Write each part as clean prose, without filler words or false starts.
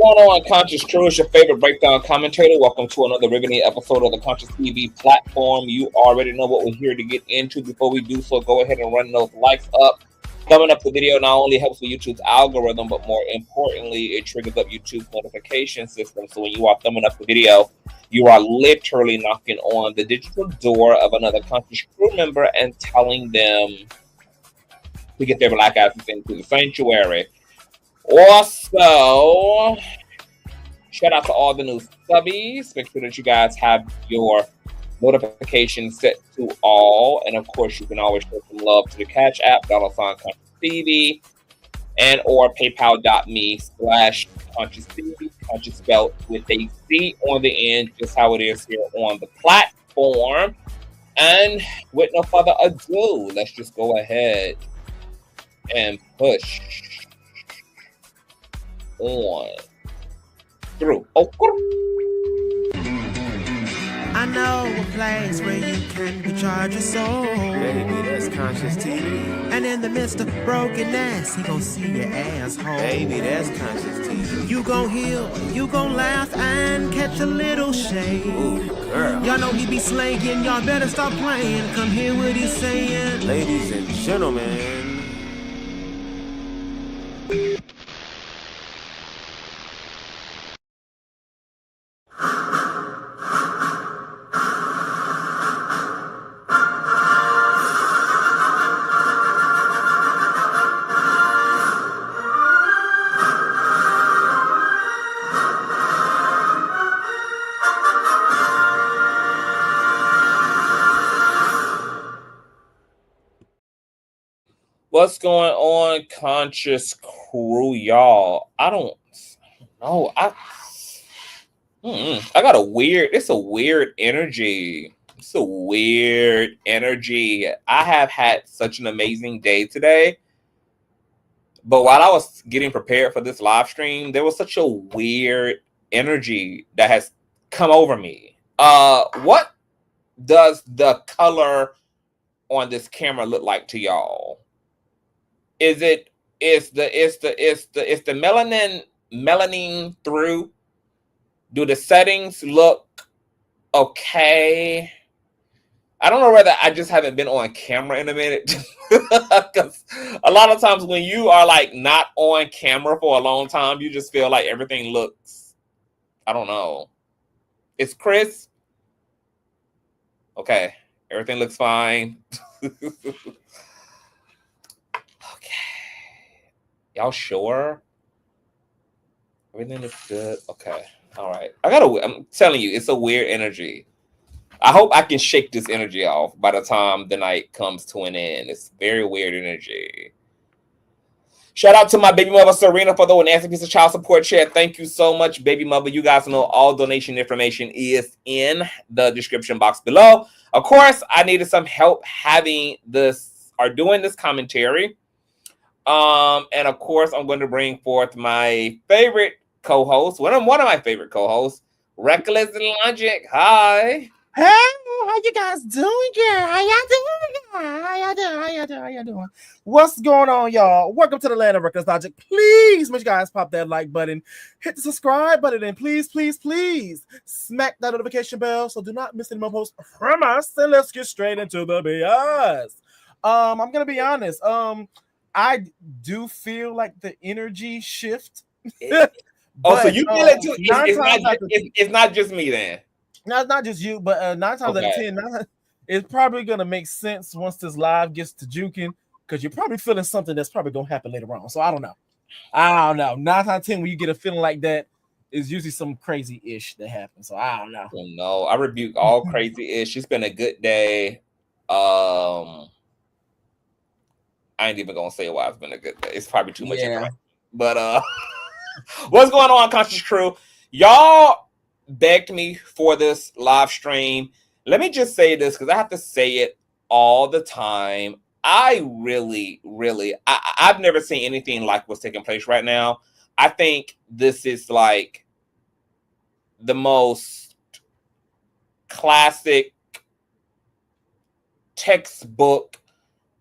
going on, Conscious Crew? It's your favorite breakdown commentator. Welcome to another riveting episode of the Consciouztv platform. You already know what we're here to get into. Before we do so, go ahead and run those likes up. Thumbing up the video not only helps with YouTube's algorithm, but more importantly, it triggers up YouTube's notification system. So when you are thumbing up the video, you are literally knocking on the digital door of another Conscious Crew member and telling them to get their black asses into the sanctuary. Also, shout out to all the new subbies. Make sure that you guys have your notifications set to all. And of course, you can always show some love to the Cash App, $Consciouztv, and or paypal.me/Consciouztv, Conscious spelled with a C on the end, just how it is here on the platform. And with no further ado, let's just go ahead and push on through. I know a place where you can recharge your soul. Baby, that's Consciouztv. And in the midst of brokenness, he gon' see your asshole. Baby, that's Consciouztv. You gon' heal, you gon' laugh and catch a little shade. Ooh, girl. Y'all know he be slaying, y'all better stop playing. Come hear what he's saying. Ladies and gentlemen. What's going on, Conscious Crew, y'all? I don't know. I got it's a weird energy. It's a weird energy. I have had such an amazing day today. But while I was getting prepared for this live stream, there was such a weird energy that has come over me. What does the color on this camera look like to y'all? Is the melanin through? Do the settings look okay? I don't know whether I just haven't been on camera in a minute. Because a lot of times when you are like not on camera for a long time, you just feel like everything looks, I don't know. It's crisp. Okay, everything looks fine. Y'all sure? Everything looks good? Okay. All right. I'm telling you, it's a weird energy. I hope I can shake this energy off by the time the night comes to an end. It's very weird energy. Shout out to my baby mother, Serena, for the nasty piece of child support share. Thank you so much, baby mother. You guys know all donation information is in the description box below. Of course, I needed some help having this or doing this commentary. And of course, I'm going to bring forth my favorite co-host, one of my favorite co-hosts, Reckless Logic. Hi. Hey, how you guys doing, girl? How y'all doing? What's going on, y'all? Welcome to the land of Reckless Logic. Please make sure you guys pop that like button, hit the subscribe button, and please smack that notification bell so do not miss any more posts from us. And let's get straight into the BS. I'm gonna be honest. I do feel like the energy shift. So you feel it too? It's not just me then. No, it's not just you, but 9 times out of 10, it's probably gonna make sense once this live gets to juking, because you're probably feeling something that's probably gonna happen later on. So I don't know. 9 times out of 10, when you get a feeling like that, is usually some crazy-ish that happens. So I don't know. Oh, no, I rebuke all crazy-ish. It's been a good day. I ain't even gonna say why it's been a good day. It's probably too much information. But what's going on, Conscious Crew? Y'all begged me for this live stream. Let me just say this because I have to say it all the time. I really, I've never seen anything like what's taking place right now. I think this is like the most classic textbook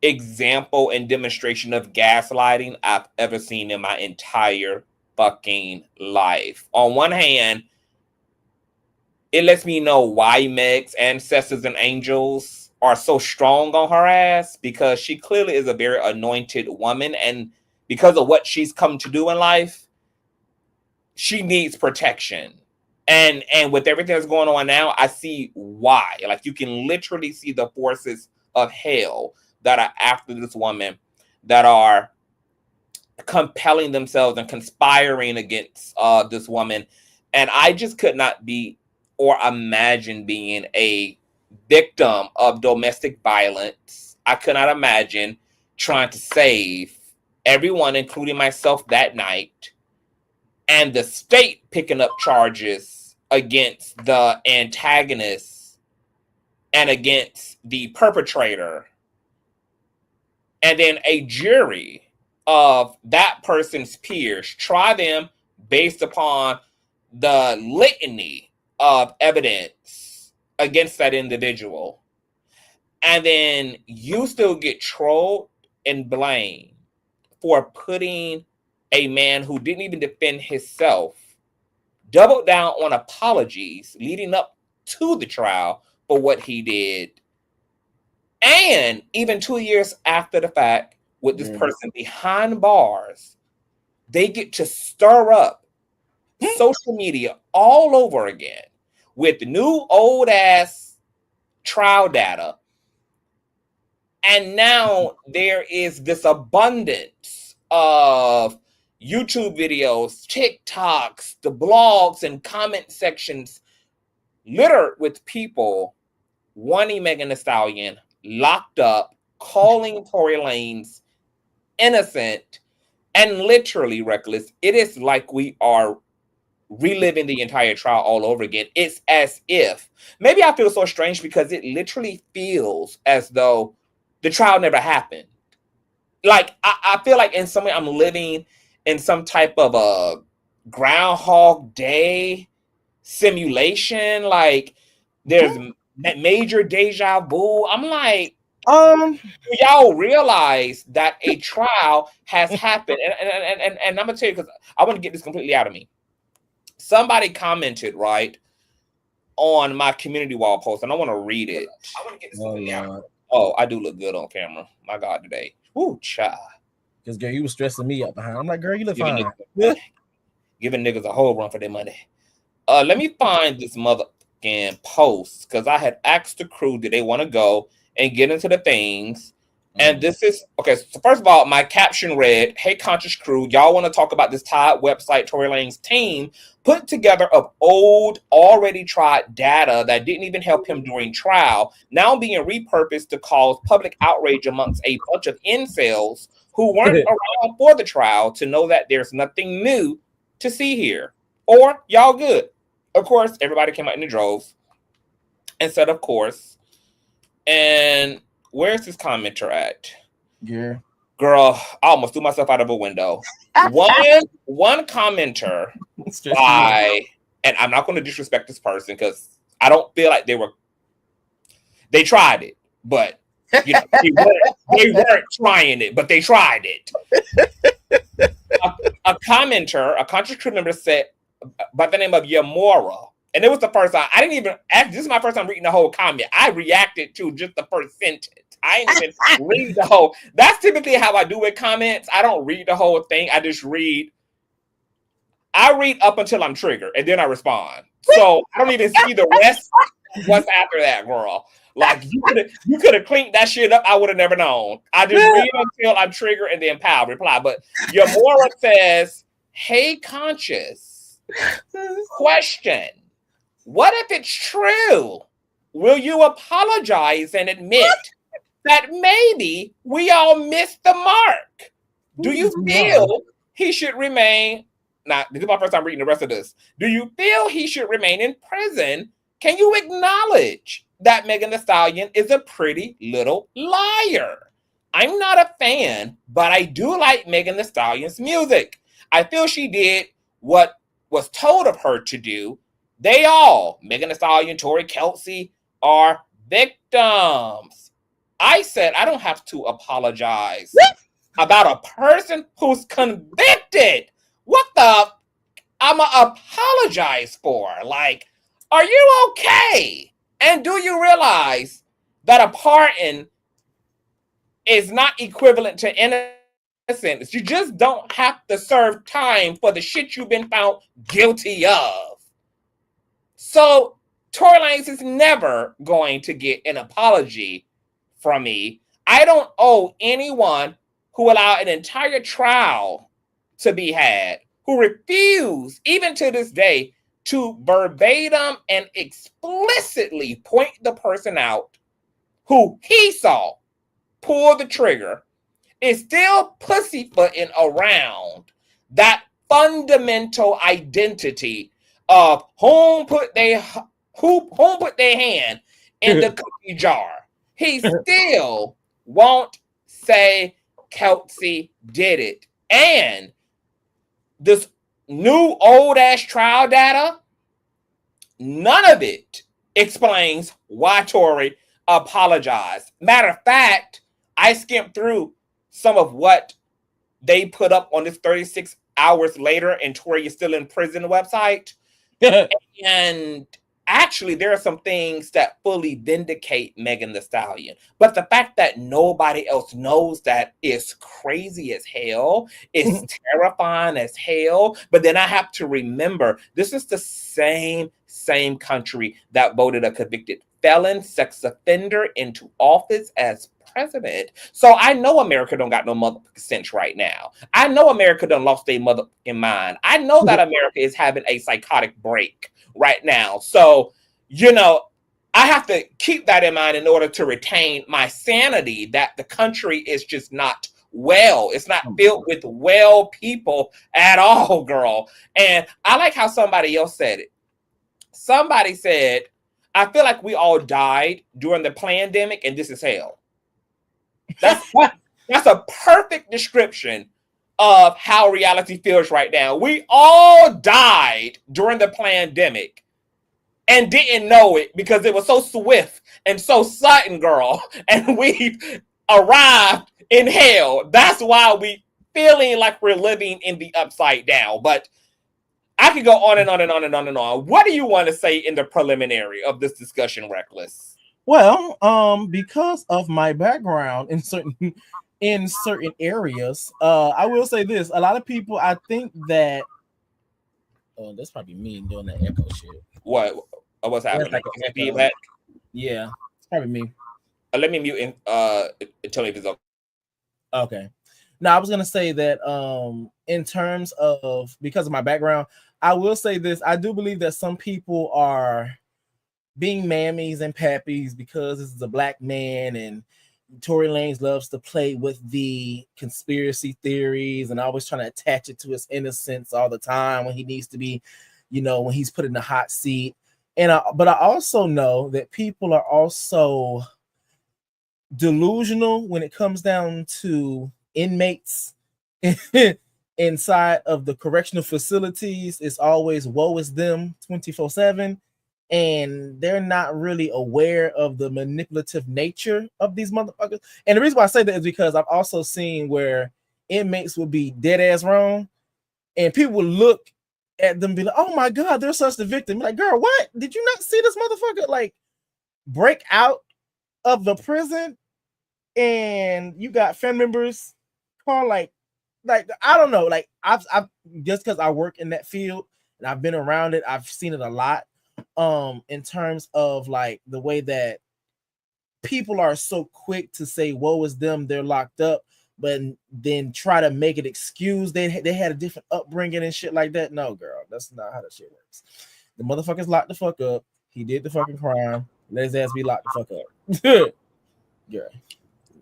example and demonstration of gaslighting I've ever seen in my entire fucking life. On one hand, it lets me know why Meg's ancestors and angels are so strong on her ass, because she clearly is a very anointed woman, and because of what she's come to do in life, she needs protection. And with everything that's going on now, I see why. Like, you can literally see the forces of hell that are after this woman, that are compelling themselves and conspiring against this woman. And I just could not be or imagine being a victim of domestic violence. I could not imagine trying to save everyone, including myself, that night, and the state picking up charges against the antagonist and against the perpetrator, and then a jury of that person's peers try them based upon the litany of evidence against that individual. And then you still get trolled and blamed for putting a man who didn't even defend himself, doubled down on apologies leading up to the trial for what he did. And even 2 years after the fact, with this person behind bars, they get to stir up social media all over again with new old ass trial data. And now there is this abundance of YouTube videos, TikToks, the blogs and comment sections littered with people wanting Megan Thee Stallion locked up, calling Tory Lanez innocent and literally reckless. It is like we are reliving the entire trial all over again. It's as if, maybe I feel so strange because it literally feels as though the trial never happened. Like, I feel like in some way I'm living in some type of a Groundhog Day simulation. Like, there's major deja vu. I'm like, do y'all realize that a trial has happened? And I'm gonna tell you, because I want to get this completely out of me. Somebody commented, right, on my community wall post, and I want to read it. I want to get this completely out of me. Oh, I do look good on camera. My God, today. Woo, child. Because, girl, you was stressing me up behind. I'm like, girl, you look fine. Giving niggas a whole run for their money. Let me find this motherfucking post, because I had asked the crew, did they want to go and get into the things. And this is, okay, so first of all, my caption read, hey, Conscious crew, y'all want to talk about this Tide website Tory Lanez team put together of old, already tried data that didn't even help him during trial, now being repurposed to cause public outrage amongst a bunch of incels who weren't around for the trial to know that there's nothing new to see here. Or y'all good. Of course, everybody came out in the droves and said, of course. And where's this commenter at? Yeah. Girl, I almost threw myself out of a window. One commenter by, and I'm not going to disrespect this person because I don't feel like they tried it, but you know, they weren't trying it, but they tried it. A commenter, a conscious crew member said by the name of Yamora. And it was the first time. I didn't even, this is my first time reading the whole comment. I reacted to just the first sentence. I didn't even read the whole. That's typically how I do with comments. I don't read the whole thing. I just read. I read up until I'm triggered, and then I respond. So I don't even see the rest. What's after that, girl? Like, you could have cleaned that shit up. I would have never known. I just read until I'm triggered, and then pow, reply. But Yamora says, hey, Conscious, question. What if it's true? Will you apologize and admit that maybe we all missed the mark? Do you feel he should remain? Now, this is my first time reading the rest of this. Do you feel he should remain in prison? Can you acknowledge that Megan Thee Stallion is a pretty little liar? I'm not a fan, but I do like Megan Thee Stallion's music. I feel she did what was told of her to do. They all, Megan Thee Stallion, Tory, Kelsey, are victims. I said I don't have to apologize about a person who's convicted. what the I'ma apologize for? Like, are you okay? And do you realize that a pardon is not equivalent to innocence? You just don't have to serve time for the shit you've been found guilty of. So Tory Lanez is never going to get an apology from me. I don't owe anyone who allowed an entire trial to be had, who refuse, even to this day, to verbatim and explicitly point the person out who he saw pull the trigger, is still pussyfooting around that fundamental identity of whom put their hand in the cookie jar. He still won't say Kelsey did it. And this new old ass trial data, none of it explains why Tory apologized. Matter of fact, I skimmed through some of what they put up on this 36 hours later and Tory is still in prison website. And actually, there are some things that fully vindicate Megan Thee Stallion. But the fact that nobody else knows that is crazy as hell. It's terrifying as hell. But then I have to remember, this is the same country that voted a convicted felon, sex offender into office as president. So I know America don't got no motherfucking sense right now. I know America done lost their motherfucking mind. I know that America is having a psychotic break right now. So, you know, I have to keep that in mind in order to retain my sanity, that the country is just not well. It's not filled with well people at all, girl. And I like how somebody else said it. Somebody said, I feel like we all died during the pandemic and this is hell. That's a perfect description of how reality feels right now. We all died during the pandemic and didn't know it because it was so swift and so sudden, girl. And we arrived in hell. That's why we feeling like we're living in the upside down. But I could go on and on and on and on and on. What do you want to say in the preliminary of this discussion, Reckless? Well, because of my background in certain areas, I will say this: a lot of people, I think that, oh, that's probably me doing that echo shit. What's happening? Like feedback? Yeah, it's probably me. Let me mute and tell me if it's okay. Okay. Now I was gonna say that in terms of, because of my background, I will say this: I do believe that some people are being mammies and pappies because this is a black man, and Tory Lanez loves to play with the conspiracy theories and always trying to attach it to his innocence all the time when he needs to be, you know, when he's put in the hot seat. And but I also know that people are also delusional when it comes down to inmates inside of the correctional facilities. It's always woe is them 24/7. And they're not really aware of the manipulative nature of these motherfuckers. And the reason why I say that is because I've also seen where inmates will be dead ass wrong, and people will look at them and be like, "Oh my God, they're such the victim." Like, girl, what? Did you not see this motherfucker like break out of the prison? And you got family members call like I don't know, like I've just because I work in that field and I've been around it, I've seen it a lot. In terms of like the way that people are so quick to say woe is them, they're locked up, but then try to make it excuse they had a different upbringing and shit like that. No, girl, that's not how that shit works. The motherfucker's locked the fuck up. He did the fucking crime. Let his ass be locked the fuck up. Yeah.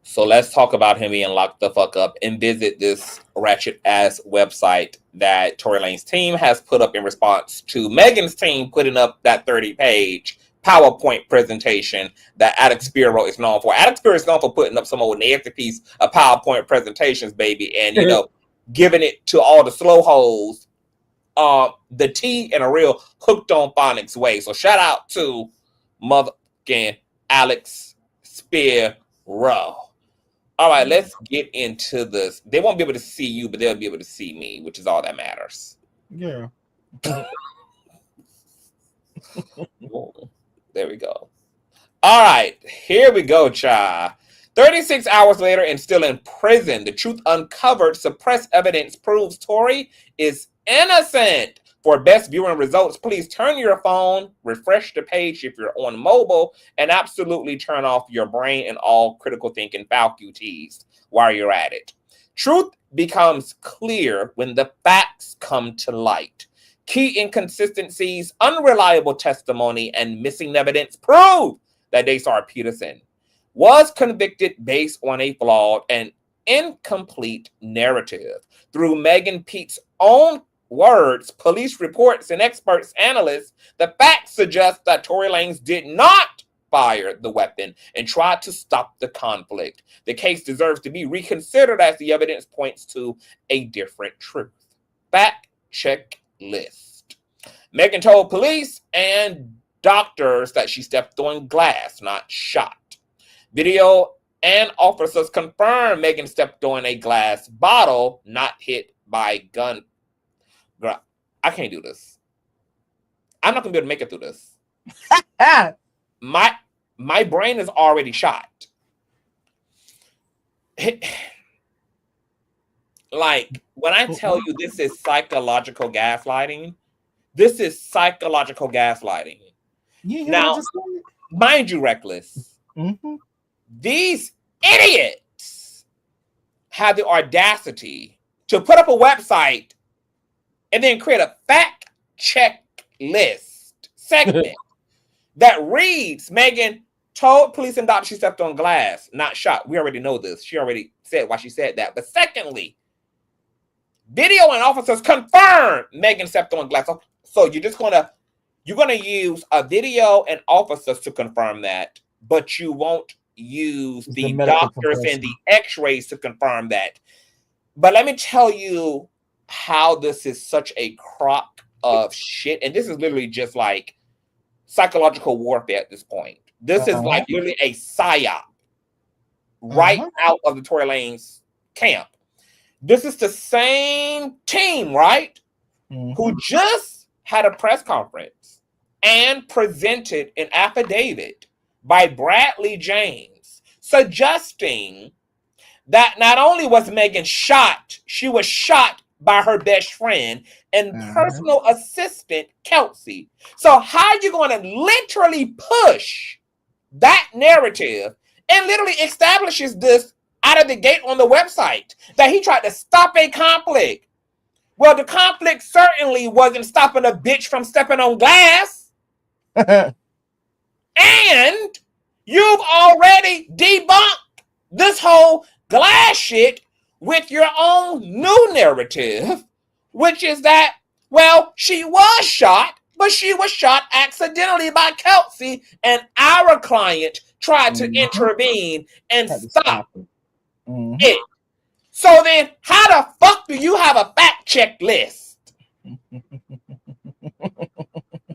So let's talk about him being locked the fuck up and visit this ratchet ass website that Tory Lanez's team has put up in response to Megan's team putting up that 30-page PowerPoint presentation that Alex Spiro is known for. Alex Spiro is known for putting up some old nasty piece of PowerPoint presentations, baby, and you know, giving it to all the slow hoes, the tea in a real hooked on phonics way. So shout out to motherfucking Alex Spiro. All right, let's get into this. They won't be able to see you, but they'll be able to see me, which is all that matters. Yeah. Whoa, there we go. All right, here we go, cha. 36 hours later and still in prison. The truth uncovered. Suppressed evidence proves Tory is innocent. For best viewing results, please turn your phone, refresh the page if you're on mobile, and absolutely turn off your brain and all critical thinking faculties while you're at it. Truth becomes clear when the facts come to light. Key inconsistencies, unreliable testimony, and missing evidence prove that Daystar Peterson was convicted based on a flawed and incomplete narrative. Through Megan Pete's own words, police reports, and experts analysts, the facts suggest that Tory Lanez did not fire the weapon and tried to stop the conflict. The case deserves to be reconsidered as the evidence points to a different truth. Fact check list. Megan told police and doctors that she stepped on glass, not shot. Video and officers confirm Megan stepped on a glass bottle, not hit by gun. I can't do this. I'm not gonna be able to make it through this. My brain is already shot. Like, when I tell you this is psychological gaslighting, this is psychological gaslighting. Now, mind you, Reckless, these idiots have the audacity to put up a website and then create a fact check list segment that reads, Megan told police and doctors she stepped on glass, not shot. We already know this. She already said why she said that. But secondly, video and officers confirm Megan stepped on glass. So you're gonna use a video and officers to confirm that, but you won't use the doctors and the x-rays to confirm that. But let me tell you how this is such a crock of shit. And this is literally just like psychological warfare at this point. This is like literally a psyop right out of the Tory Lanez camp. This is the same team, right? Who just had a press conference and presented an affidavit by Bradley James suggesting that not only was Megan shot, she was shot by her best friend and personal assistant, Kelsey. So how are you going to literally push that narrative and literally establishes this out of the gate on the website that he tried to stop a conflict? Well, the conflict certainly wasn't stopping a bitch from stepping on glass. And you've already debunked this whole glass shit with your own new narrative, which is that, well, she was shot, but she was shot accidentally by Kelsey, and our client tried to intervene and stop it. So then, how the fuck do you have a fact check list?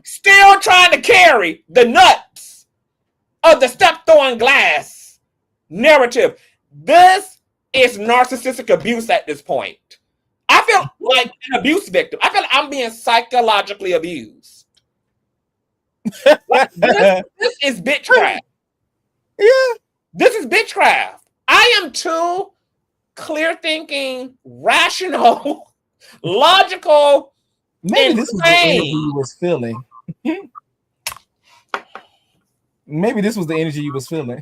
Still trying to carry the nuts of the stepped on glass narrative. This is narcissistic abuse at this point. I feel like an abuse victim. I feel like I'm being psychologically abused. Like this is bitchcraft. Yeah. This is bitchcraft. I am too clear thinking, rational, logical. Maybe this was the energy you was feeling. Maybe this was the energy you was feeling.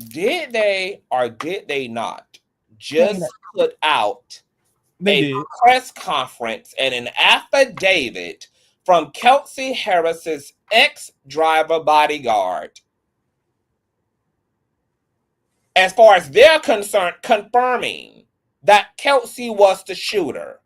Did they or did they not just put out a press conference and an affidavit from Kelsey Harris's ex-driver bodyguard, as far as they're concerned, confirming that Kelsey was the shooter?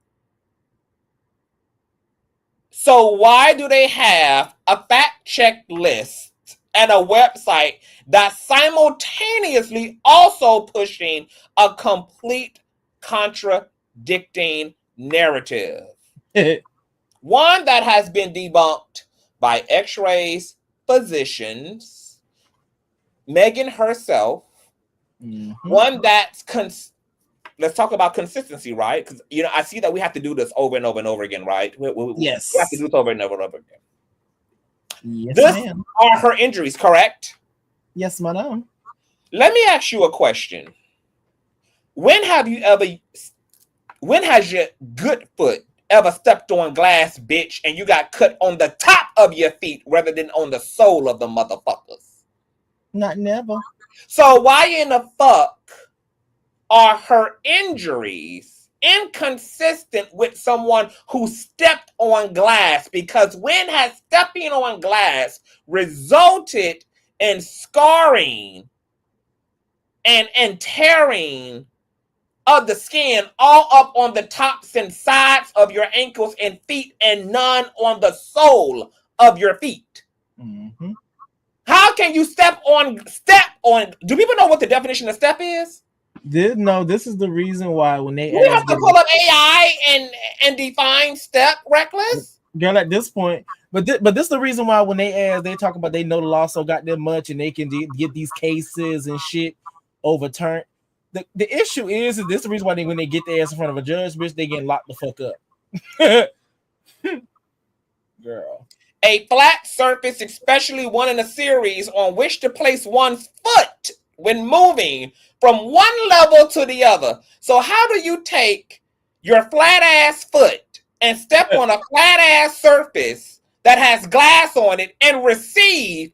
So why do they have a fact check list and a website that's simultaneously also pushing a complete contradicting narrative? One that has been debunked by X-rays, physicians, Megan herself. One that's let's talk about consistency, right? Because I see that we have to do this over and over and over again, right? Yes. We have to do this over and over and over again. Yes, This ma'am. are her injuries, correct? Yes, madam. Let me ask you a question. When has your good foot ever stepped on glass, bitch, and you got cut on the top of your feet rather than on the sole of the motherfuckers? Not never. So why in the fuck are her injuries inconsistent with someone who stepped on glass? Because when has stepping on glass resulted in scarring and tearing of the skin all up on the tops and sides of your ankles and feet and none on the sole of your feet? Mm-hmm. How can you step on? Do people know what the definition of step is? This is the reason why when they Do we have to pull up AI and define step, Reckless? Girl, at this point, but this is the reason why when they talk about they know the law so goddamn much and they can get these cases and shit overturned. The issue is this the reason why when they get their ass in front of a judge, bitch, they getting locked the fuck up. Girl. A flat surface, especially one in a series on which to place one's foot when moving from one level to the other. So how do you take your flat ass foot and step on a flat ass surface that has glass on it and receive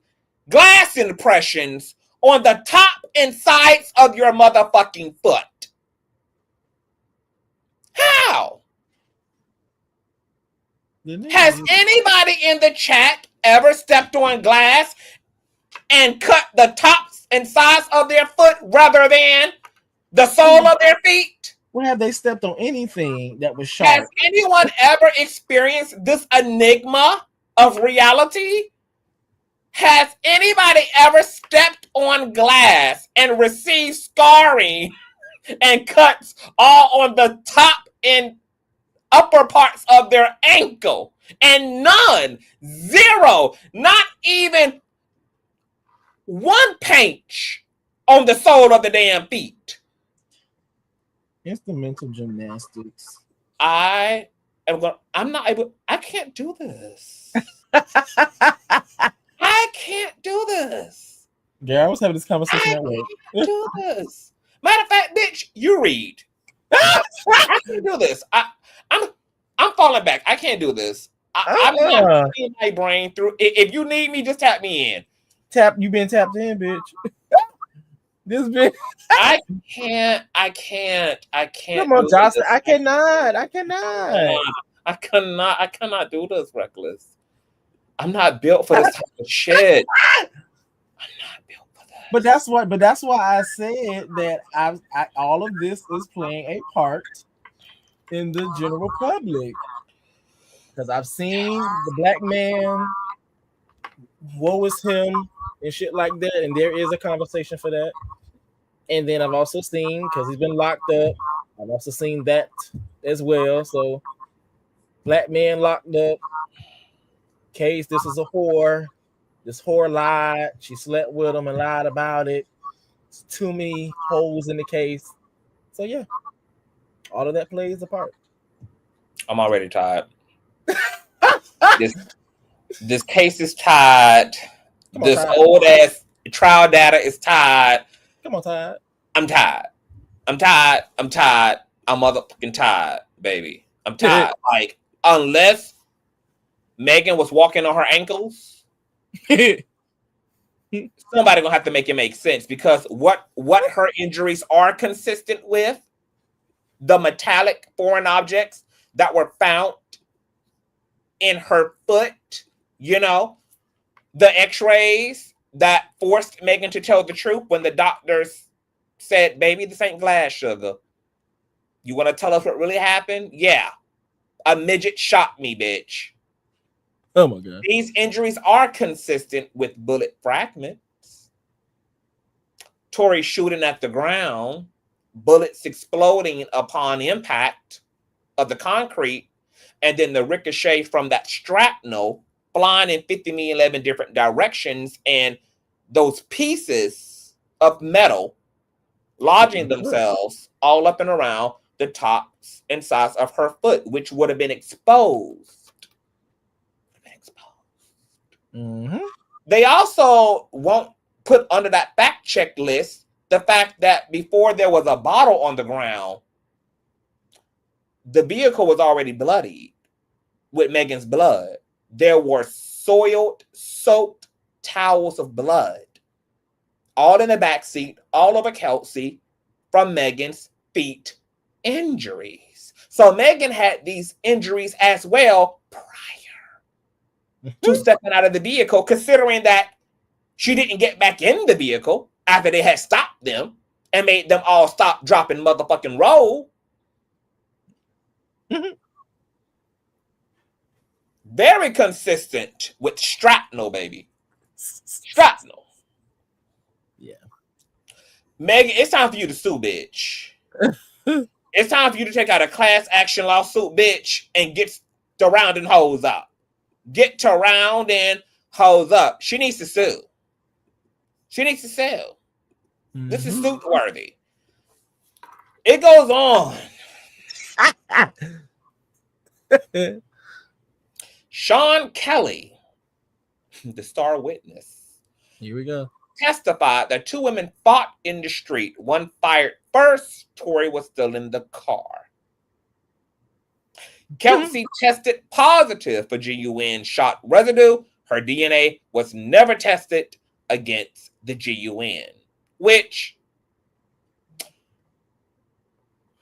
glass impressions on the top and sides of your motherfucking foot? How? Has anybody in the chat ever stepped on glass and cut the tops and sides of their foot rather than the sole of their feet? When have they stepped on anything that was sharp? Has anyone ever experienced this enigma of reality? Has anybody ever stepped on glass and received scarring and cuts all on the top and upper parts of their ankle? And none, zero, not even one pinch on the sole of the damn feet. It's the mental gymnastics. I'm not able. I can't do this. I can't do this. Yeah, I was having this conversation that way. Do this. Matter of fact, bitch, you read. I can't do this. I'm falling back. I can't do this. I'm not in my brain through. If you need me, just tap me in. You been tapped in, bitch. This bitch. I can't. Come on, Jocelyn. I cannot. I cannot do this, Reckless. I'm not built for this type of shit. I'm not built for that. But that's why I said that all of this is playing a part in the general public. Because I've seen the black man, woe is him, and shit like that, and there is a conversation for that. And then I've also seen, because he's been locked up, I've also seen that as well. So, black man locked up, case, this is a whore. This whore lied. She slept with him and lied about it. It's too many holes in the case. So, yeah, all of that plays a part. I'm already tired. This case is tired. This old ass trial data is tired. Come on, tired. I'm tired. I'm motherfucking tired, baby. I'm tired. Like, unless Megan was walking on her ankles, somebody gonna have to make it make sense, because what her injuries are consistent with, the metallic foreign objects that were found in her foot, the x-rays that forced Megan to tell the truth when the doctors said, baby, this ain't glass, sugar. You want to tell us what really happened? Yeah. A midget shot me, bitch. Oh my God. These injuries are consistent with bullet fragments. Tory shooting at the ground, bullets exploding upon impact of the concrete, and then the ricochet from that shrapnel flying in 50,011 different directions, and those pieces of metal lodging themselves all up and around the tops and sides of her foot, which would have been exposed. Mm-hmm. They also won't put under that fact check list the fact that before there was a bottle on the ground, the vehicle was already bloodied with Megan's blood. There were soiled, soaked towels of blood all in the back seat, all over Kelsey from Megan's feet injuries. So Megan had these injuries as well prior to stepping out of the vehicle, considering that she didn't get back in the vehicle after they had stopped them and made them all stop, drop, and motherfucking roll. Very consistent with shrapnel, baby. Shrapnel. Yeah. Megan, it's time for you to sue, bitch. It's time for you to take out a class action lawsuit, bitch, and get to rounding hoes up. Get to rounding hoes up. She needs to sue. She needs to sue. Mm-hmm. This is suit worthy. It goes on. Sean Kelly, the star witness, here we go, testified that two women fought in the street. One fired first. Tory was still in the car. Kelsey tested positive for GUN shot residue. Her DNA was never tested against the GUN, which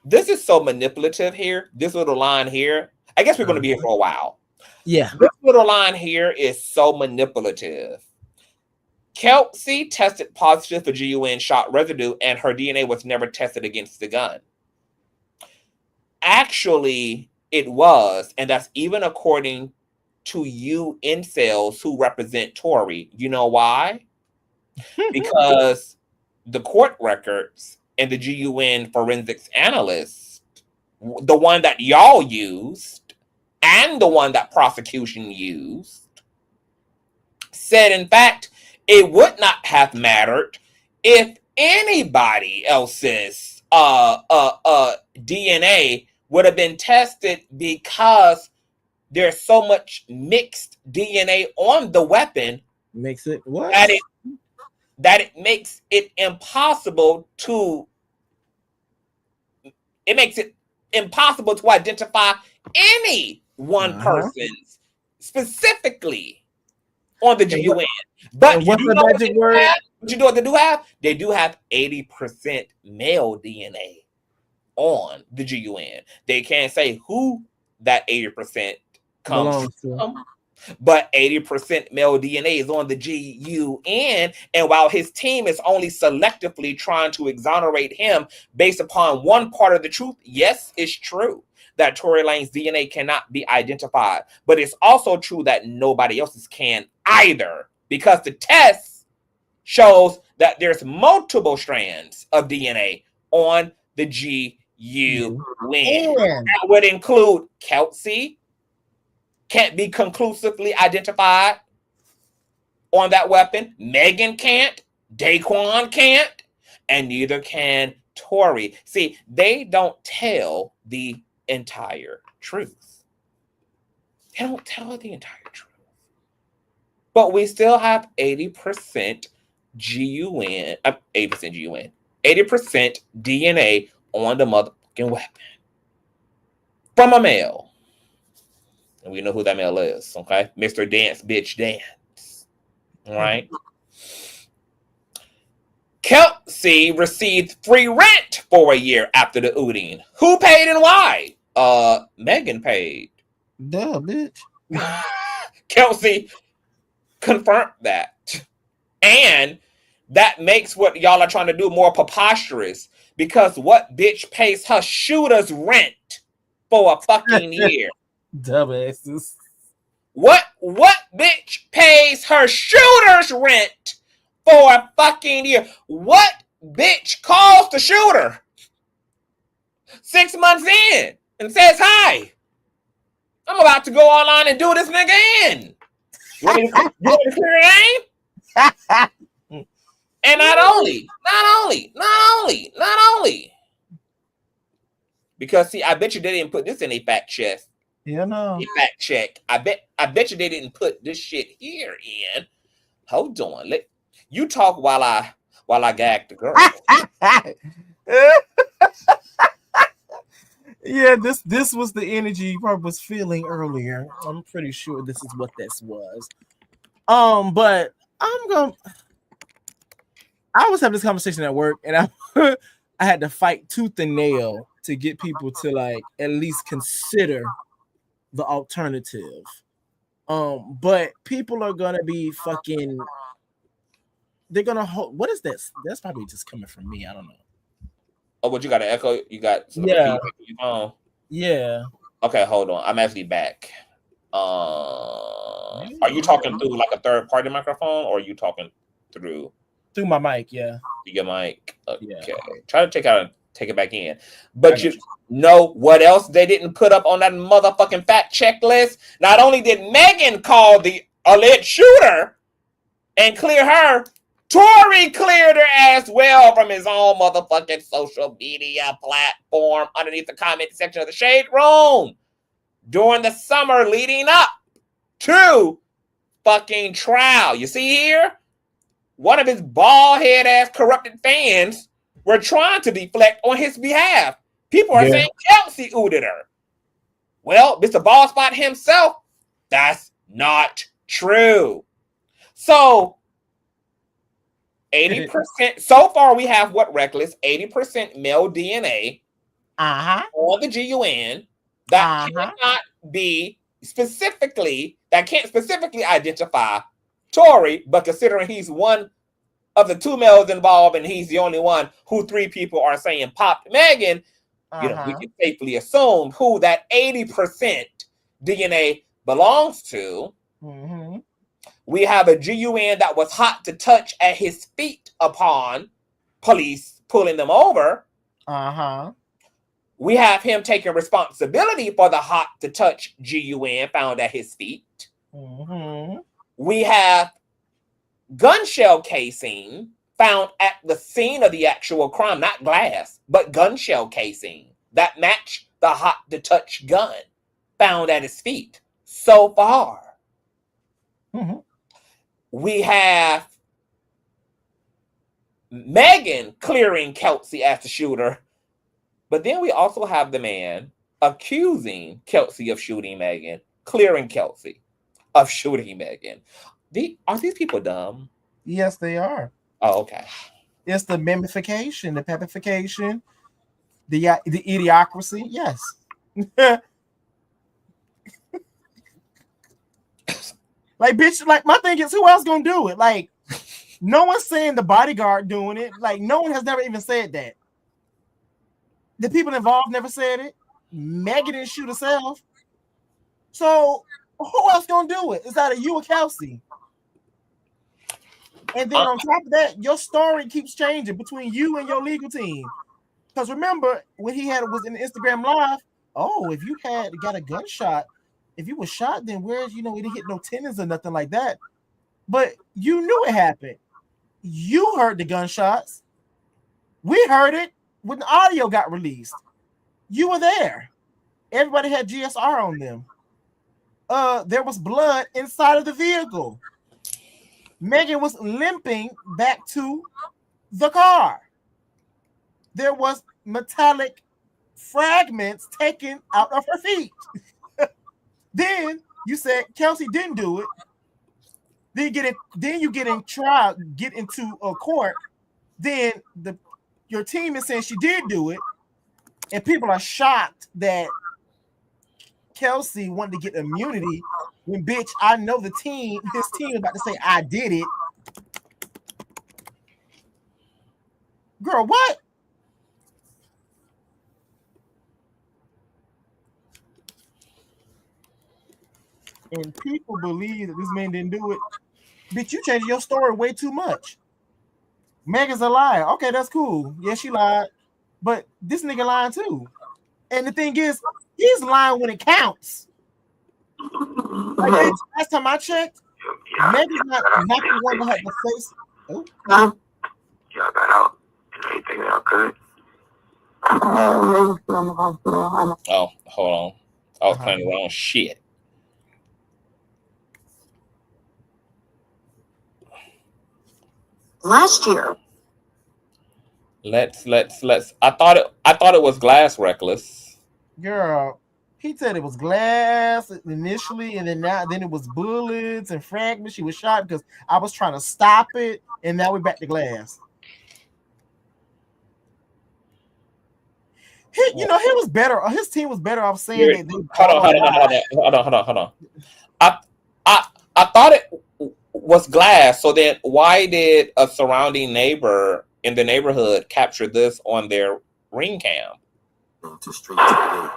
this is so manipulative here. This little line here, I guess we're going to be here for a while. Yeah. This little line here is so manipulative. Kelsey tested positive for GUN shot residue, and her DNA was never tested against the gun. Actually, it was, and that's even according to you incels who represent Tory. You know why? Because the court records and the GUN forensics analyst, the one that y'all used, and the one that prosecution used, said, in fact, it would not have mattered if anybody else's DNA would have been tested, because there's so much mixed DNA on the weapon. Makes it what? That it makes it impossible to identify any one person's specifically on the GUN. But what's the magic word? But you know what they do have? They do have 80% male DNA on the GUN. They can't say who that 80% comes from, but 80% male DNA is on the GUN. And while his team is only selectively trying to exonerate him based upon one part of the truth, yes, it's true that Tory Lanez DNA cannot be identified, but it's also true that nobody else's can either, because the test shows that there's multiple strands of DNA on the GUN. That would include Kelsey, can't be conclusively identified on that weapon. Megan can't, Daquan can't, and neither can Tory. See, they don't tell the entire truth. They don't tell the entire truth. But we still have 80% GUN, 80% GUN, 80% DNA on the motherfucking weapon from a male. And we know who that male is, okay? Mr. Dance, Bitch Dance. All right? Kelsey received free rent for a year after the outing. Who paid and why? Megan paid. Duh, bitch. Kelsey confirmed that. And that makes what y'all are trying to do more preposterous, because what bitch pays her shooter's rent for a fucking year? Dumbasses. What bitch pays her shooter's rent for a fucking year? What bitch calls the shooter 6 months in and says hi? I'm about to go online and do this nigga in. You want me to clear your name? And not only. Because see, I bet you they didn't put this in a fact check. Yeah, no. A fact check. I bet you they didn't put this shit here in. Hold on. Let you talk while I gag the girl. Yeah, this was the energy you probably was feeling earlier. I'm pretty sure this is what this was. But I was having this conversation at work, and I I had to fight tooth and nail to get people to like at least consider the alternative. But people are gonna be fucking. They're gonna hold. What is this? That's probably just coming from me. I don't know. Oh, what you got an echo? You got some Yeah. feedback? Yeah. Okay, hold on. I'm actually back. Are you talking through like a third party microphone, or are you talking through Through my mic? Yeah. your mic? Okay. Yeah. Try to take it back in. But you know what else they didn't put up on that motherfucking fact checklist? Not only did Megan call the alleged shooter and clear her, Tory cleared her as well from his own motherfucking social media platform underneath the comment section of the Shade Room during the summer leading up to fucking trial. You see here? One of his bald head ass corrupted fans were trying to deflect on his behalf. People are saying Kelsey ooted her. Well, Mr. Ballspot himself, that's not true. So 80%. So far, we have what reckless 80% male DNA on the GUN that cannot be specifically that can't specifically identify Tory, but considering he's one of the two males involved and he's the only one who three people are saying popped Megan, you know, we can safely assume who that 80% DNA belongs to. We have a GUN that was hot to touch at his feet upon police pulling them over. We have him taking responsibility for the hot to touch GUN found at his feet. We have gun shell casing found at the scene of the actual crime, not glass, but gun shell casing that match the hot to touch gun found at his feet so far. We have Megan clearing Kelsey as the shooter, but then we also have the man accusing Kelsey of shooting Megan, clearing Kelsey of shooting Megan. Are these people dumb? Yes, they are. Oh, okay. It's the memification, the pepification, the idiocracy. Yes. Like, bitch, like, my thing is, who else gonna do it? Like, no one's saying the bodyguard doing it. Like, no one has never even said that. The people involved never said it. Megan didn't shoot herself. So, who else gonna do it? It's either you or Kelsey. And then on top of that, your story keeps changing between you and your legal team. Because remember, when he was in the Instagram Live, if you got a gunshot, if you were shot, then where's, it didn't hit no tendons or nothing like that. But you knew it happened. You heard the gunshots. We heard it when the audio got released. You were there. Everybody had GSR on them. There was blood inside of the vehicle. Megan was limping back to the car. There was metallic fragments taken out of her feet. Then you said Kelsey didn't do it. Then you get in trial, get into a court. Then your team is saying she did do it, and people are shocked that Kelsey wanted to get immunity. When, bitch, I know his team is about to say I did it. Girl, what? And people believe that this man didn't do it. Bitch, you changed your story way too much. Megan's a liar. Okay, that's cool. Yeah, she lied. But this nigga lying too. And the thing is, he's lying when it counts. Like, last time I checked, Megan's not the one that had the face. Oh. Yeah, I got out. And everything out good. Oh, hold on. I was playing the wrong shit. Last year. Let's. I thought it was glass reckless. Girl, he said it was glass initially, and then it was bullets and fragments. She was shot because I was trying to stop it, and now we're back to glass. He was better. His team was better off saying that. Hold on. I thought it was glass. So then, why did a surrounding neighbor in the neighborhood capture this on their ring cam? To street TV.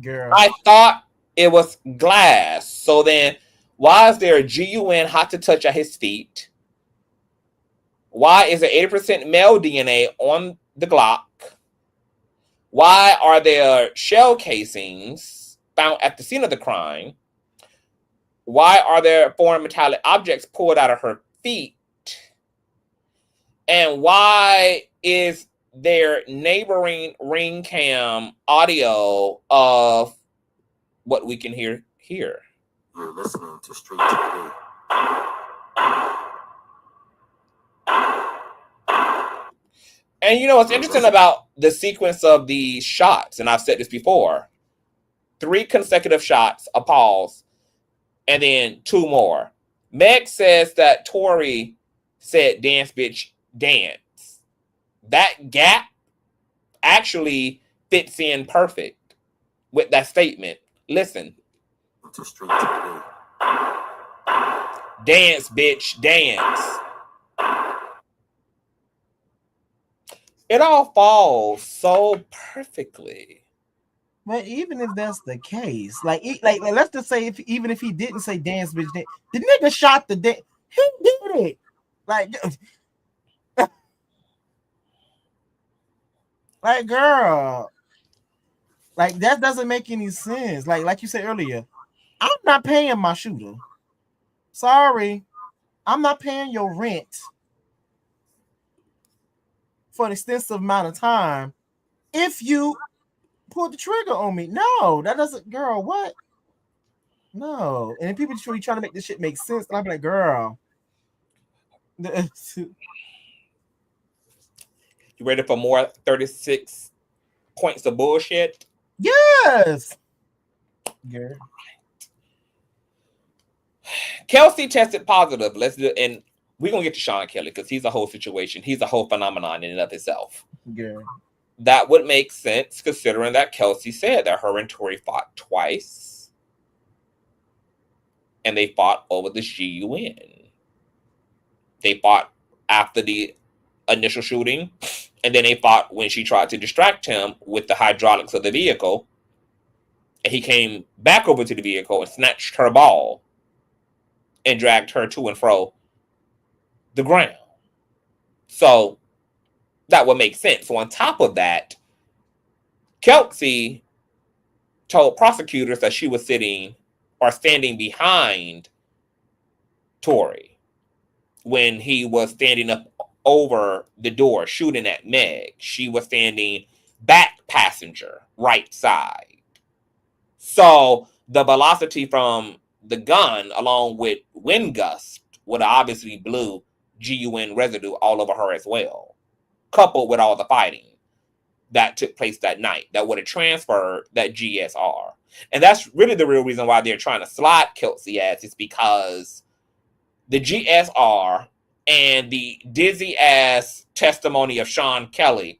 Girl, I thought it was glass. So then, why is there a GUN hot to touch at his feet? Why is there 80% male DNA on the Glock? Why are there shell casings found at the scene of the crime? Why are there foreign metallic objects pulled out of her feet? And why is there neighboring ring cam audio of what we can hear here? You're listening to Street TV. And you know what's interesting about the sequence of these shots, and I've said this before, 3 consecutive shots, a pause, and then 2 more. Meg says that Tory said, "Dance, bitch, dance." That gap actually fits in perfect with that statement. Listen. To Street TV. Dance, bitch, dance. It all falls so perfectly. but even if that's the case, like let's just say even if he didn't say dance, bitch, dance, the nigga shot the dance. He did it. Like, like, girl, like that doesn't make any sense. Like you said earlier, I'm not paying my shooter. Sorry, I'm not paying your rent for an extensive amount of time if you pull the trigger on me. No, that doesn't, girl, what? No. And people just really trying to make this shit make sense. And I'm like, girl. You ready for more 36 points of bullshit? Yes. Girl. Kelsey tested positive. Let's do it. And we're going to get to Sean Kelly because he's a whole situation. He's a whole phenomenon in and of itself. Girl. That would make sense considering that Kelsey said that her and Tory fought twice. And they fought over the GUN. They fought after the initial shooting. And then they fought when she tried to distract him with the hydraulics of the vehicle. And he came back over to the vehicle and snatched her ball and dragged her to and fro the ground. So that would make sense. So on top of that, Kelsey told prosecutors that she was sitting or standing behind Tory when he was standing up over the door shooting at Meg. She was standing back passenger, right side. So the velocity from the gun along with wind gust would obviously blew GUN residue all over her as well, coupled with all the fighting that took place that night that would have transferred that GSR. And that's really the real reason why they're trying to slide Kelsey ass, is because the GSR and the dizzy ass testimony of Sean Kelly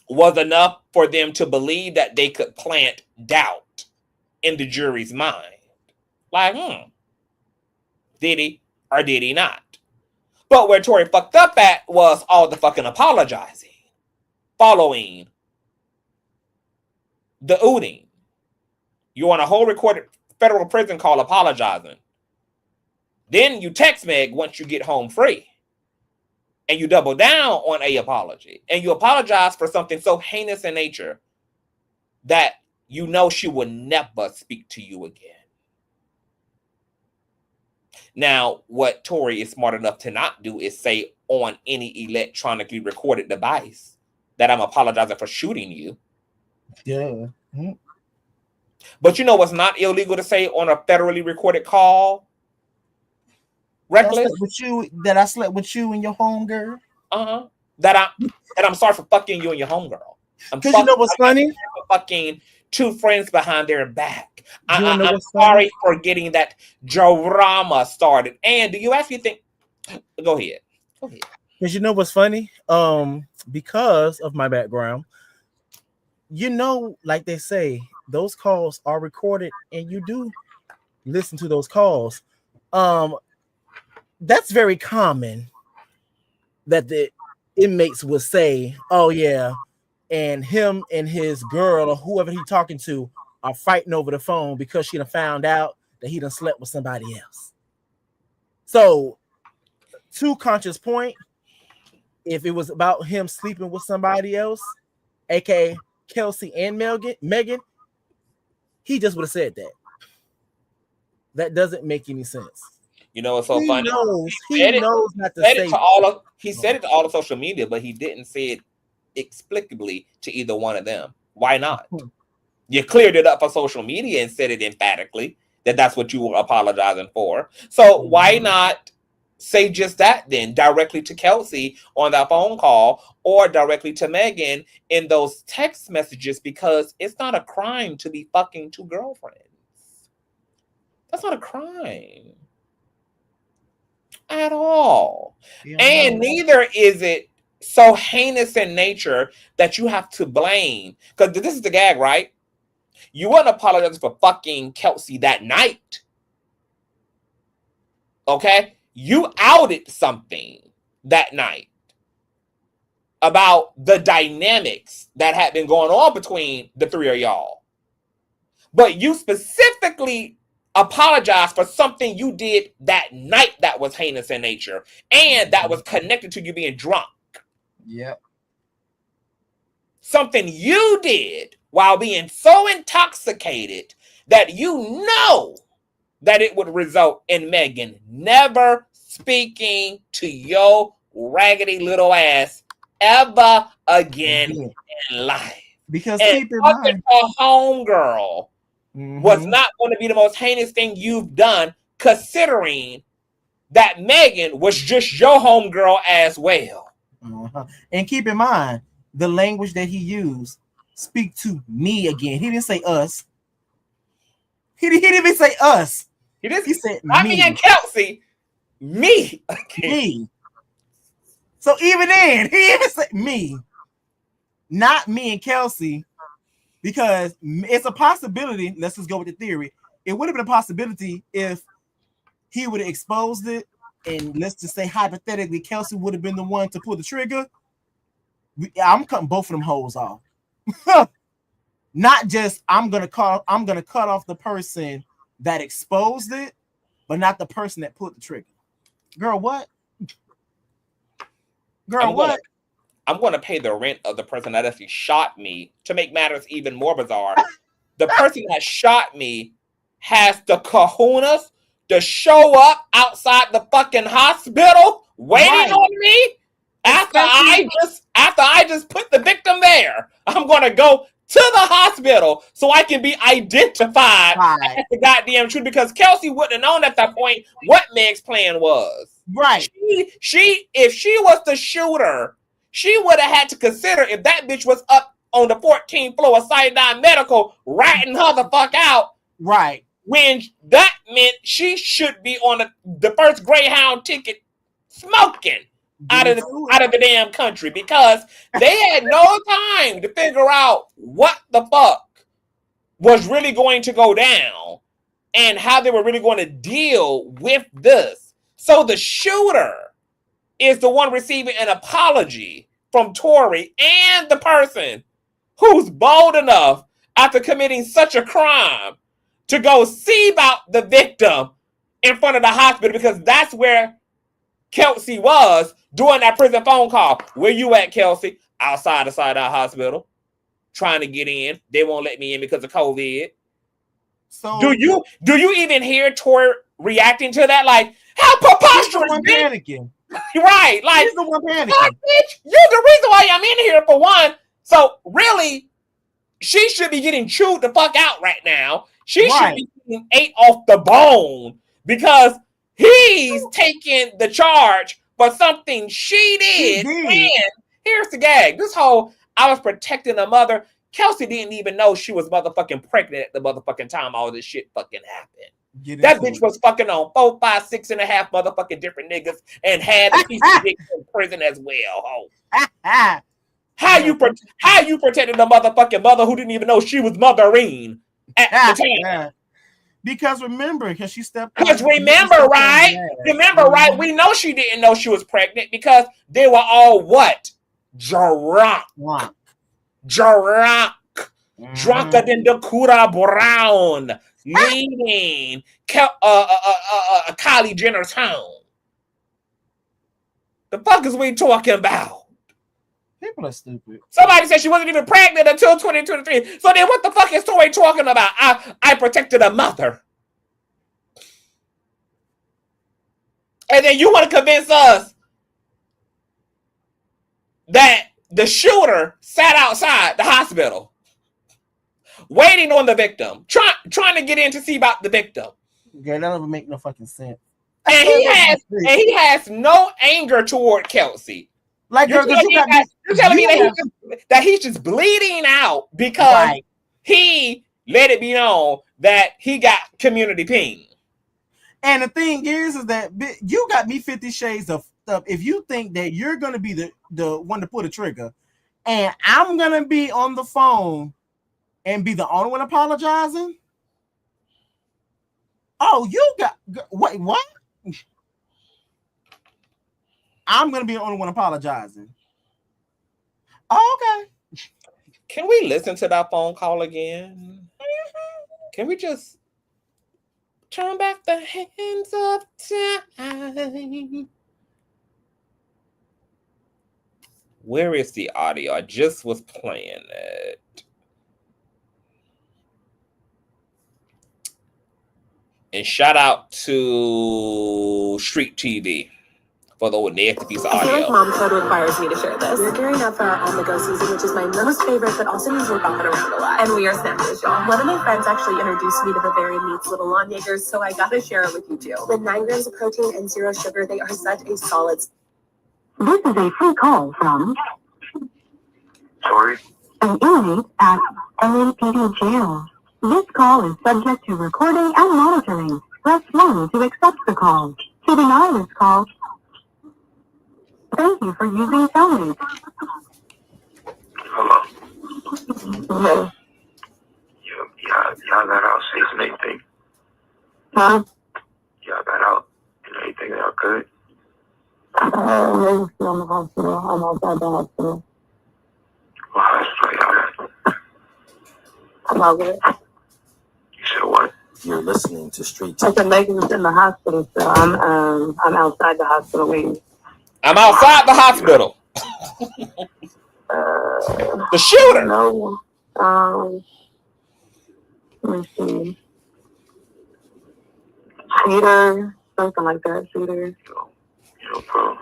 was enough for them to believe that they could plant doubt in the jury's mind. Like, did he or did he not? But where Tory fucked up at was all the fucking apologizing following the ooting. You're on a whole recorded federal prison call apologizing. Then you text Meg once you get home free. and you double down on a apology, and you apologize for something so heinous in nature that you know she will never speak to you again. Now, what Tory is smart enough to not do is say on any electronically recorded device that I'm apologizing for shooting you. Yeah. Mm-hmm. But you know what's not illegal to say on a federally recorded call? Reckless. That I slept with you and your homegirl. That I'm sorry for fucking you and your homegirl. Because you know what's funny? Fucking two friends behind their back. I'm sorry funny? for getting that drama started. And do you actually think? Go ahead. Because you know what's funny? Because of my background, you know, like they say, those calls are recorded, and you do listen to those calls. That's very common that the inmates will say, "Oh yeah," and him and his girl or whoever he's talking to are fighting over the phone because she done found out that he done slept with somebody else. So, to Conscious point, if it was about him sleeping with somebody else, aka Kelsey and Megan, he just would have said that. That doesn't make any sense. You know what's so funny? He knows not to say it. He said it to all of social media, but he didn't say it explicably to either one of them. Why not? You cleared it up for social media and said it emphatically that that's what you were apologizing for. So why not say just that then directly to Kelsey on that phone call or directly to Megan in those text messages? Because it's not a crime to be fucking two girlfriends. That's not a crime at all. And neither is it so heinous in nature that you have to blame. Because this is the gag, right? You wouldn't apologize for fucking Kelsey that night. Okay? You outed something that night about the dynamics that had been going on between the three of y'all. But you specifically apologize for something you did that night that was heinous in nature and that was connected to you being drunk. Yep. Something you did while being so intoxicated that you know that it would result in Megan never speaking to your raggedy little ass ever again in life. Because and keep in mind, a homegirl was not going to be the most heinous thing you've done, considering that Megan was just your homegirl as well. And keep in mind, the language that he used, speak to me again. He didn't say us. He didn't even say us. He said not me. Me and Kelsey, me again. Me. So even then, he even said me. Not me and Kelsey. Because it's a possibility. Let's just go with the theory. It would have been a possibility if he would have exposed it, and let's just say hypothetically, Kelsey would have been the one to pull the trigger. I'm cutting both of them hoes off. Not just I'm gonna cut off the person that exposed it, but not the person that pulled the trigger. Girl, what? Girl, what? I'm going to pay the rent of the person that actually shot me. To make matters even more bizarre, the person that shot me has the kahunas to show up outside the fucking hospital waiting on me after I just put the victim there. I'm going to go to the hospital so I can be identified as the goddamn truth, because Kelsey wouldn't have known at that point what Meg's plan was. Right. She if she was the shooter, she would have had to consider if that bitch was up on the 14th floor of Sinai Medical ratting her the fuck out. Right. When that meant she should be on the first Greyhound ticket smoking out of the damn country, because they had no time to figure out what the fuck was really going to go down and how they were really going to deal with this. So the shooter is the one receiving an apology from Tory and the person who's bold enough after committing such a crime to go see about the victim in front of the hospital, because that's where Kelsey was during that prison phone call. Where you at, Kelsey? Outside the side of our hospital, trying to get in. They won't let me in because of COVID. So do you even hear Tory reacting to that? Like, how preposterous, panicking. Right? Like, he's the one panicking. Bitch, you're the reason why I'm in here for one. So really, she should be getting chewed the fuck out right now. She should be getting ate off the bone because he's taking the charge for something she did. And here's the gag. This whole I was protecting the mother. Kelsey didn't even know she was motherfucking pregnant at the motherfucking time all this shit fucking happened. That bitch was fucking on 4, 5, 6 and a half motherfucking different niggas and had a piece of dick in prison as well. How you protected the motherfucking mother who didn't even know she was mothering at the time? Because remember, because she stepped. Because remember, right? We know she didn't know she was pregnant because they were all what? Drunk. Drunker than Dakota Brown leading Kylie Jenner's home. The fuck is we talking about? People are stupid. Somebody said she wasn't even pregnant until 2023. So then what the fuck is Tory talking about? I protected a mother. And then you want to convince us that the shooter sat outside the hospital waiting on the victim, trying to get in to see about the victim. Okay, that doesn't make no fucking sense. And he has no anger toward Kelsey. Like you're telling me that he's just bleeding out because he let it be known that he got community ping. And the thing is that you got me 50 shades of stuff. If you think that you're gonna be the one to pull the trigger, and I'm gonna be on the phone and be the only one apologizing. Oh, you got wait, what? I'm gonna be the only one apologizing. Oh, okay. Can we listen to that phone call again? Can we just turn back the hands of time? Where is the audio? I just was playing it. And shout out to Street TV for the nasty piece of audio. I feel like mom code requires me to share this. We're gearing up for our on-the-go season, which is my most favorite, but also means we're bumping around a lot. And we are snappers, y'all. One of my friends actually introduced me to the Very Meats Little Lawn Jaegers, so I gotta share it with you too. With 9 grams of protein and 0 sugar, they are such a solid. This is a free call from Tory? an inmate at LAPD jail. This call is subject to recording and monitoring. Press 1 to accept the call. To deny this call, thank you for using Cellmate. Hello? Hello. Y'all got out safe and everything? Huh? Y'all got out and everything y'all good? I'm still in the hospital. I'm outside the hospital. What hospital y'all at? I'm out there. You said what? You're listening to Street I TV. said Megan's in the hospital, so I'm outside the hospital waiting. I'm outside the hospital. The shooter. No. Let me see. Cedar, something like that. Cedar. Yo, bro.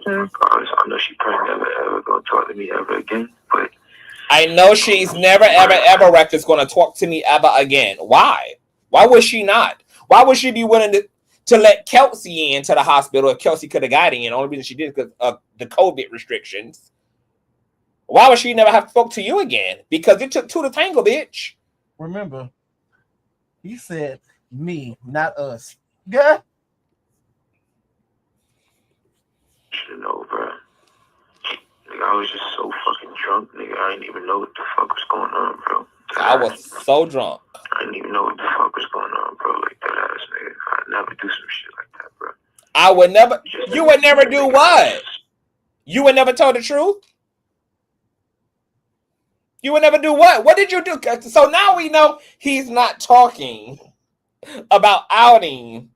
I know she probably never ever gonna talk to me ever again, but I know she's never, ever reckless going to talk to me ever again. Why? Why would she not? Why would she be willing to let Kelsey into the hospital if Kelsey could have got in? The only reason she did is because of the COVID restrictions. Why would she never have spoke to you again? Because it took 2 to tango, bitch. Remember, he said me, not us. Yeah. you know, bro. Nigga, I was just so fucking drunk, nigga. I didn't even know what the fuck was going on, bro. I was so drunk. I didn't even know what the fuck was going on, bro. Like that ass, nigga. I'd never do some shit like that, bro. I would never. You would never do what? You would never tell the truth? You would never do what? What did you do? So now we know he's not talking about outing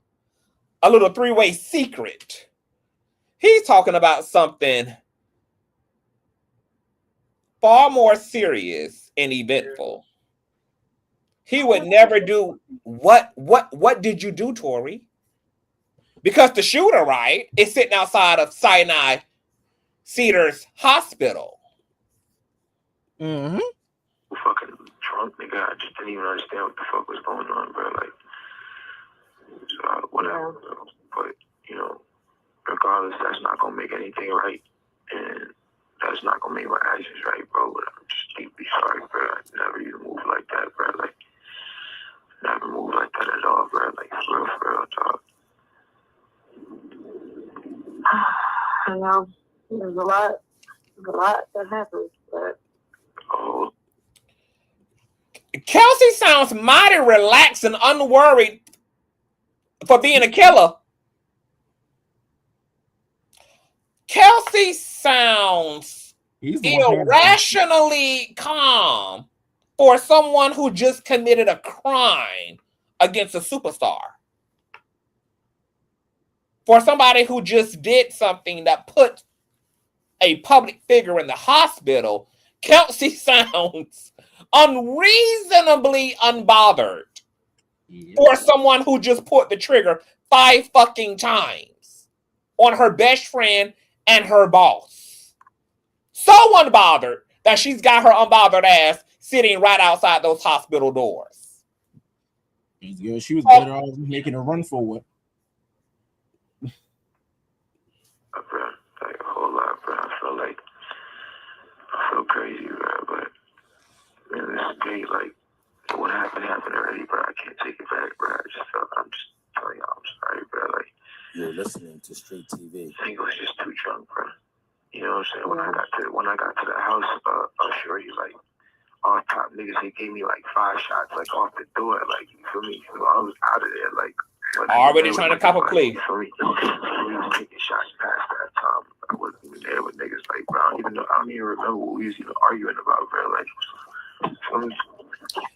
a little three-way secret. He's talking about something far more serious and eventful. He would never do what did you do, Tory? Because the shooter, right, is sitting outside of Sinai Cedars Hospital. Mm-hmm. Fucking drunk, nigga. I just didn't even understand what the fuck was going on, bro. Like, so whatever. But, you know, regardless, that's not gonna make anything right. And that's not gonna make my actions right, bro. But I'm just deeply sorry, bro. I never even moved like that, bro. Like, never moved like that at all, bro. Like, for real, dog. I know. There's a lot that happens, but Oh, Kelsey sounds mighty relaxed and unworried for being a killer. Kelsey sounds irrationally calm for someone who just committed a crime against a superstar. For somebody who just did something that put a public figure in the hospital, Kelsey sounds unreasonably unbothered. For someone who just put the trigger 5 fucking times on her best friend and her boss. So unbothered that she's got her unbothered ass sitting right outside those hospital doors. She was better off making a run for it. bro, like a whole lot, bro. I feel crazy, bro. But man, this day, like, what happened already, bro. I can't take it back, bro. I'm just telling y'all, I'm sorry, bro. Like, You're listening to Street TV. I think it was just too drunk, bro. You know what I'm saying? When I got to the house, Shorty, like, all top niggas, they gave me like 5 shots, like, off the door, like, you feel me? So I was out of there, like, already trying to cop a plea. You feel me? We was taking shots past that time. I wasn't even there with niggas, like, bro. I don't even remember what we was even arguing about, bro. Like,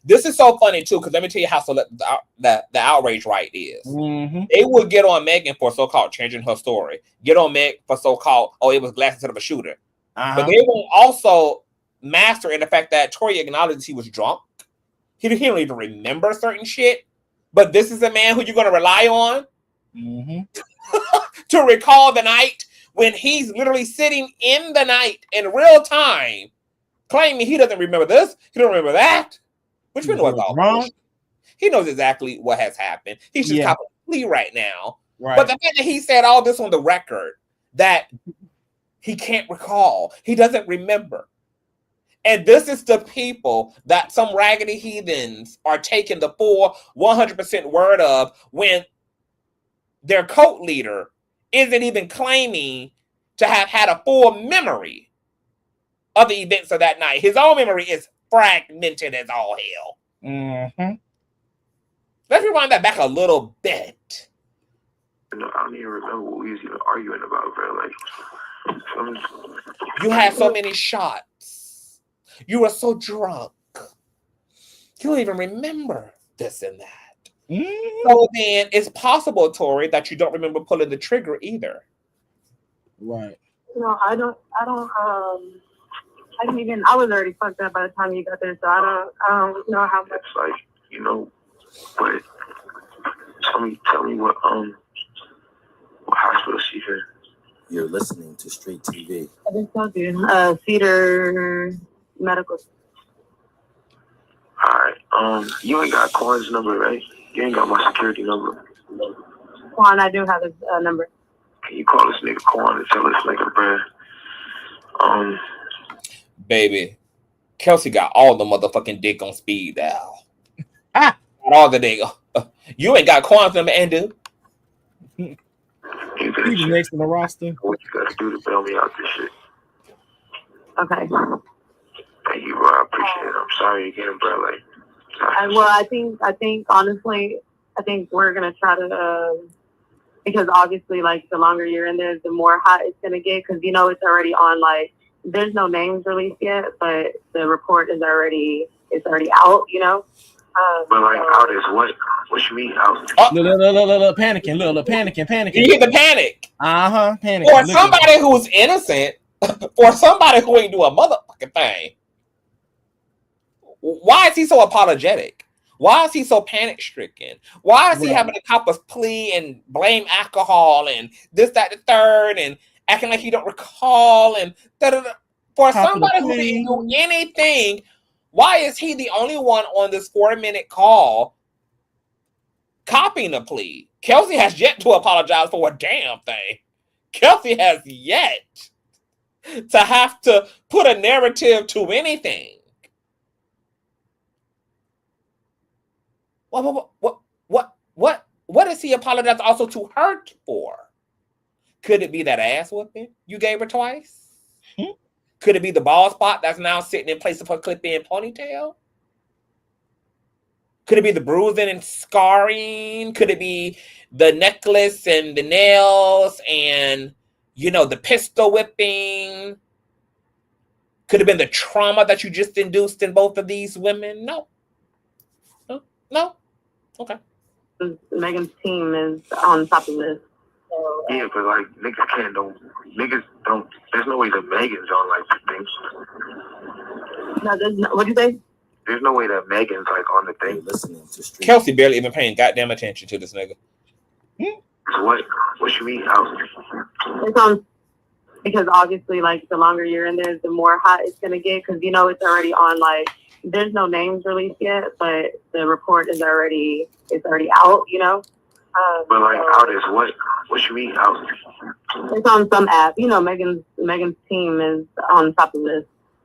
this is so funny too, because let me tell you how the outrage right is. Mm-hmm. They would get on Megan for so-called changing her story. Get on Meg for so-called, oh, it was glass instead of a shooter. But they won't also master in the fact that Tory acknowledges he was drunk. He don't even remember certain shit. But this is a man who you're going to rely on to recall the night when he's literally sitting in the night in real time, claiming he doesn't remember this, he don't remember that. Which we know all wrong. He knows exactly what has happened. He's just copping a plea right now. Right. But the fact that he said all this on the record that he can't recall, he doesn't remember. And this is the people that some raggedy heathens are taking the full 100% word of when their cult leader isn't even claiming to have had a full memory of the events of that night. His own memory is fragmented as all hell. Mm-hmm. Let's rewind that back a little bit. I don't even remember what we was even arguing about, bro. Like, you had so many shots. You were so drunk. You don't even remember this and that. Mm-hmm. So then it's possible, Tory, that you don't remember pulling the trigger either. Right. No, I was already fucked up by the time you got there, so I don't know how much. It's like, you know, but tell me what hospital she's in. You're listening to Street TV. I just told you, Cedar Medical. Alright, you ain't got Quan's number, right? You ain't got my security number. Quan, I do have his number. Can you call this nigga Quan and tell this nigga, bruh? Baby, Kelsey got all the motherfucking dick on speed dial. Got all the dick. You ain't got Quan's number, and dude. He's next in the roster. What you gotta do to bail me out this shit? Okay. Thank you, bro. I appreciate it. I'm sorry again, bro. Like, I think honestly, we're gonna try to, because obviously, like, the longer you're in there, the more hot it's gonna get. Because you know it's already on. Like, there's no names released yet, but the report is already out. You know. But like, out is what? What you mean? Out. Look, panicking. Look, panicking. You hear the panic. Panicking. Or somebody who's innocent, or somebody who ain't do a motherfucking thing. Why is he so apologetic? Why is he so panic stricken? Why is he having a cop of plea and blame alcohol and this, that, the third, and acting like he don't recall and da-da-da. For somebody who didn't do anything, why is he the only one on this 4-minute call copying a plea? Kelsey has yet to apologize for a damn thing. Kelsey has yet to have to put a narrative to anything. What is he apologizing also to her for? Could it be that ass whooping you gave her twice? Could it be the bald spot that's now sitting in place of her clip-in ponytail? Could it be the bruising and scarring? Could it be the necklace and the nails and, the pistol whipping? Could have been the trauma that you just induced in both of these women? No. Okay. Megan's team is on top of this. So, yeah, but like niggas don't. There's no way that Megan's on like the thing. No, there's no. What'd you say? There's no way that Megan's like on the thing. Listening to Street. Kelsey barely even paying goddamn attention to this nigga. So what you mean? Out? It's on because obviously, like the longer you're in there, the more hot it's gonna get. Because it's already on. Like there's no names released yet, but the report is already out. But like out is what? What you mean out? It's on some app. Megan's team is on top of this.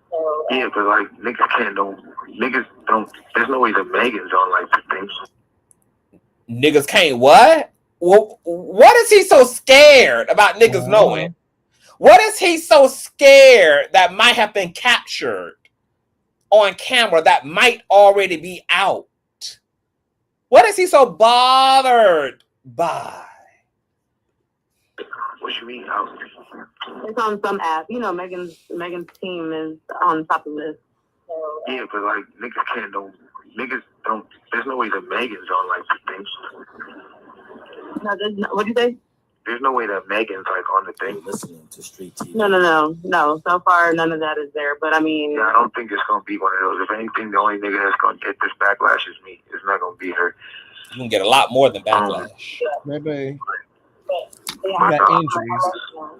So, yeah, but like niggas don't. There's no way that Megan's on like the thing. Niggas can't what? Well, what is he so scared about niggas knowing? What is he so scared that might have been captured on camera that might already be out? What is he so bothered by? What you mean out? It's on some app. Megan's team is on top of this. So, yeah, but like niggas don't. There's no way that Megan's on like the thing. No, there's no. What'd you say? There's no way that Megan's like on the thing. Listening to Street TV. No. So far, none of that is there. But I mean, yeah, I don't think it's gonna be one of those. If anything, the only nigga that's gonna get this backlash is me. It's not gonna be her. You can get a lot more than backlash. Maybe. yeah, got injuries.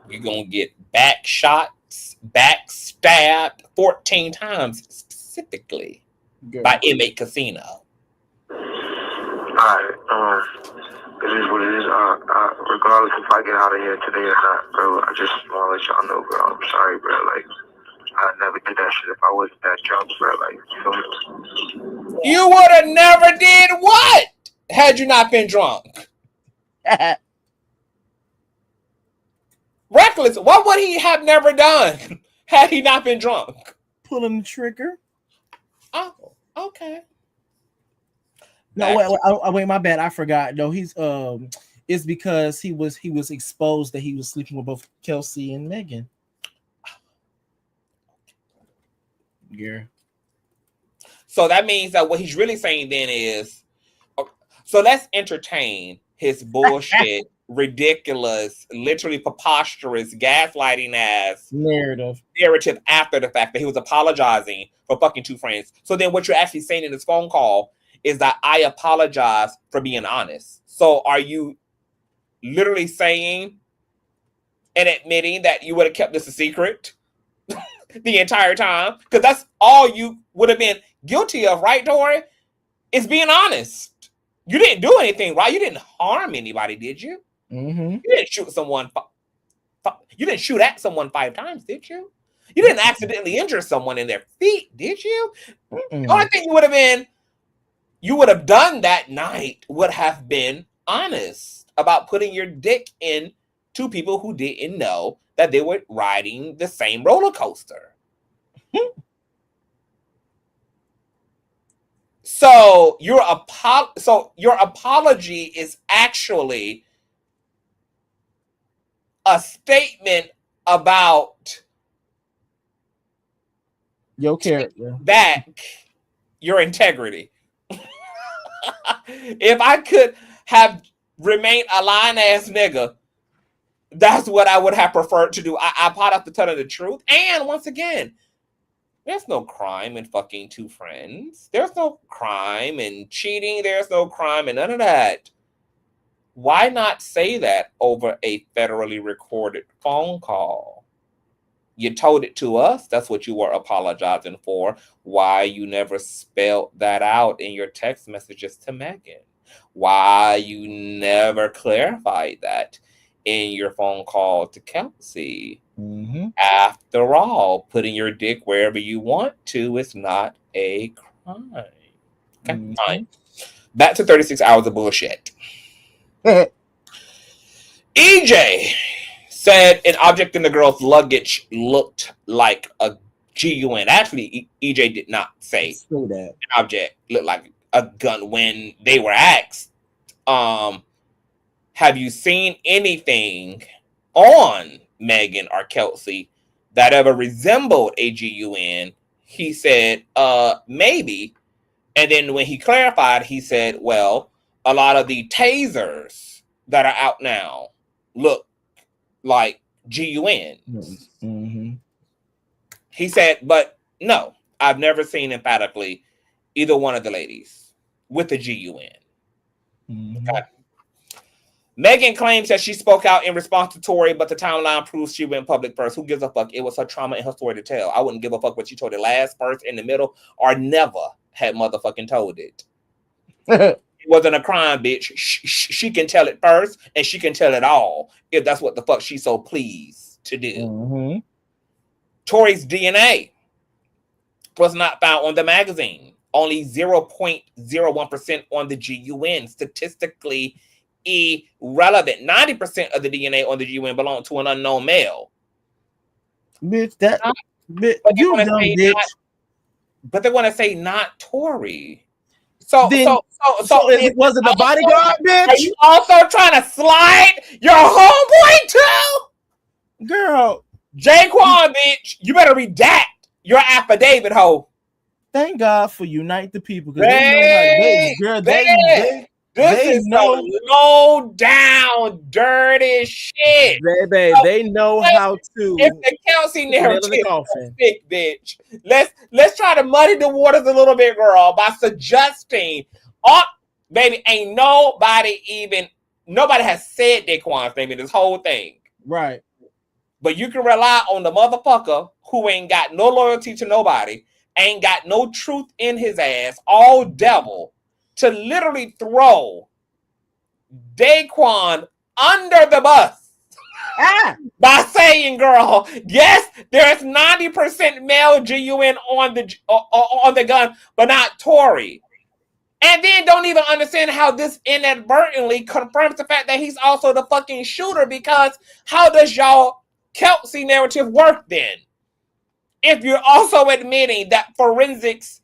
You're gonna get back shots, back stabbed 14 times specifically by inmate casino. Alright, it is what it is. Regardless if I get out of here today or not, bro, I just want to let y'all know, bro. I'm sorry, bro. Like, I never did that shit if I wasn't that drunk, bro. Like, You would have never did what had you not been drunk? Reckless. What would he have never done had he not been drunk? Pulling the trigger. Oh, okay. No, wait, my bad. I forgot. No, he's it's because he was exposed that he was sleeping with both Kelsey and Megan. Yeah. So that means that what he's really saying then is, so let's entertain his bullshit, ridiculous, literally preposterous, gaslighting ass narrative after the fact that he was apologizing for fucking two friends. So then what you're actually saying in this phone call is that I apologize for being honest. So are you literally saying and admitting that you would have kept this a secret the entire time? Because that's all you would have been guilty of, right, Tory? Is being honest. You didn't do anything, right? You didn't harm anybody, did you? Mm-hmm. You didn't shoot someone. You didn't shoot at someone 5 times, did you? You didn't accidentally injure someone in their feet, did you? The only thing you would have done that night would have been honest about putting your dick in two people who didn't know that they were riding the same roller coaster. So your apology is actually a statement about your character, back your integrity. If I could have remained a lying ass nigga, that's what I would have preferred to do. I probably have to tell her the truth. And once again, there's no crime in fucking two friends. There's no crime in cheating. There's no crime in none of that. Why not say that over a federally recorded phone call? You told it to us. That's what you were apologizing for. Why you never spelled that out in your text messages to Megan? Why you never clarified that in your phone call to Kelsey? Mm-hmm. After all, putting your dick wherever you want to is not a crime. Okay, fine. Back to 36 hours of bullshit. EJ said an object in the girl's luggage looked like a GUN. Actually, EJ did not say that an object looked like a gun when they were asked, have you seen anything on Megan or Kelsey that ever resembled a GUN? He said, maybe. And then when he clarified, he said, well, a lot of the tasers that are out now look like GUNs. Mm-hmm. He said, but no, I've never seen emphatically either one of the ladies with a GUN. Mm-hmm. Okay. Megan claims that she spoke out in response to Tory, but the timeline proves she went public first. Who gives a fuck? It was her trauma and her story to tell. I wouldn't give a fuck what she told it last, first, in the middle, or never had motherfucking told it. It wasn't a crime, bitch. She can tell it first, and she can tell it all if that's what the fuck she's so pleased to do. Mm-hmm. Tory's DNA was not found on the magazine. Only 0.01% on the GUN. Statistically irrelevant. 90% of the DNA on the GUN belonged to an unknown male. Bitch, you dumb bitch. But they want to say not Tory. So was it the bodyguard, bitch? Are you also trying to slide your homeboy too? Girl. Jaquan, bitch, you better redact your affidavit, ho. Thank God for Unite the People. This is some low down, dirty shit. Baby, they know how to. If the Kelsey narrative is thick, bitch, let's try to muddy the waters a little bit, girl, by suggesting, baby, ain't nobody has said Daquan's name in this whole thing. Right. But you can rely on the motherfucker who ain't got no loyalty to nobody, ain't got no truth in his ass, all devil, to literally throw Daquan under the bus by saying, girl, yes, there's 90% male GUN on the gun, but not Tory. And then don't even understand how this inadvertently confirms the fact that he's also the fucking shooter, because how does y'all Kelsey narrative work then? If you're also admitting that forensics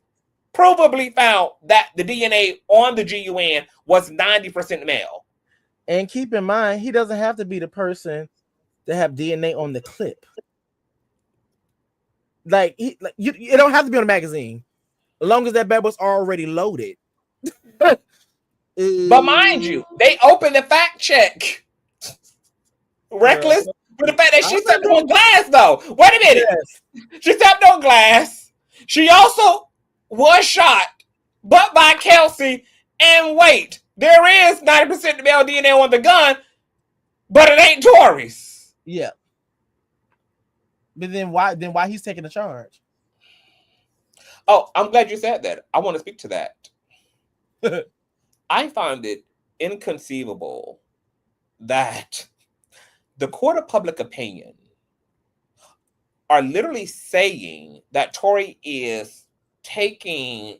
provably found that the DNA on the GUN was 90% male. And keep in mind, he doesn't have to be the person to have DNA on the clip. You don't have to be on a magazine, as long as that bad was already loaded. But mind you, they opened the fact check. Reckless. But the fact that she stepped on glass, though. Wait a minute. Yes. She stepped on glass. She also was shot, but by Kelsey. And wait, there is 90% male DNA on the gun, but it ain't Tory's. Yeah. But then why he's taking the charge? Oh, I'm glad you said that. I want to speak to that. I find it inconceivable that the court of public opinion are literally saying that Tory is taking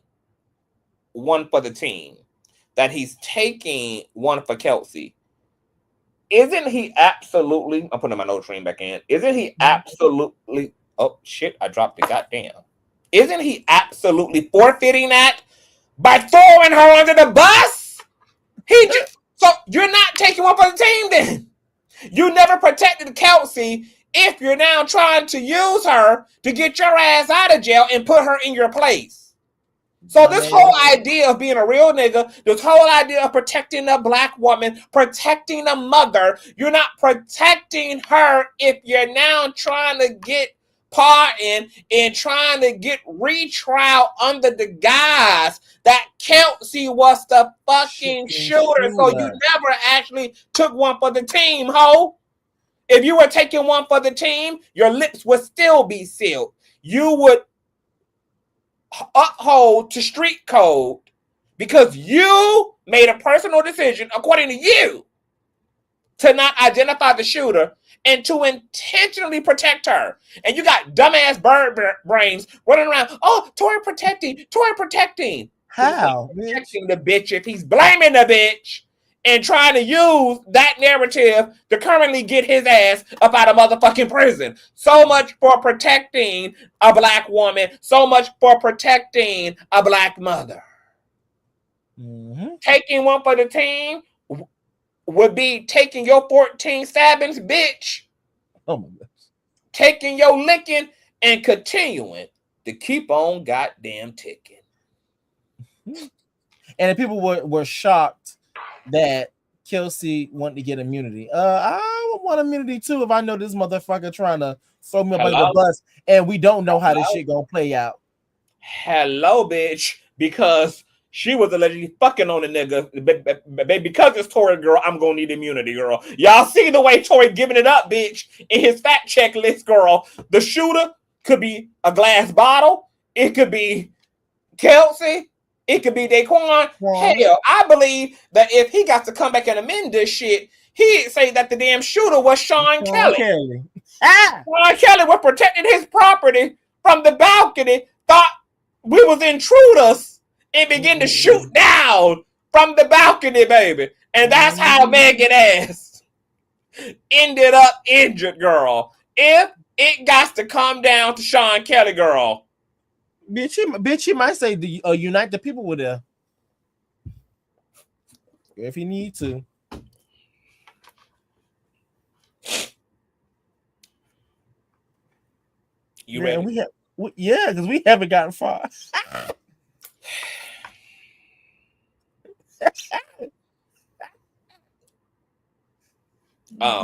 one for the team, that he's taking one for Kelsey. Isn't he absolutely, I'm putting my note train back in, isn't he absolutely, oh shit, I dropped it, goddamn. Isn't he absolutely forfeiting that by throwing her under the bus? So you're not taking one for the team then. You never protected Kelsey if you're now trying to use her to get your ass out of jail and put her in your place. So this whole idea of being a real nigga, this whole idea of protecting a black woman, protecting a mother, you're not protecting her if you're now trying to get pardoned and trying to get retrial under the guise that Kelsey was the fucking shooter. So you never actually took one for the team, ho. If you were taking one for the team, your lips would still be sealed. You would uphold to street code because you made a personal decision, according to you, to not identify the shooter and to intentionally protect her. And you got dumbass bird brains running around. Oh, Tory protecting. How? Protecting the bitch if he's blaming the bitch and trying to use that narrative to currently get his ass up out of motherfucking prison. So much for protecting a black woman. So much for protecting a black mother. Mm-hmm. Taking one for the team would be taking your 14 stabbings, bitch. Oh my goodness. Taking your licking and continuing to keep on goddamn ticking. And people were shocked that Kelsey wanted to get immunity. I would want immunity too if I know this motherfucker trying to throw me up under the bus and we don't know how this shit gonna play out. Hello, bitch, because she was allegedly fucking on a nigga. Because it's Tory, girl, I'm gonna need immunity, girl. Y'all see the way Tory giving it up, bitch, in his fact checklist, girl. The shooter could be a glass bottle. It could be Kelsey. It could be Daquan. Hell, I believe that if he got to come back and amend this shit, he'd say that the damn shooter was Sean Kelly. Sean Kelly was protecting his property from the balcony, thought we was intruders, and began to shoot down from the balcony, baby. And that's how Megan ass ended up injured, girl. If it got to come down to Sean Kelly, girl. Bitch, he might say unite the people with her if he need to. You ready? Because we haven't gotten far.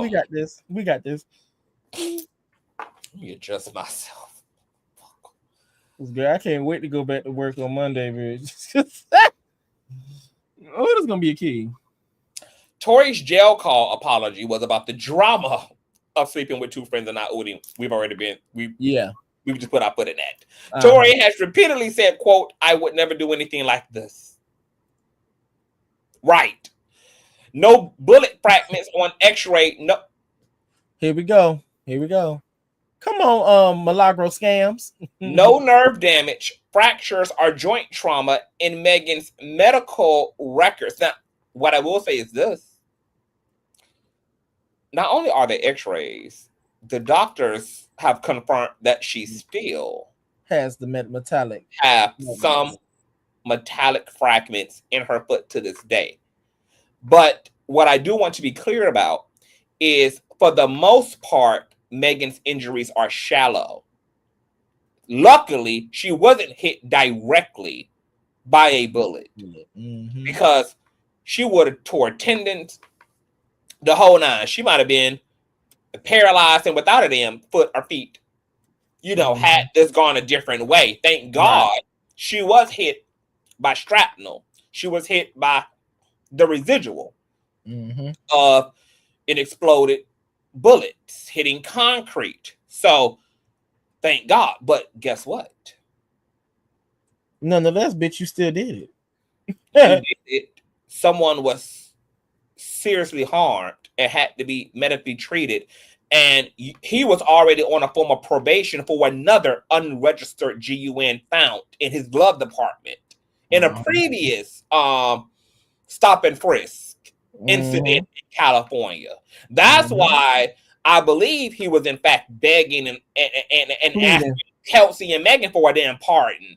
We got this. Let me adjust myself. Girl, I can't wait to go back to work on Monday, bitch. Oh, it's gonna be a key. Tory's jail call apology was about the drama of sleeping with two friends and not Udi. We've just put our foot in that. Tory has repeatedly said, quote, "I would never do anything like this." Right. No bullet fragments on X-ray. No. Here we go. Come on, Milagro scams. No nerve damage, fractures, or joint trauma in Megan's medical records. Now, what I will say is this. Not only are there X-rays, the doctors have confirmed that she still has the metallic. Have some metallic fragments in her foot to this day. But what I do want to be clear about is, for the most part, Megan's injuries are shallow. Luckily, she wasn't hit directly by a bullet because she would have tore tendons, the whole nine. She might have been paralyzed and without a damn foot or feet, had this gone a different way. Thank God she was hit by shrapnel. She was hit by the residual of an exploded bullets hitting concrete. So thank God. But guess what? Nonetheless, bitch, you still did it. You did it. Someone was seriously harmed and had to be medically treated. And he was already on a form of probation for another unregistered GUN found in his glove department in a previous stop and frisk incident in California. That's why I believe he was in fact begging and asking Kelsey and Megan for a damn pardon.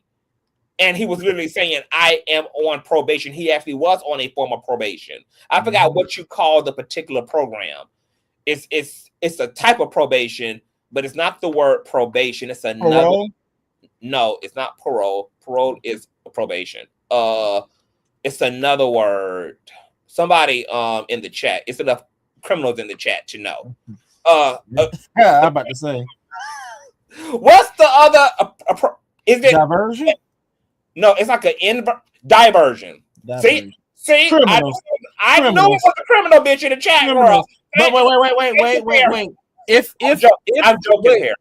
And he was literally saying, "I am on probation." He actually was on a form of probation. I forgot what you call the particular program. It's a type of probation, but it's not the word probation. It's another. Parole? No, it's not parole. Parole is probation. It's another word. Somebody in the chat. It's enough criminals in the chat to know. Yeah, I'm about to say. What's the other? Is it Diversion? No, it's like an diversion. See, I knew it was a criminal bitch in the chat, girl. But wait. I'm joking here.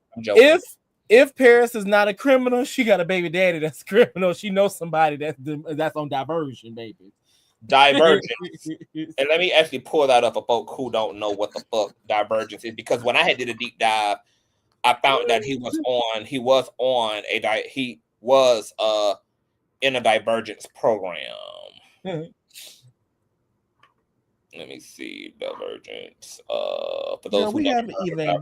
If Paris is not a criminal, she got a baby daddy that's a criminal. She knows somebody that's on diversion, baby. Divergence. And let me actually pull that up for folks who don't know what the fuck divergence is, because when I had did a deep dive, I found that he was in a divergence program. Let me see, divergence. For those we haven't even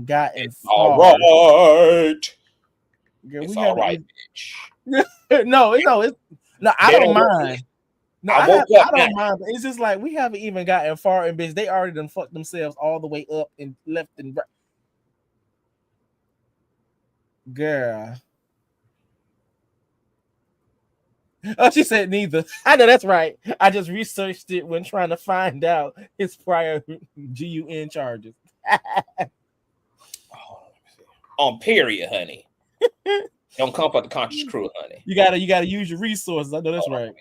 gotten far. All right. Girl, it's all right, bitch. No, I don't mind. No, I don't mind. But it's just like we haven't even gotten far, and bitch, they already done fucked themselves all the way up and left and right. Girl. Oh, she said neither. I know that's right. I just researched it when trying to find out his prior GUN charges. On period, honey. Don't come for the conscious crew, honey. You gotta use your resources. I know that's right.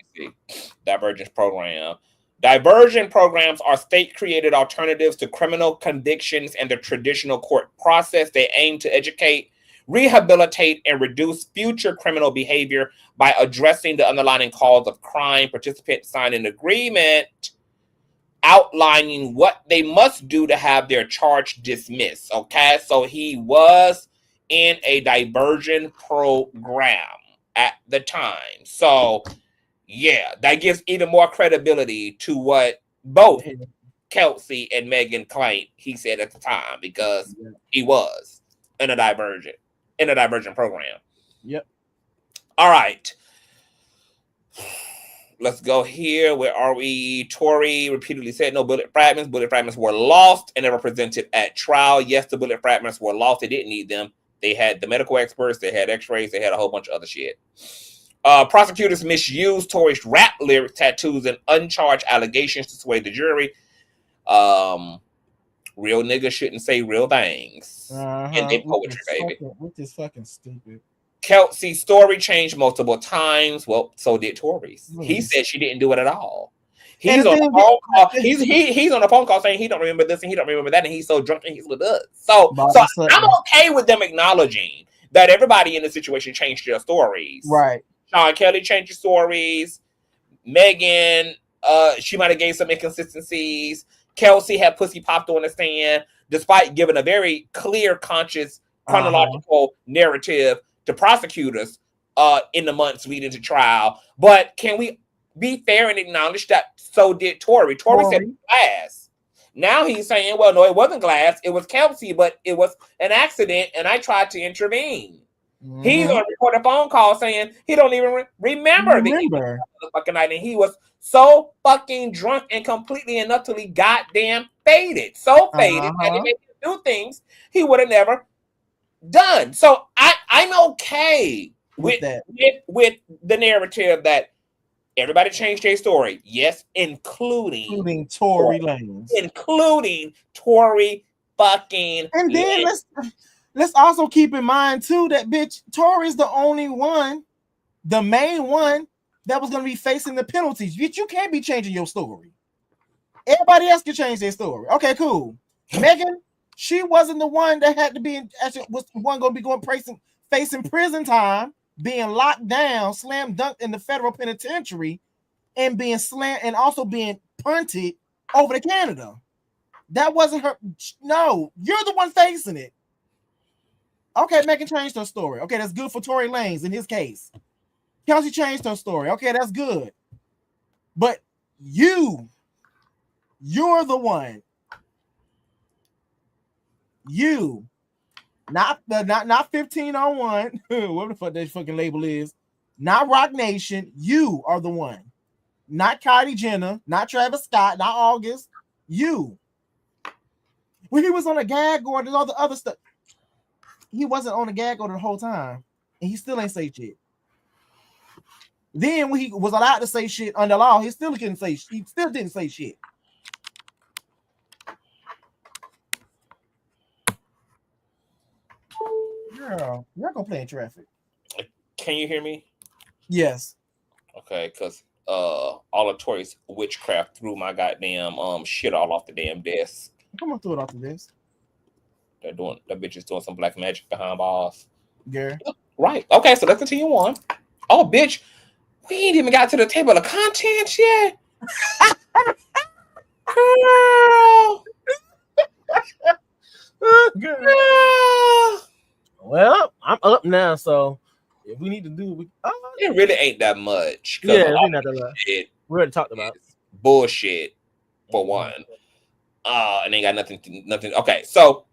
Divergence program. Diversion programs are state-created alternatives to criminal convictions and the traditional court process. They aim to educate, rehabilitate, and reduce future criminal behavior by addressing the underlying cause of crime. Participants sign an agreement outlining what they must do to have their charge dismissed. Okay, so he was in a diversion program at the time. So, yeah, that gives even more credibility to what both Kelsey and Megan claimed he said at the time, because he was in a diversion program. Yep. All right. Let's go here. Where are we? Tory repeatedly said no bullet fragments. Bullet fragments were lost and never presented at trial. Yes, the bullet fragments were lost. They didn't need them. They had the medical experts. They had x-rays. They had a whole bunch of other shit. Prosecutors misused Tory's rap lyrics, tattoos, and uncharged allegations to sway the jury. Real niggas shouldn't say real things in their poetry, baby. Which is fucking stupid. Kelsey's story changed multiple times. Well, so did Tory's. He said she didn't do it at all. He's on a phone call. He's on a phone call saying he don't remember this and he don't remember that, and he's so drunk and he's with us. So I'm okay with them acknowledging that everybody in the situation changed their stories. Right. Sean Kelly changed his stories. Megan, she might have gave some inconsistencies. Kelsey had pussy popped on the stand, despite giving a very clear, conscious, chronological narrative to prosecutors in the months leading to trial. But can we be fair and acknowledge that so did Tory? Tory said glass. Now he's saying, well, no, it wasn't glass. It was Kelsey, but it was an accident, and I tried to intervene. Mm-hmm. He's on a recorded phone call saying he don't even remember the fucking night, and he was so fucking drunk and completely and utterly goddamn faded. So faded that he made him do things he would have never done. So I'm okay with the narrative that everybody changed their story. Yes, including Tory Lanez. Including Tory fucking And then let's also keep in mind too that bitch Tory's the only one, the main one that was going to be facing the penalties. Bitch, you can't be changing your story. Everybody else can change their story. Okay, cool. Megan, she wasn't the one that had to be was the one going to be facing prison time, being locked down, slam dunked in the federal penitentiary, and being slammed and also being punted over to Canada. That wasn't her. No, you're the one facing it. Okay, Megan changed her story. Okay, that's good for Tory Lanez in his case. Kelsey changed her story. Okay, that's good. But you're the one. You, not 1501. Whatever the fuck that fucking label is. Not Rock Nation. You are the one. Not Kylie Jenner. Not Travis Scott. Not August. You. When he was on a gag order and all the other stuff, he wasn't on a gag order the whole time, and he still ain't say shit. Then when he was allowed to say shit under law, he still didn't say shit. Girl, you're gonna play in traffic. Can you hear me? Yes. Okay, because all of Tory's witchcraft threw my goddamn shit all off the damn desk. Come on, throw it off the desk. That bitch is doing some black magic behind bars. Yeah. Right. Okay, so let's continue on. Oh, bitch, we ain't even got to the table of contents yet. Girl. Girl. Well, I'm up now, so if we need to do it really ain't that much. Yeah, we not that much. We already talked about bullshit for one. And ain't got nothing. Okay, so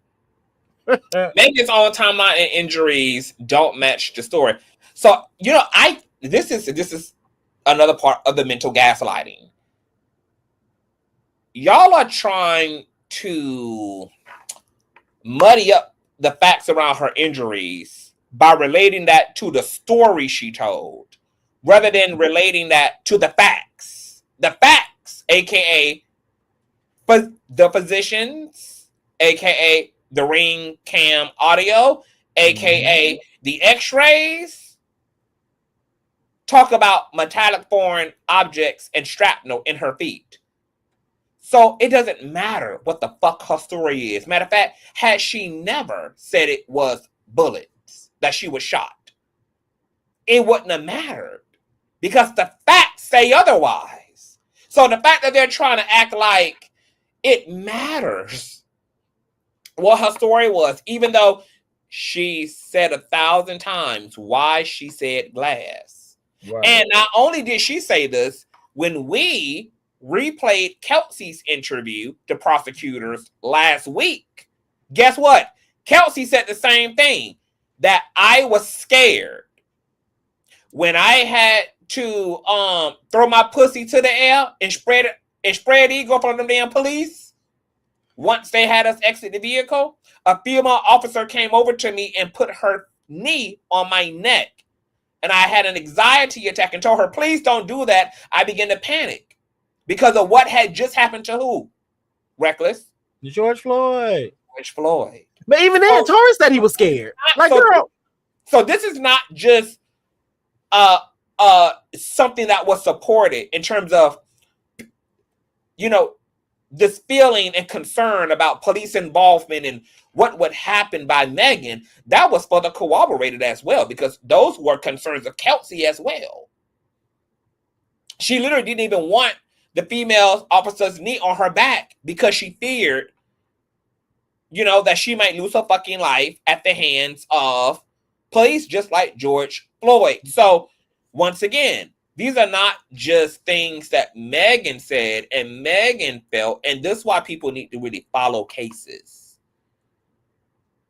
Megan's on timeline and injuries don't match the story. So this is another part of the mental gaslighting. Y'all are trying to muddy up the facts around her injuries by relating that to the story she told, rather than relating that to the facts. The facts, aka the physicians, aka the ring cam audio, aka the x-rays, talk about metallic foreign objects and shrapnel in her feet. So it doesn't matter what the fuck her story is. Matter of fact, had she never said it was bullets, that she was shot, it wouldn't have mattered because the facts say otherwise. So the fact that they're trying to act like it matters what her story was, even though she said 1,000 times why she said glass. Right. And not only did she say this, when we replayed Kelsey's interview to prosecutors last week, guess what? Kelsey said the same thing, that I was scared when I had to throw my pussy to the air and spread eagle from them damn police. Once they had us exit the vehicle, a female officer came over to me and put her knee on my neck, and I had an anxiety attack and told her, please don't do that. I began to panic because of what had just happened to who? Reckless? George Floyd. George Floyd. But even then, Tory said he was scared. Like, girl. So this is not just something that was supported in terms of, this feeling and concern about police involvement and what would happen by Megan. That was further corroborated as well, because those were concerns of Kelsey as well. She literally didn't even want the female officer's knee on her back because she feared, that she might lose her fucking life at the hands of police, just like George Floyd. So once again, these are not just things that Megan said and Megan felt, and this is why people need to really follow cases.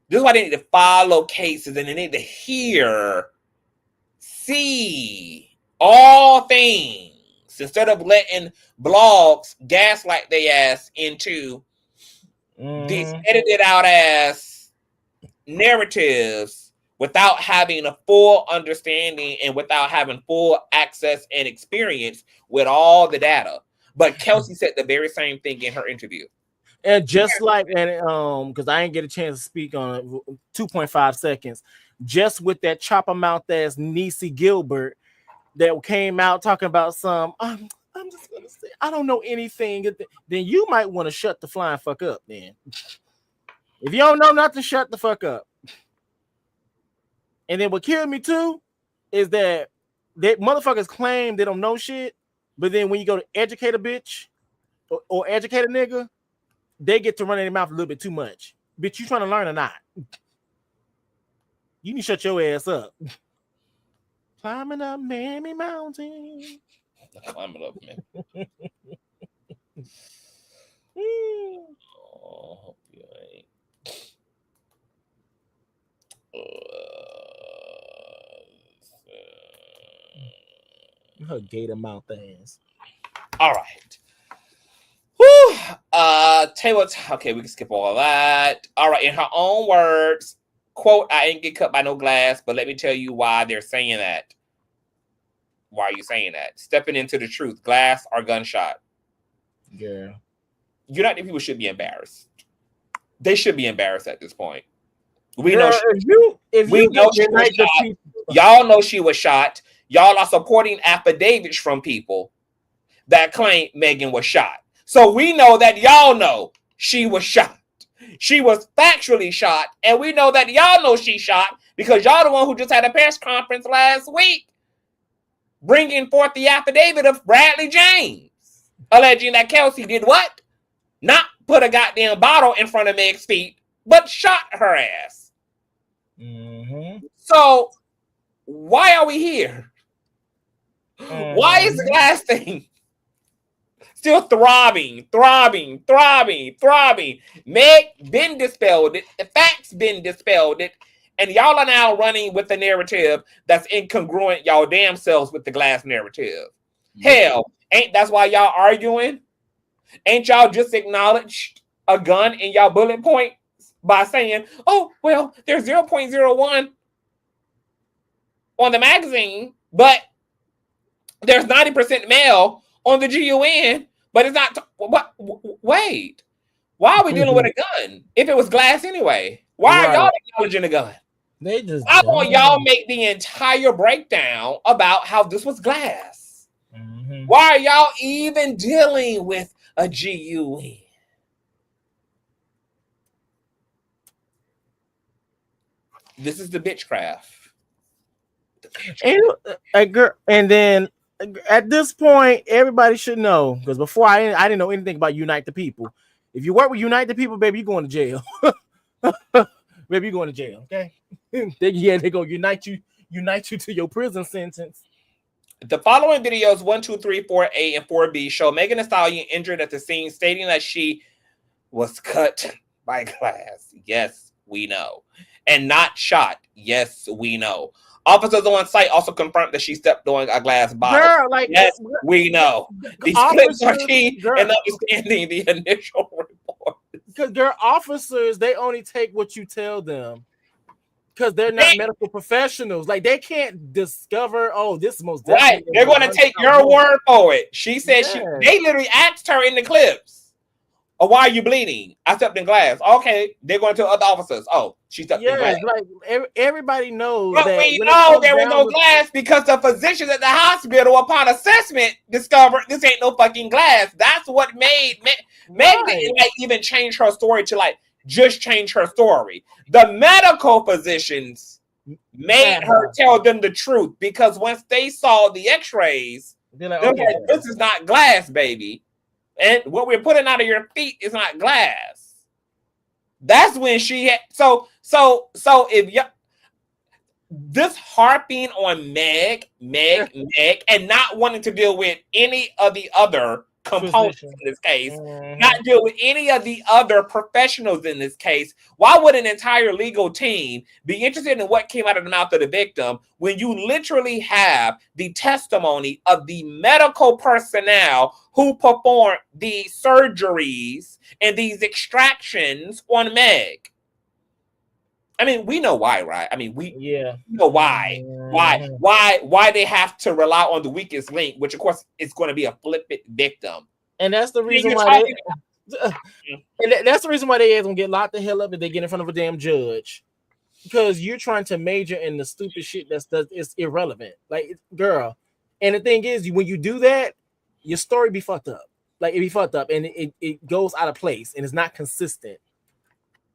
This is why they need to follow cases, and they need to see all things, instead of letting blogs gaslight their ass into these edited out ass narratives without having a full understanding and without having full access and experience with all the data. But Kelsey said the very same thing in her interview. And just like, because I didn't get a chance to speak on it, 2.5 seconds, just with that chopper mouth ass Niecy Gilbert that came out talking about some, I'm just gonna say I don't know anything, then you might want to shut the flying fuck up. Then if you don't know nothing, shut the fuck up. And then what killed me too is that motherfuckers claim they don't know shit, but then when you go to educate a bitch or educate a nigga, they get to run in their mouth a little bit too much. Bitch, you trying to learn or not? You need to shut your ass up. Climbing up Mammy Mountain. Climbing up, man. Oh, you ain't. Her gator mouth ass. All right. Woo. Okay, we can skip all of that. All right. In her own words, quote, I ain't get cut by no glass, but let me tell you why they're saying that. Why are you saying that? Stepping into the truth, glass or gunshot. Yeah. United people should be embarrassed. They should be embarrassed at this point. We Girl, know if we you know she was unite the shot. people, Y'all know she was shot. Y'all are supporting affidavits from people that claim Megan was shot. So we know that y'all know she was shot. She was factually shot, and we know that y'all know she shot because y'all the one who just had a press conference last week bringing forth the affidavit of Bradley James, alleging that Kelsey did what? Not put a goddamn bottle in front of Meg's feet, but shot her ass. mm-hmm. So why are we here? Why is the glass thing still throbbing? Meg been dispelled it. The facts been dispelled it. And y'all are now running with the narrative that's incongruent y'all damn selves with the glass narrative. Hell, ain't that's why y'all arguing? Ain't y'all just acknowledged a gun in y'all bullet point by saying, oh, well, there's 0.01 on the magazine, but there's 90% male on the GUN, but it's not. Wait, why are we dealing with a gun if it was glass anyway? Why are y'all acknowledging a gun? They just. I want y'all make the entire breakdown about how this was glass. Mm-hmm. Why are y'all even dealing with a GUN? This is the bitchcraft. And then at this point, everybody should know, because before I didn't know anything about Unite the People. If you work with Unite the People, baby, you're going to jail. Baby, you're going to jail. Okay. They go unite you to your prison sentence. The following videos 1, 2, 3, 4A, and 4B show Megan Thee Stallion injured at the scene, stating that she was cut by glass. Yes, we know. And not shot. Yes, we know. Officers on site also confirmed that she stepped on a glass bottle. Girl, yes, we know. These clips are key in understanding the initial report. Because girl, officers, they only take what you tell them. Because they're not medical professionals. Like, they can't discover, oh, this is most definitely. Right. They're going to take your word for it. She said they literally asked her in the clips, oh, why are you bleeding? I stepped in glass. Okay. They're going to other officers. Oh, she stepped in glass. Like everybody knows. But that we know there was no glass because the physicians at the hospital, upon assessment, discovered this ain't no fucking glass. That's what made Meg didn't like even change her story to like just change her story. The medical physicians made her tell them the truth because once they saw the x-rays, they're like, this is not glass, baby. And what we're putting out of your feet is not glass. That's when she had so if you this harping on Meg, and not wanting to deal with any of the other components in this case, not deal with any of the other professionals in this case. Why would an entire legal team be interested in what came out of the mouth of the victim when you literally have the testimony of the medical personnel who performed the surgeries and these extractions on Meg? I mean, we know why, right? I mean, we know why. Why they have to rely on the weakest link, which of course is going to be a flippant victim. And that's the reason why that's the reason why they gonna get locked the hell up if they get in front of a damn judge. Because you're trying to major in the stupid shit it's irrelevant. Like, girl. And the thing is, when you do that, your story be fucked up. Like, it be fucked up and it goes out of place and it's not consistent.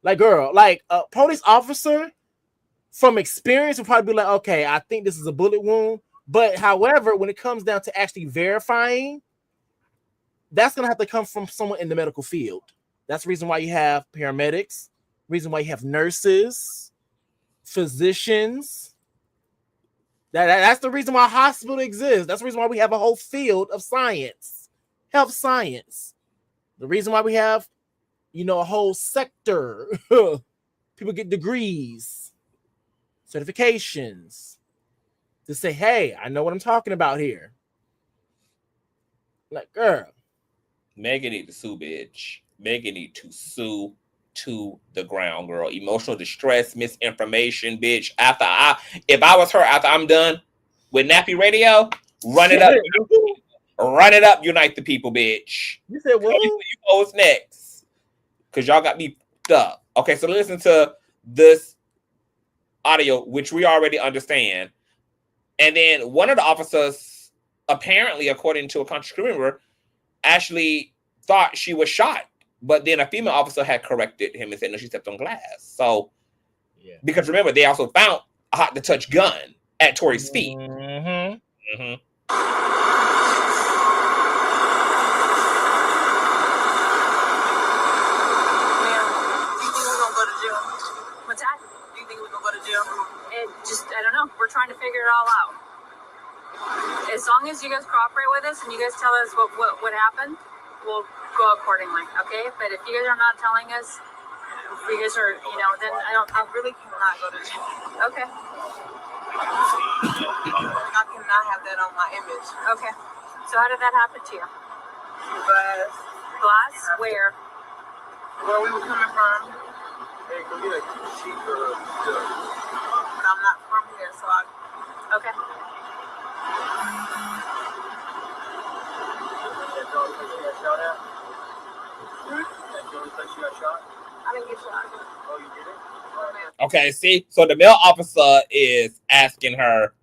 Like, girl, like a police officer from experience will probably be like, okay, I think this is a bullet wound. But however, when it comes down to actually verifying, that's going to have to come from someone in the medical field. That's the reason why you have paramedics, reason why you have nurses, physicians. That's the reason why a hospital exists. That's the reason why we have a whole field of science, health science. The reason why we have, a whole sector. People get degrees, certifications to say, hey, I know what I'm talking about here. Like, girl. Megan need to sue, bitch. Megan need to sue to the ground, girl. Emotional distress, misinformation, bitch. If I was her, after I'm done with Nappy Radio, Run it up. Run it up, unite the people, bitch. You said what? You post next. Because y'all got me fucked up. Okay, so listen to this audio, which we already understand. And then one of the officers, apparently, according to a Consciouztv member, actually thought she was shot. But then a female officer had corrected him and said, no, she stepped on glass. So, Yeah. Because remember, they also found a hot to touch gun at Tory's feet. Mm-hmm. Mm-hmm. What's that? Do you think we're gonna go to jail? I don't know. We're trying to figure it all out. As long as you guys cooperate with us and you guys tell us what happened, we'll go accordingly, okay? But if you guys are not telling us, if you guys are, then I really cannot go to jail. Okay. I cannot have that on my image. Okay. So how did that happen to you? Glass. Glass? Where? Where we were coming from. Hey, could be like cheap or good. But I'm not from here, so okay. That's the only place you got shot at? That's the only place you got shot? I didn't get shot. Oh, you didn't? Oh, man. Okay, see? So the male officer is asking her,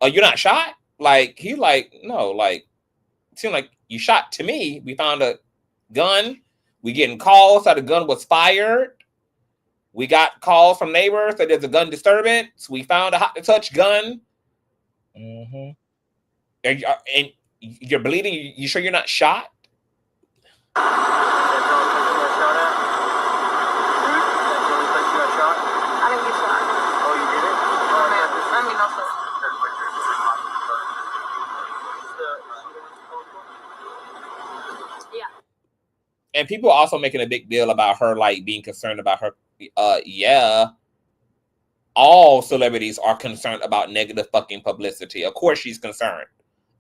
oh, you're not shot? Like, he's like, no, like, it seemed like you shot to me. We found a gun. We getting calls that the gun was fired. We got calls from neighbors that there's a gun disturbance. We found a hot to touch gun. Mm-hmm. And you're bleeding. You sure you're not shot? And people are also making a big deal about her, like, being concerned about her. Yeah. All celebrities are concerned about negative fucking publicity. Of course she's concerned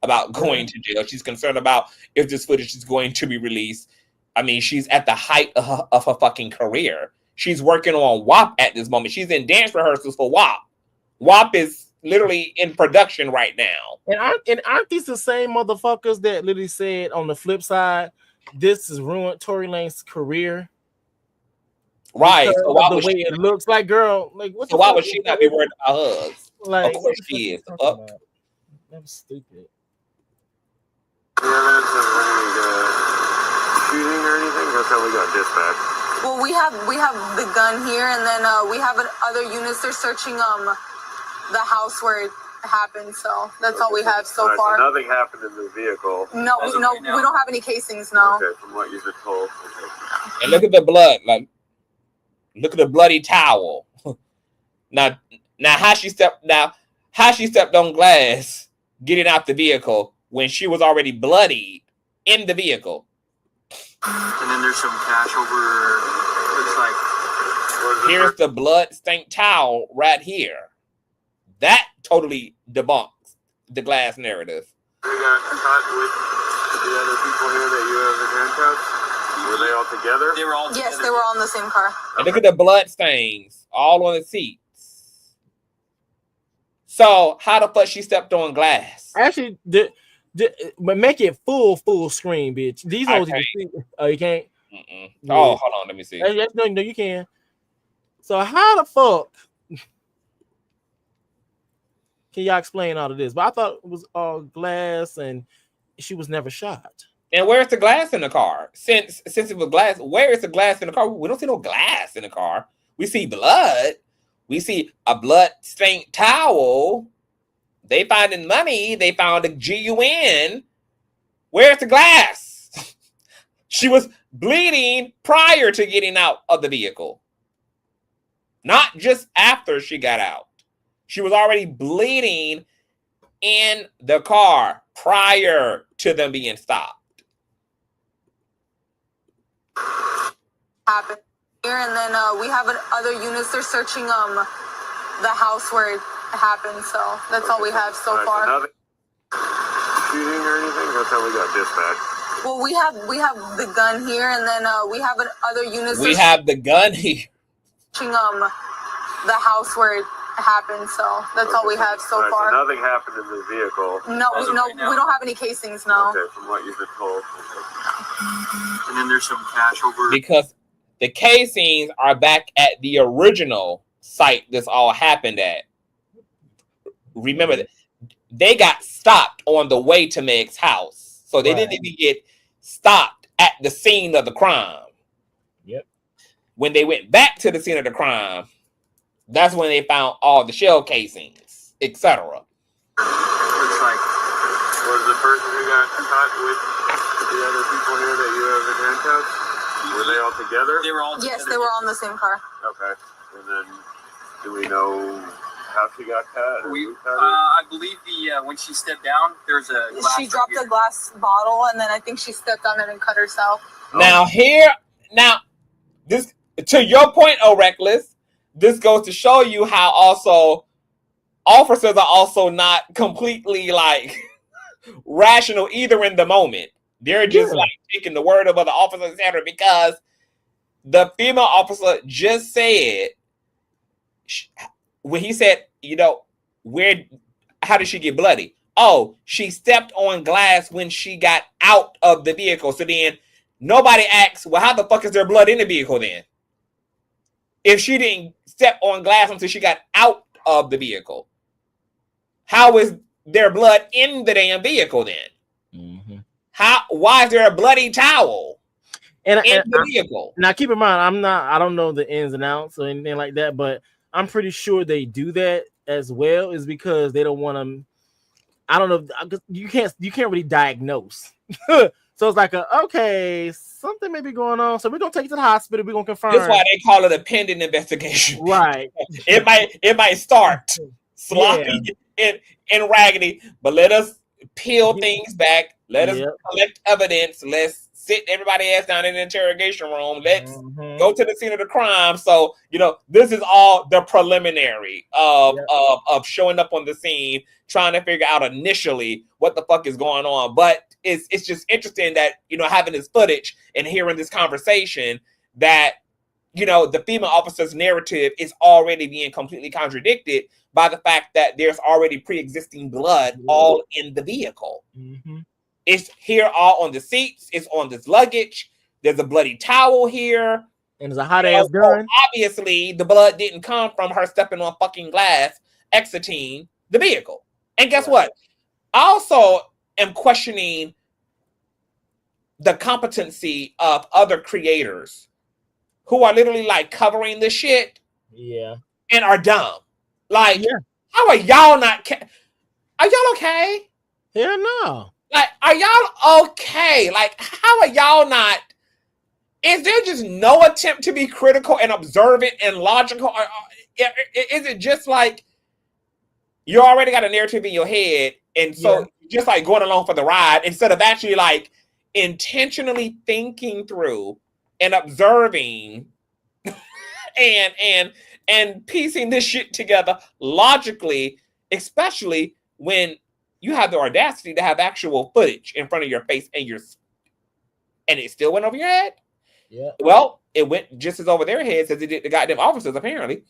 about going to jail. She's concerned about if this footage is going to be released. I mean, she's at the height of her fucking career. She's working on WAP at this moment. She's in dance rehearsals for WAP. WAP is literally in production right now. And aren't these the same motherfuckers that literally said on the flip side, this has ruined Tory Lanez's career? Right. So why the way it looks like, girl. Like, what? So why would she not be worried about hugs? Like, of course she is. That was stupid. Shooting or anything? That's how we got dispatched. Well, we have the gun here, and then we have other units. They're searching the house where it happened. So that's all we have so far. So nothing happened in the vehicle. No, we don't have any casings. No. Okay, from what you've been told. Okay. And look at the blood. Like, look at the bloody towel. Now how she stepped on glass getting out the vehicle when she was already bloodied in the vehicle. And then there's some cash over. Looks like. Here's the blood stained towel right here. That totally debunks the glass narrative. We got caught with the other people here that you have in handcuffs. Were they all together? They were all together. Yes, they were all in the same car. And look at the blood stains all on the seats. So how the fuck she stepped on glass? Actually, but make it full screen, bitch. These ones you can see. Oh, you can't. Mm-mm. Oh, hold on, let me see. No, you can. So how the fuck can y'all explain all of this? But I thought it was all glass and she was never shot. And where's the glass in the car? Since it was glass, where is the glass in the car? We don't see no glass in the car. We see blood. We see a blood-stained towel. They finding money. They found a GUN. Where's the glass? She was bleeding prior to getting out of the vehicle. Not just after she got out. She was already bleeding in the car prior to them being stopped. Happened here, and then we have other units. They're searching the house where it happened. So that's all we have so far. So nothing shooting or anything. That's how we got dispatched. Well, we have the gun here, and then we have other units. We have the gun here. Searching the house where it happened. So that's all we have so Right, far. so nothing happened in the vehicle. No, we don't have any casings. No. Okay, from what you've been told. And then there's some cash over. Because the casings are back at the original site this all happened at. Remember that they got stopped on the way to Meg's house. So they didn't even get stopped at the scene of the crime. Yep. When they went back to the scene of the crime, that's when they found all the shell casings, etc. Looks like was the person who got caught with the other people here that you have in handcuffs? Were they all together? They were all together. Yes, they were all in the same car. Okay. And then do we know how she got cut? I believe when she stepped down, there's a glass. She dropped a glass bottle, and then I think she stepped on it and cut herself. Now this to your point, oh Reckless, this goes to show you how also officers are also not completely like rational either in the moment. They're just like taking the word of other officers, etc. Because the female officer just said when he said, how did she get bloody? Oh, she stepped on glass when she got out of the vehicle. So then nobody asks, well, how the fuck is there blood in the vehicle then? If she didn't step on glass until she got out of the vehicle, how is there blood in the damn vehicle then? Mm-hmm. Why is there a bloody towel in the vehicle? Now, keep in mind, I don't know the ins and outs or anything like that, but I'm pretty sure they do that as well, is because they don't want to. I don't know. You can't really diagnose. So it's like okay, something may be going on. So we're gonna take it to the hospital. We're gonna confirm. That's why they call it a pending investigation. Right. it might start sloppy and raggedy, but let us peel things back. Let us collect evidence. Let's sit everybody else down in the interrogation room. Let's go to the scene of the crime. So, this is all the preliminary of showing up on the scene, trying to figure out initially what the fuck is going on. But it's just interesting that, having this footage and hearing this conversation that, the female officer's narrative is already being completely contradicted by the fact that there's already pre-existing blood all in the vehicle. Mm-hmm. It's here all on the seats. It's on this luggage. There's a bloody towel here. And there's a hot ass gun. Obviously, the blood didn't come from her stepping on fucking glass, exiting the vehicle. And guess what? I also am questioning the competency of other creators who are literally like covering this shit. Yeah. And are dumb. Like, how are y'all not? Are y'all okay? Yeah, no. Like, are y'all okay? Like, how are y'all not? Is there just no attempt to be critical and observant and logical? Or is it just like you already got a narrative in your head, and so just like going along for the ride instead of actually like intentionally thinking through and observing and piecing this shit together logically, especially when you have the audacity to have actual footage in front of your face and it still went over your head. Yeah. Well, it went just as over their heads as it did the goddamn officers, apparently,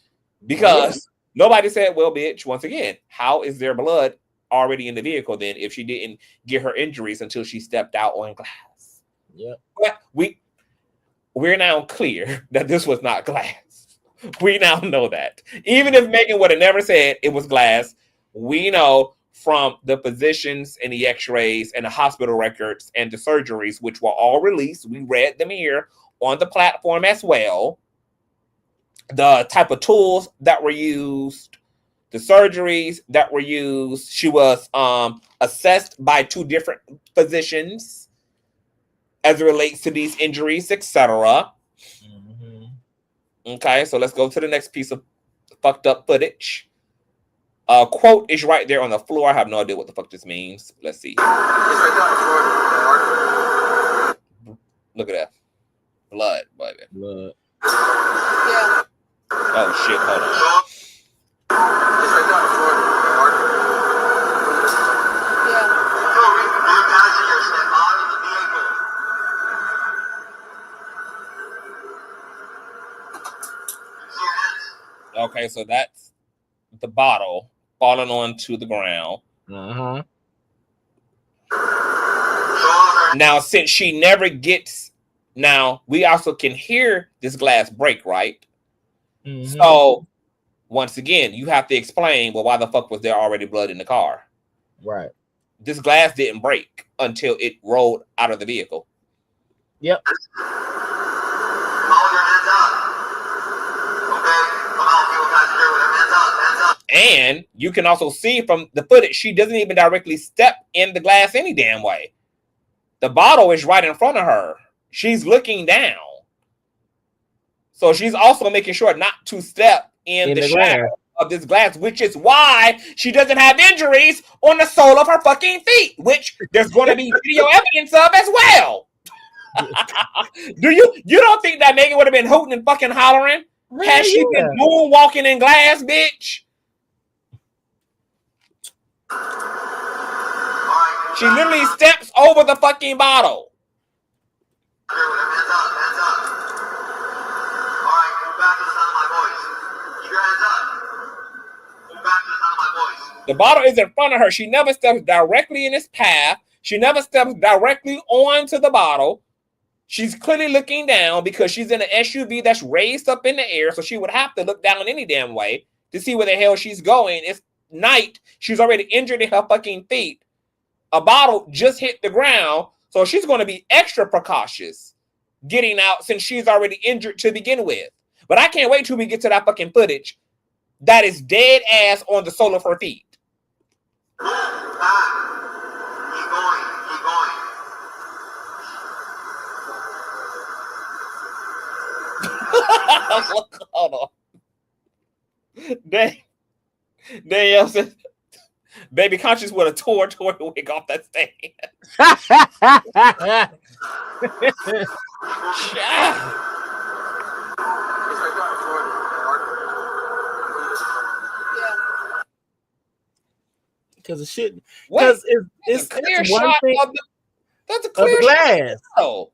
because nobody said, well, bitch, once again, how is there blood already in the vehicle then if she didn't get her injuries until she stepped out on glass? Yeah. But we're now clear that this was not glass. We now know that. Even if Megan would have never said it was glass, we know from the physicians and the x-rays and the hospital records and the surgeries, which were all released. We read them here on the platform as well. The type of tools that were used, the surgeries that were used. She was assessed by 2 different physicians as it relates to these injuries, etc. Okay, so let's go to the next piece of fucked up footage. Quote is right there on the floor. I have no idea what the fuck this means. Let's see. Look at that. Blood, baby. Blood. Yeah. Oh, shit. Hold on. Okay, so that's the bottle falling onto the ground. Uh-huh. Now, since she never gets, now we also can hear this glass break, right? Mm-hmm. So once again, you have to explain, well, why the fuck was there already blood in the car? Right. This glass didn't break until it rolled out of the vehicle. Yep. And you can also see from the footage, she doesn't even directly step in the glass any damn way. The bottle is right in front of her. She's looking down. So she's also making sure not to step in the shadow of this glass, which is why she doesn't have injuries on the sole of her fucking feet, which there's going to be video evidence of as well. You don't think that Megan would have been hooting and fucking hollering had she been moonwalking in glass, bitch? She literally steps over the fucking bottle. The bottle is in front of her. She never steps directly in its path. She never steps directly onto the bottle. She's clearly looking down because she's in an SUV that's raised up in the air, so she would have to look down any damn way to see where the hell she's going. It's night. She's already injured in her fucking feet. A bottle just hit the ground, so she's going to be extra precautious getting out since she's already injured to begin with. But I can't wait till we get to that fucking footage that is dead ass on the sole of her feet. Hold on. Danielle says, baby Conscious would have tore Tory wig off that stage. Because of shit. Because it's clear one shot thing of the, that's a clear glass. Shot.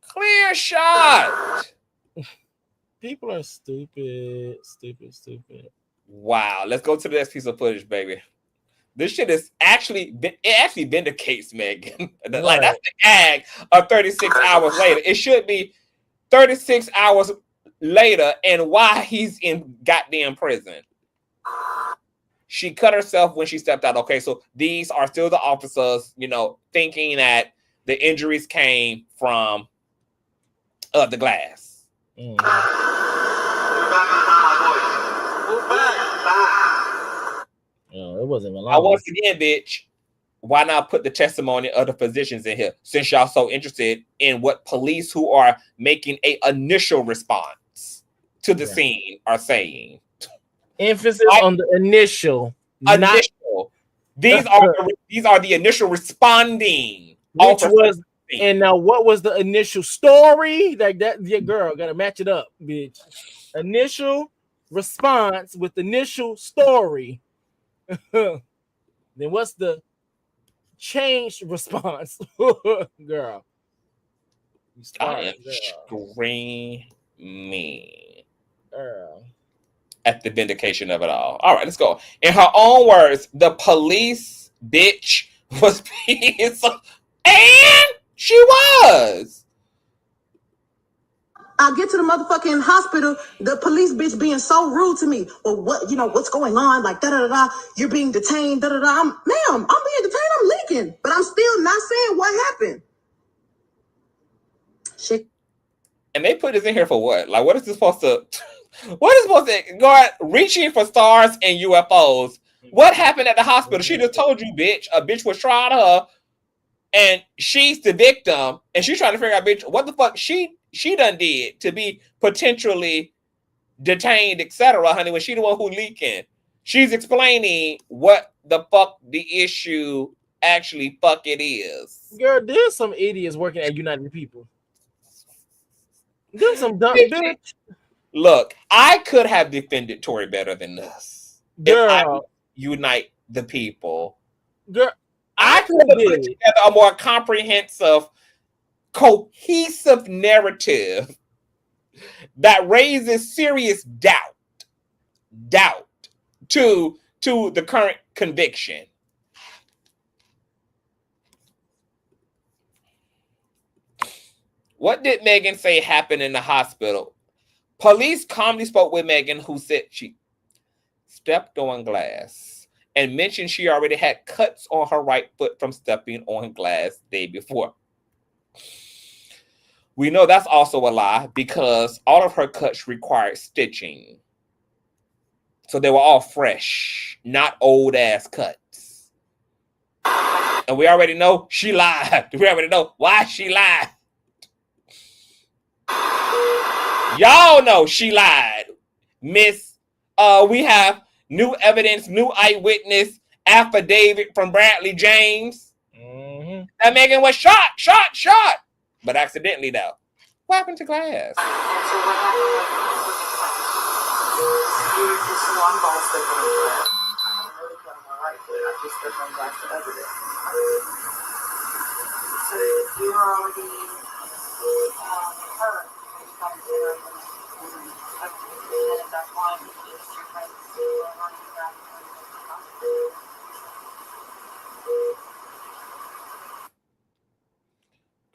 Clear shot. People are stupid. Wow. Let's go to the next piece of footage, baby. This shit is actually vindicates Megan. Like that's the gag of 36 hours later. It should be 36 hours later and why he's in goddamn prison. She cut herself when she stepped out. Okay, so these are still the officers, thinking that the injuries came from the glass. Mm. It wasn't even long. Once again, bitch, why not put the testimony of the physicians in here since y'all so interested in what police who are making an initial response to the scene are saying? Emphasis on the initial. These are the initial responding. Which was, and now what was the initial story? Like that, your girl gotta match it up, bitch. Initial response with initial story. Then what's the changed response, girl? I am screaming girl at the vindication of it all. All right, let's go. In her own words, the police bitch was being so, and she was. I get to the motherfucking hospital, the police bitch being so rude to me. Well, what's going on? Like, da-da-da-da, you're being detained, da-da-da. Ma'am, I'm being detained, I'm leaking. But I'm still not saying what happened. Shit. And they put this in here for what? Like, what is this supposed to... What is supposed to go out reaching for stars and UFOs? What happened at the hospital? She just told you, bitch. A bitch was trying her, and she's the victim, and she's trying to figure out, bitch, what the fuck she done did to be potentially detained, etc. Honey, when she the one who leaking, she's explaining what the fuck the issue actually fuck it is. Girl, there's some idiots working at United People. There's some dumb bitch. Look, I could have defended Tory better than this. Girl, if I unite the people. Girl, I could have put together a more comprehensive, cohesive narrative that raises serious doubt to the current conviction. What did Megan say happened in the hospital? Police calmly spoke with Megan, who said she stepped on glass and mentioned she already had cuts on her right foot from stepping on glass the day before. We know that's also a lie because all of her cuts required stitching. So they were all fresh, not old ass cuts. And we already know she lied. We already know why she lied. Y'all know she lied. Miss, we have new evidence, new eyewitness affidavit from Bradley James. Mm-hmm. That Megan was shot. But accidentally, though. What happened to glass? And so what happened was you were just one ball stepping on glass. I have another cut on my right foot. I just stepped on glass the other day. So you were already hurt. And that's why you just your friends running back.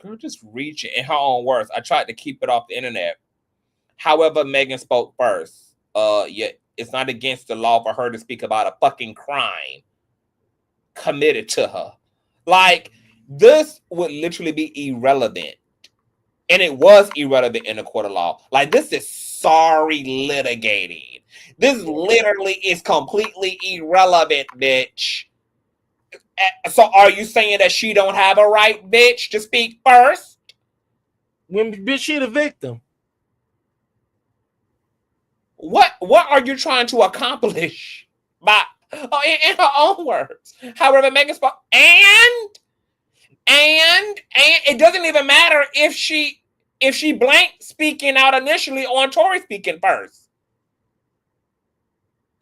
Girl, just reach it in her own words. I tried to keep it off the internet. However, Megan spoke first. Yet it's not against the law for her to speak about a fucking crime committed to her. Like, this would literally be irrelevant. And it was irrelevant in the court of law. Like, this is sorry litigating. This literally is completely irrelevant, bitch. So are you saying that she don't have a right, bitch, to speak first? When bitch, she the victim. What are you trying to accomplish by in her own words? However, Megan spoke, and it doesn't even matter if she blanked speaking out initially on Tory speaking first.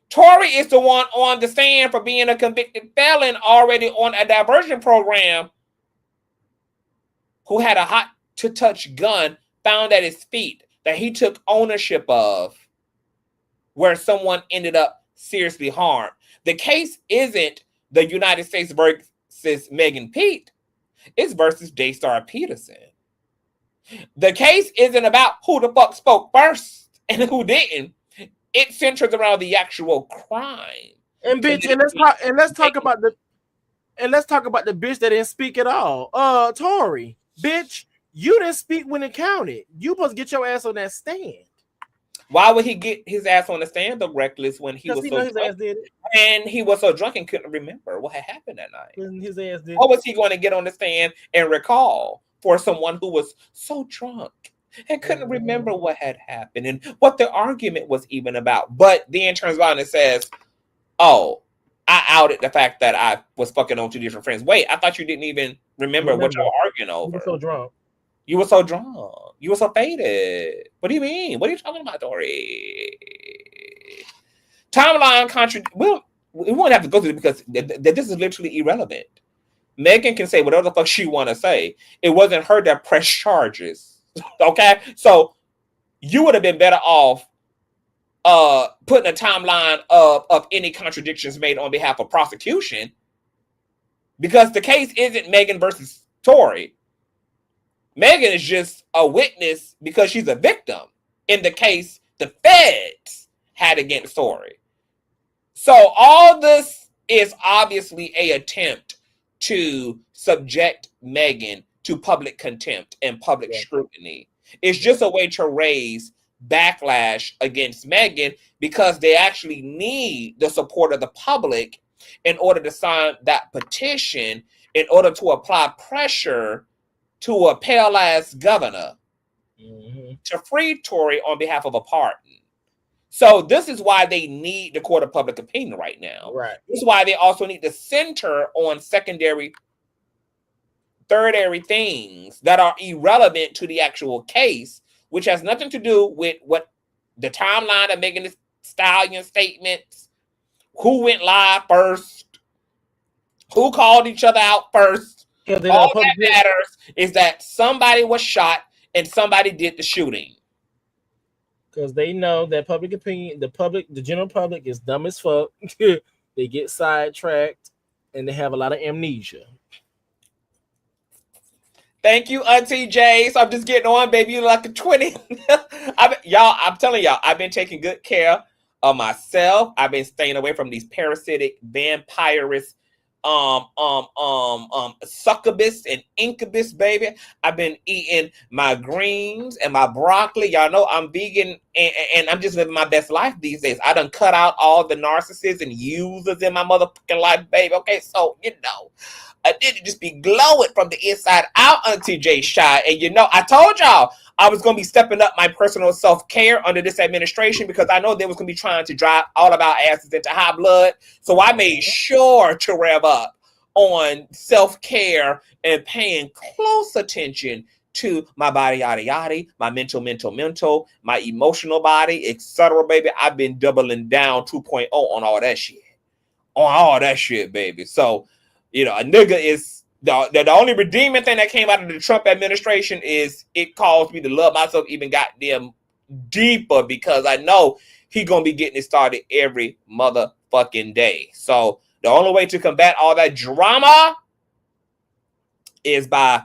Tory is the one on the stand for being a convicted felon already on a diversion program who had a hot to touch gun found at his feet that he took ownership of, where someone ended up seriously harmed. The case isn't the United States versus Megan Pete. It's versus Daystar Peterson. The case isn't about who the fuck spoke first and who didn't. It centers around the actual crime. And bitch, let's talk about the bitch that didn't speak at all. Tory, bitch, you didn't speak when it counted. You supposed to get your ass on that stand. Why would he get his ass on the stand, the reckless, when he was so his ass did it. And he was so drunk and couldn't remember what had happened that night? His ass did. What was he going to get on the stand and recall for someone who was so drunk and couldn't remember what had happened and what the argument was even about? But then turns around and says, "Oh, I outed the fact that I was fucking on two different friends." Wait, I thought you didn't even remember what you were arguing over. You were so drunk. You were so drunk. You were so faded. What do you mean? What are you talking about, Tory? Timeline Well, we won't have to go through it because this is literally irrelevant. Megan can say whatever the fuck she want to say. It wasn't her that pressed charges. Okay? So you would have been better off putting a timeline of any contradictions made on behalf of prosecution, because the case isn't Megan versus Tory. Megan is just a witness because she's a victim in the case the feds had against Tory. So all this is obviously an attempt to subject Megan to public contempt and public scrutiny. It's just a way to raise backlash against Megan because they actually need the support of the public in order to sign that petition, in order to apply pressure to a pale ass governor to free Tory on behalf of a pardon. So this is why they need the court of public opinion right now. Right. This is why they also need to center on secondary, tertiary things that are irrelevant to the actual case, which has nothing to do with what the timeline of Megan Thee Stallion statements, who went live first, who called each other out first. All that matters is that somebody was shot and somebody did the shooting. Because they know that public opinion, the general public is dumb as fuck. They get sidetracked and they have a lot of amnesia. Thank you, Auntie J. So I'm just getting on, baby. You like a 20. I'm telling y'all, I've been taking good care of myself. I've been staying away from these parasitic, vampirous, succubus and incubus, baby. I've been eating my greens and my broccoli. Y'all know I'm vegan and I'm just living my best life these days. I done cut out all the narcissists and users in my motherfucking life, baby. Okay, so I didn't just be glowing from the inside out, Auntie J Shy. And I told y'all I was going to be stepping up my personal self-care under this administration because I know they was going to be trying to drive all of our asses into high blood. So I made sure to rev up on self-care and paying close attention to my body, yada, yada, my mental, my emotional body, etc., baby. I've been doubling down 2.0 on all that shit. On all that shit, baby. So, a nigga is the only redeeming thing that came out of the Trump administration is it caused me to love myself even goddamn deeper because I know he gonna be getting it started every motherfucking day. So the only way to combat all that drama is by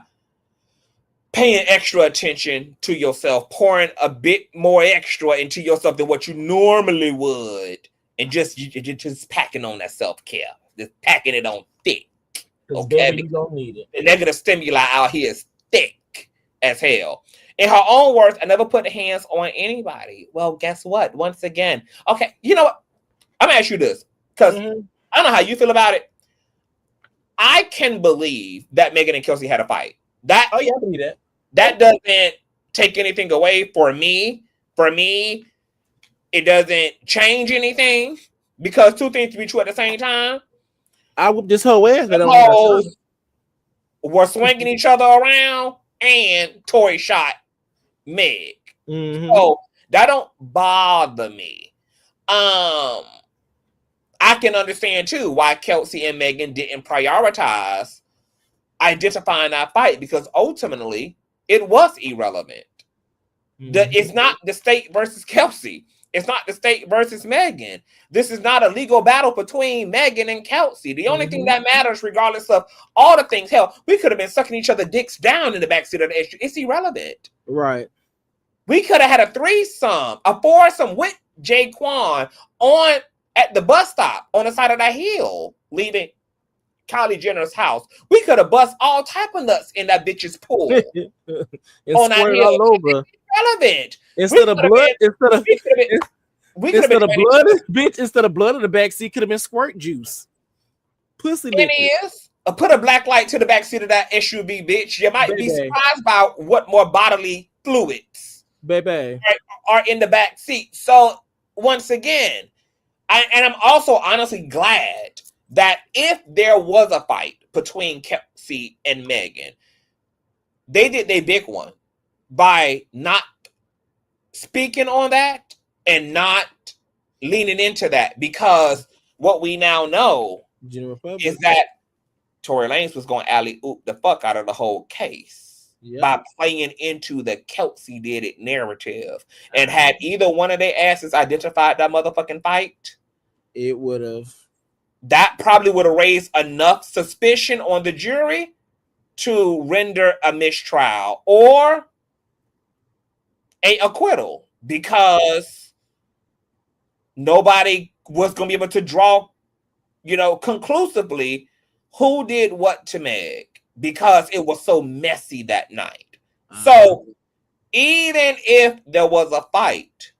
paying extra attention to yourself, pouring a bit more extra into yourself than what you normally would, and just packing on that self-care, just packing it on thick. Okay, baby, you don't need it. The negative stimuli out here is thick as hell. In her own words, I never put hands on anybody. Well, guess what? Once again, okay, you know what? I'm gonna ask you this because I don't know how you feel about it. I can believe that Megan and Kelsey had a fight. I believe that. That doesn't take anything away for me. For me, it doesn't change anything because two things to be true at the same time. I whoop this whole ass. We're swinging each other around, and Tory shot Meg. So that don't bother me. I can understand too why Kelsey and Megan didn't prioritize identifying that fight because ultimately it was irrelevant. It's not the state versus Kelsey. It's not the state versus Megan. This is not a legal battle between Megan and Kelsey. The only thing that matters, regardless of all the things, hell, we could have been sucking each other dicks down in the backseat of the SUV. It's irrelevant. Right. We could have had a threesome, a foursome with Jaquan at the bus stop on the side of that hill, leaving Kylie Jenner's house. We could have bust all type of nuts in that bitch's pool. On that hill. All over. Relevant. Instead of blood of the backseat could have been squirt juice. Pussy liquid. It is. Put a black light to the backseat of that SUV, bitch. You might be surprised by what more bodily fluids are in the back seat. So once again, I'm also honestly glad that if there was a fight between Kelsey and Megan, they did their big one by not speaking on that and not leaning into that, because what we now know is that Tory Lanez was going to alley-oop the fuck out of the whole case by playing into the Kelsey did it narrative. And had either one of their asses identified that motherfucking fight, it would have. That probably would have raised enough suspicion on the jury to render a mistrial or a acquittal, because nobody was going to be able to draw, conclusively who did what to Meg, because it was so messy that night. So even if there was a fight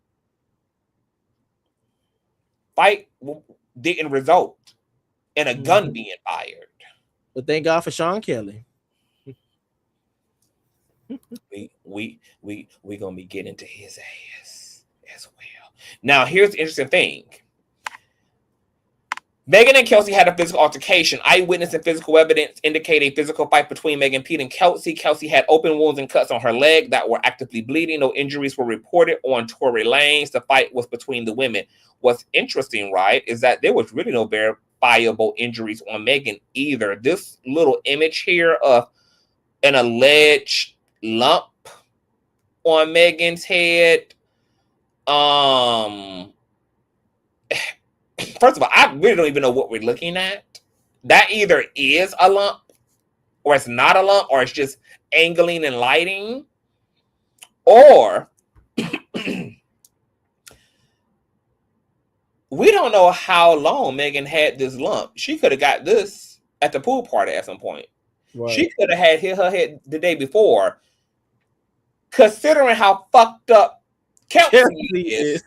didn't result in a gun being fired. But thank God for Sean Kelly. we gonna be getting to his ass as well. Now, here's the interesting thing. Megan and Kelsey had a physical altercation. Eyewitness and physical evidence indicate a physical fight between Megan Pete and Kelsey. Kelsey had open wounds and cuts on her leg that were actively bleeding. No injuries were reported on Tory Lanez. The fight was between the women. What's interesting, right, is that there was really no verifiable injuries on Megan either. This little image here of an alleged lump on Megan's head First of all, I really don't even know what we're looking at. That either is a lump, or it's not a lump, or it's just angling and lighting, or we don't know how long Megan had this lump. She could have got this at the pool party at some point. Right. She could have had hit her head the day before. Considering how fucked up Kelsey is,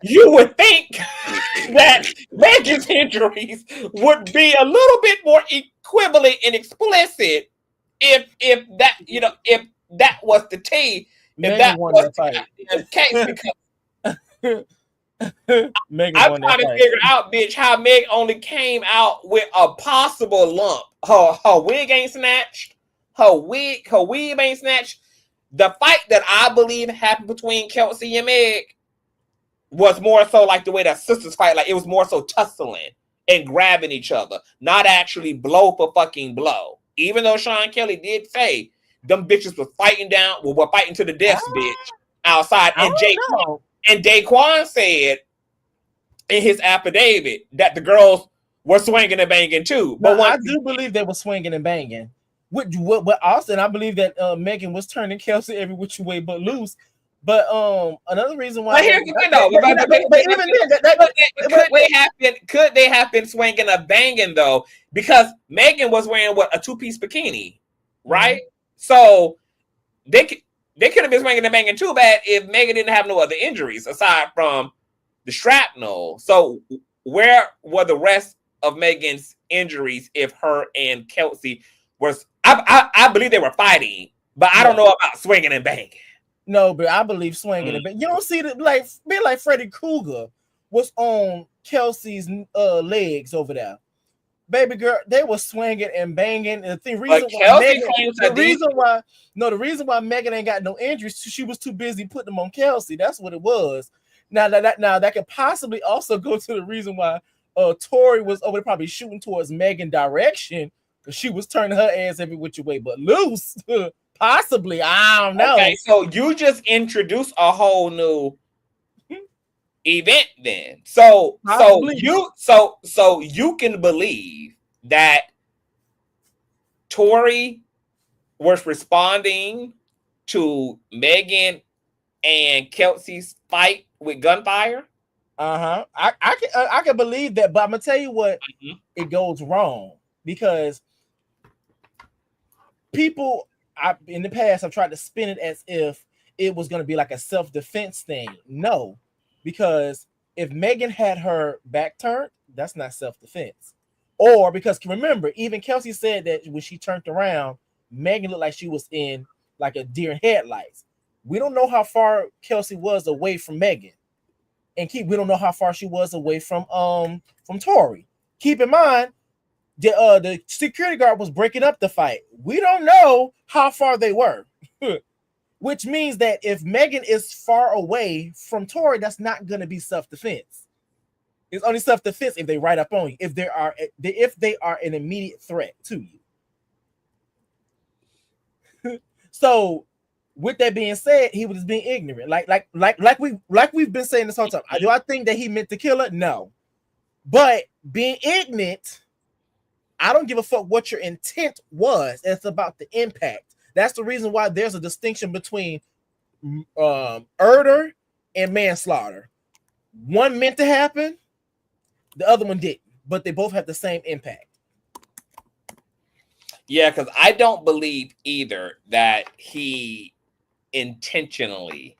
you would think that Megan's injuries would be a little bit more equivalent and explicit if that, you know, if that was the tea, if that was the case, because I'm trying to figure out, bitch, how Meg only came out with a possible lump. Her wig ain't snatched. Her weave ain't snatched. The fight that I believe happened between Kelsey and Meg was more so like the way that sisters fight. Like, it was more so tussling and grabbing each other, not actually blow for fucking blow. Even though Sean Kelly did say them bitches were fighting were fighting to the death, bitch, outside. And Daquan said in his affidavit that the girls were swinging and banging too. But I do believe they were swinging and banging. But Austin, I believe that Megan was turning Kelsey every which way but loose. But another reason why. Could they have been swinging and banging though? Because Megan was wearing a 2-piece bikini, right? Mm-hmm. So they could have been swinging and banging too bad if Megan didn't have no other injuries aside from the shrapnel. So where were the rest of Megan's injuries if her and Kelsey was? I believe they were fighting, but I don't know about swinging and banging. No, but I believe swinging and banging. You don't see it like Freddy Krueger was on Kelsey's legs over there. Baby girl, they were swinging and banging. And the reason why Megan ain't got no injuries, she was too busy putting them on Kelsey. That's what it was. Now that could possibly also go to the reason why Tory was over there probably shooting towards Megan direction, because she was turning her ass every which way but loose. Possibly, I don't know. Okay, so you just introduced a whole new event then. So you can believe that Tory was responding to Megan and Kelsey's fight with gunfire. I can believe that, but I'm gonna tell you what, it goes wrong because people in the past have tried to spin it as if it was going to be like a self-defense thing. No, because if Megan had her back turned, that's not self-defense. Or because, remember, even Kelsey said that when she turned around, Megan looked like she was in like a deer in headlights. We don't know how far Kelsey was away from Megan, and we don't know how far she was away from Tory. Keep in mind, the security guard was breaking up the fight. We don't know how far they were, which means that if Megan is far away from Tory, that's not going to be self-defense. It's only self-defense if they right up on you, if they are an immediate threat to you. So, with that being said, he was just being ignorant, like we've been saying this whole time. Do I think that he meant to kill her? No, but being ignorant. I don't give a fuck what your intent was. It's about the impact. That's the reason why there's a distinction between murder and manslaughter. One meant to happen, the other one didn't, but they both have the same impact. Yeah, because I don't believe either that he intentionally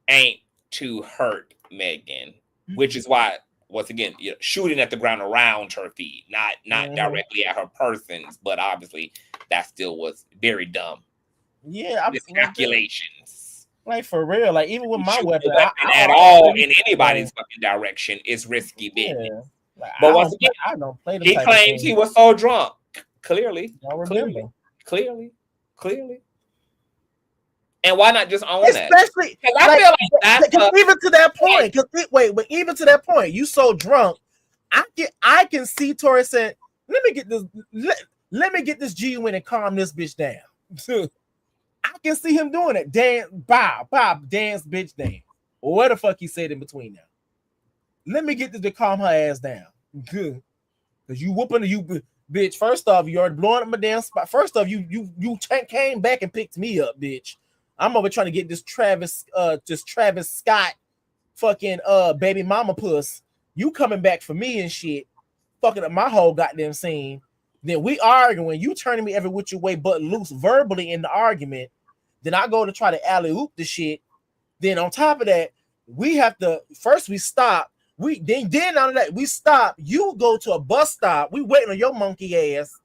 aimed to hurt Megan, which is why, once again, shooting at the ground around her feet, not directly at her persons, but obviously that still was very dumb. Yeah, calculations. Like for real, like even with my weapon at all in anybody's fucking direction is risky business. Yeah. Like, but once again, I don't play. He claims he was so drunk. Clearly. And why not just own that? Especially because I feel like that's even to that point. But even to that point, you so drunk. I can see Tory saying, "Let me get this G in and calm this bitch down." I can see him doing it. Dance, bob, dance, bitch, dance. Or what the fuck he said in between now. Let me get this to calm her ass down. Good. Because you whooping you, bitch. First off, you already blowing up my damn spot. First off, you came back and picked me up, bitch. I'm over trying to get this Travis Scott fucking baby mama puss. You coming back for me and shit, fucking up my whole goddamn scene. Then we arguing, you turning me every which way but loose verbally in the argument. Then I go to try to alley-oop the shit. Then on top of that, we have to first we stop. Then out of that, we stop. You go to a bus stop. We waiting on your monkey ass.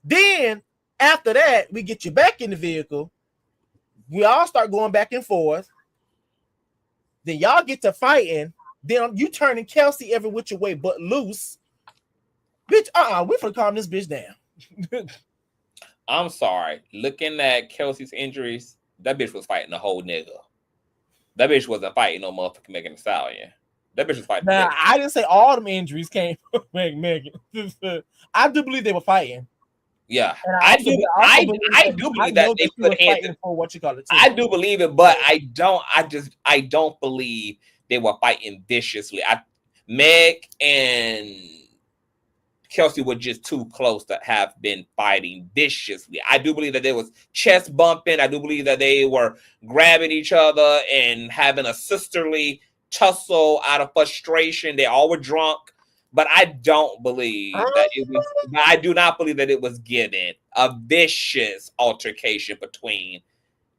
Then after that, we get you back in the vehicle. We all start going back and forth. Then y'all get to fighting. Then you turning Kelsey every which way but loose. Bitch, we finna calm this bitch down. I'm sorry. Looking at Kelsey's injuries, that bitch was fighting a whole nigga. That bitch wasn't fighting no motherfucking Megan Thee Stallion. That bitch was fighting. Now, I didn't say all them injuries came from Megan. I do believe they were fighting. Yeah, I do believe that they put hands for what you call it. Too. I do believe it, but I don't believe they were fighting viciously. Meg and Kelsey were just too close to have been fighting viciously. I do believe that there was chest bumping. I do believe that they were grabbing each other and having a sisterly tussle out of frustration. They all were drunk, but I don't believe that it was. I do not believe that it was given a vicious altercation between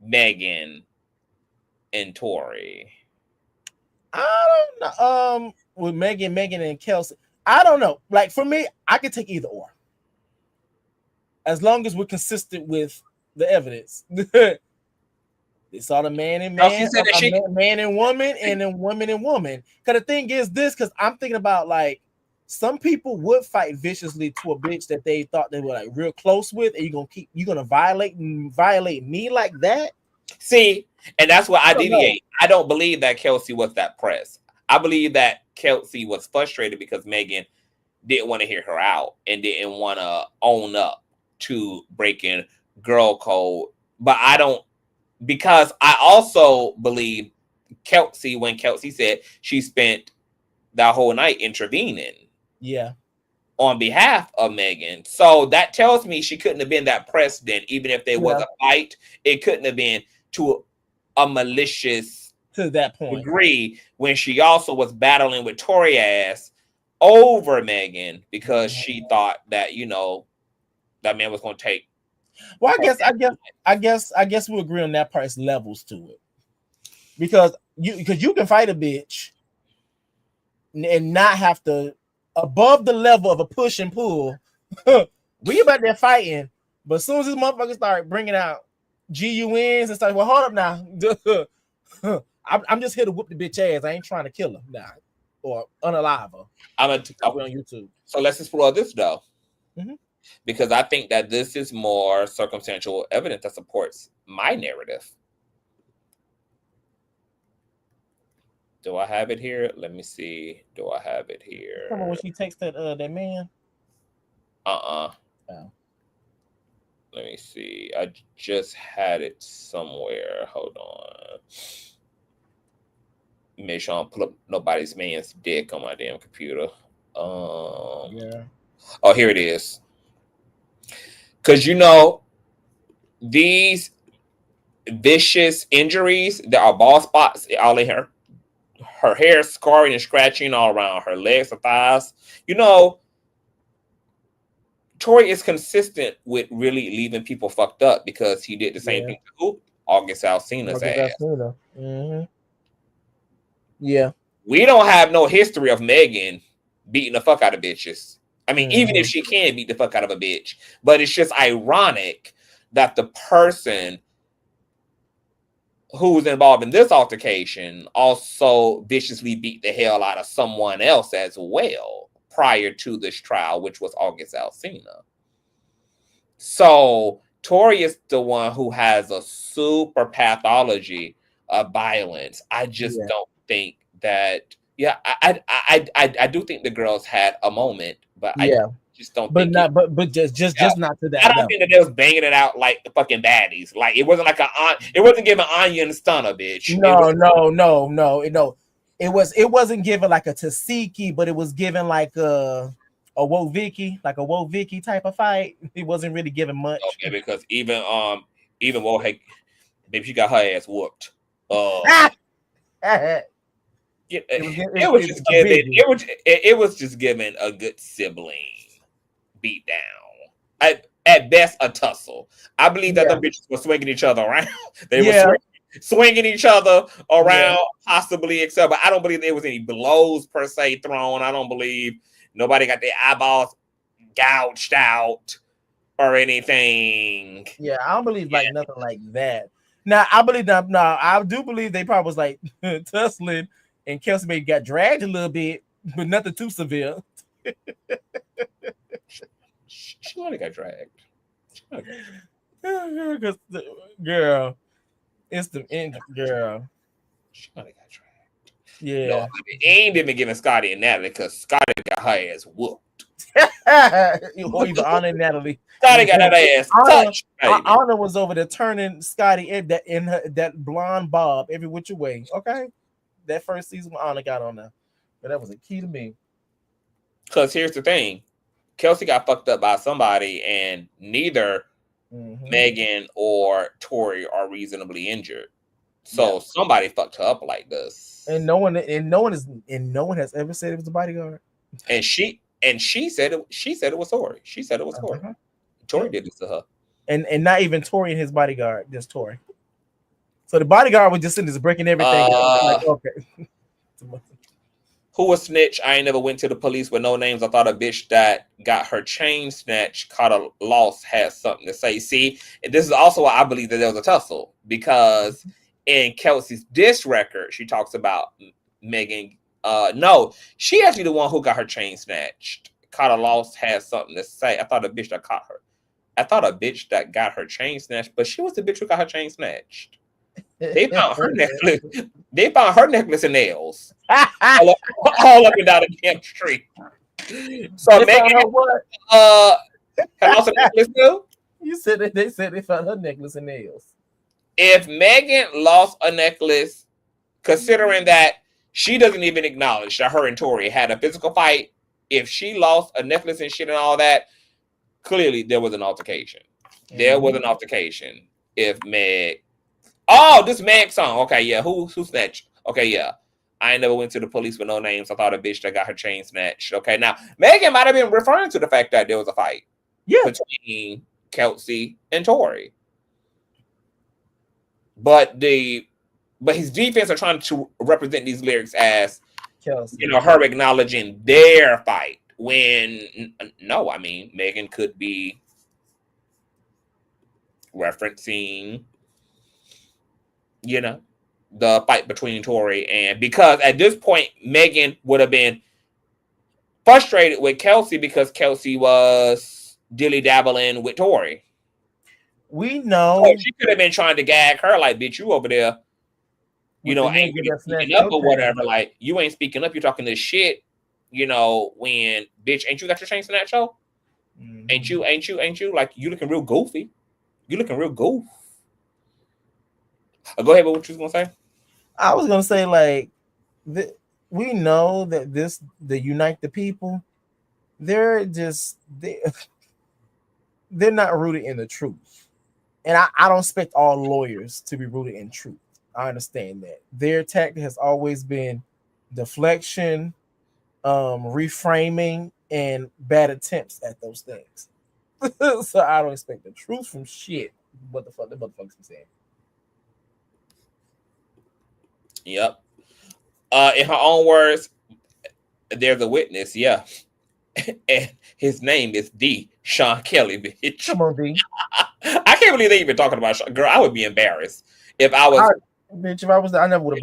Megan and Tory. I don't know. With Megan and Kelsey. I don't know. Like for me, I could take either or. As long as we're consistent with the evidence. They saw the man and man and woman, and then woman and woman. Because the thing is this, because I'm thinking about like some people would fight viciously to a bitch that they thought they were like real close with, and you're gonna violate me like that. See, and that's why I deviate. I don't believe that Kelsey was that pressed. I believe that Kelsey was frustrated because Megan didn't want to hear her out and didn't want to own up to breaking girl code. But I don't, because I also believe Kelsey, when Kelsey said she spent that whole night intervening on behalf of Megan. So that tells me she couldn't have been that pressed then, even if there was a fight. It couldn't have been to a malicious to that point degree when she also was battling with Tory ass over Megan because she thought that, you know, that man was going to take. Well, I guess we agree on that part. It's levels to it because you can fight a bitch and not have to above the level of a push and pull. We about there fighting, but as soon as this motherfucker start bringing out GUNs and stuff, well, hold up now. I'm just here to whoop the bitch ass. I ain't trying to kill her now or unalive her. I'm on YouTube. So let's explore this though, because I think that this is more circumstantial evidence that supports my narrative. Do I have it here? Let me see. Do I have it here? Remember when she texted that man? Oh. Let me see. I just had it somewhere. Hold on. Make sure I don't pull up nobody's man's dick on my damn computer. Oh, here it is. Because you know, these vicious injuries, there are bald spots all in her hair scarring and scratching all around her legs, her thighs. You know, Tory is consistent with really leaving people fucked up because he did the same thing to August Alsina's ass. Yeah. We don't have no history of Megan beating the fuck out of bitches. I mean, even if she can beat the fuck out of a bitch, but it's just ironic that the person who's involved in this altercation also viciously beat the hell out of someone else as well prior to this trial, which was August Alsina. So Tory is the one who has a super pathology of violence. I just don't think that. I do think the girls had a moment, but I just don't but think not, but just not to that. I don't think that they was banging it out like the fucking baddies. Like it wasn't like it wasn't giving Anya and Stunner, bitch. No. It wasn't given like a Tasiki, but it was given like a Woe Vicky, like a Woe Vicky type of fight. It wasn't really given much. Okay, because even Woe, hey, baby, she got her ass whooped. It was just giving a good sibling beat down. At best, a tussle. I believe that the bitches were swinging each other around. They were swinging each other around, possibly, except. But I don't believe there was any blows per se thrown. I don't believe nobody got their eyeballs gouged out or anything. Yeah, I don't believe like nothing like that. Now I believe that. Now I do believe they probably was like tussling, and Kelsey maybe got dragged a little bit, but nothing too severe. She only got dragged. Because girl, it's the end, girl. She only got dragged. Yeah. No, ain't even giving Scotty and Natalie because Scotty got her ass whooped. Or either Anna and Natalie. Scotty got that ass touched. Anna was over there turning Scotty in that blonde bob every which way. Okay, that first season when Anna got on there, but that was a key to me. Because here's the thing, Kelsey got fucked up by somebody, and neither Megan or Tory are reasonably injured. So somebody fucked her up like this, and no one has ever said it was a bodyguard. And she said it was Tory. She said it was Tory. Tory did this to her. And not even Tory and his bodyguard, just Tory. So the bodyguard was just sitting there breaking everything. Like, okay. Who was snitch? I ain't never went to the police with no names. I thought a bitch that got her chain snatched, caught a loss, had something to say. See, this is also why I believe that there was a tussle, because in Kelsey's diss record, she talks about Megan. No, she actually the one who got her chain snatched. Caught a loss, had something to say. I thought a bitch that caught her. I thought a bitch that got her chain snatched, but she was the bitch who got her chain snatched. They found her necklace. They found her necklace and nails all up and down the damn street. So Megan, had lost a necklace too. You said that they said they found her necklace and nails. If Megan lost a necklace, considering that she doesn't even acknowledge that her and Tory had a physical fight, if she lost a necklace and shit and all that, clearly there was an altercation. There was an altercation. If Meg, this Meg song. Okay, yeah. Who snatched? Okay, yeah. I ain't never went to the police with no names. I thought a bitch that got her chain snatched. Okay, now Megan might have been referring to the fact that there was a fight between Kelsey and Tory. But his defense are trying to represent these lyrics as Kelsey, her acknowledging their fight. When no, I mean Megan could be referencing, the fight between Tory and, because at this point Megan would have been frustrated with Kelsey because Kelsey was dilly-dabbling with Tory. We know she could have been trying to gag her, like, bitch, you over there, ain't speaking up or whatever. Like, you ain't speaking up, you're talking this shit, when, bitch, ain't you got your chain in that show? Ain't you? Like, you looking real goofy. You looking real goof. Go ahead, but what you was gonna say? I was gonna say, like, we know that the Unite the People, they're not rooted in the truth. And I don't expect all lawyers to be rooted in truth. I understand that. Their tactic has always been deflection, reframing, and bad attempts at those things. So I don't expect the truth from shit. What the fuck the motherfuckers be saying. Yep. In her own words, there's a witness, yeah. And his name is D. Sean Kelly, bitch. Come on, D. I can't believe they even talking about Sean. Girl, I would be embarrassed if I was. Bitch, if I was, I never would have.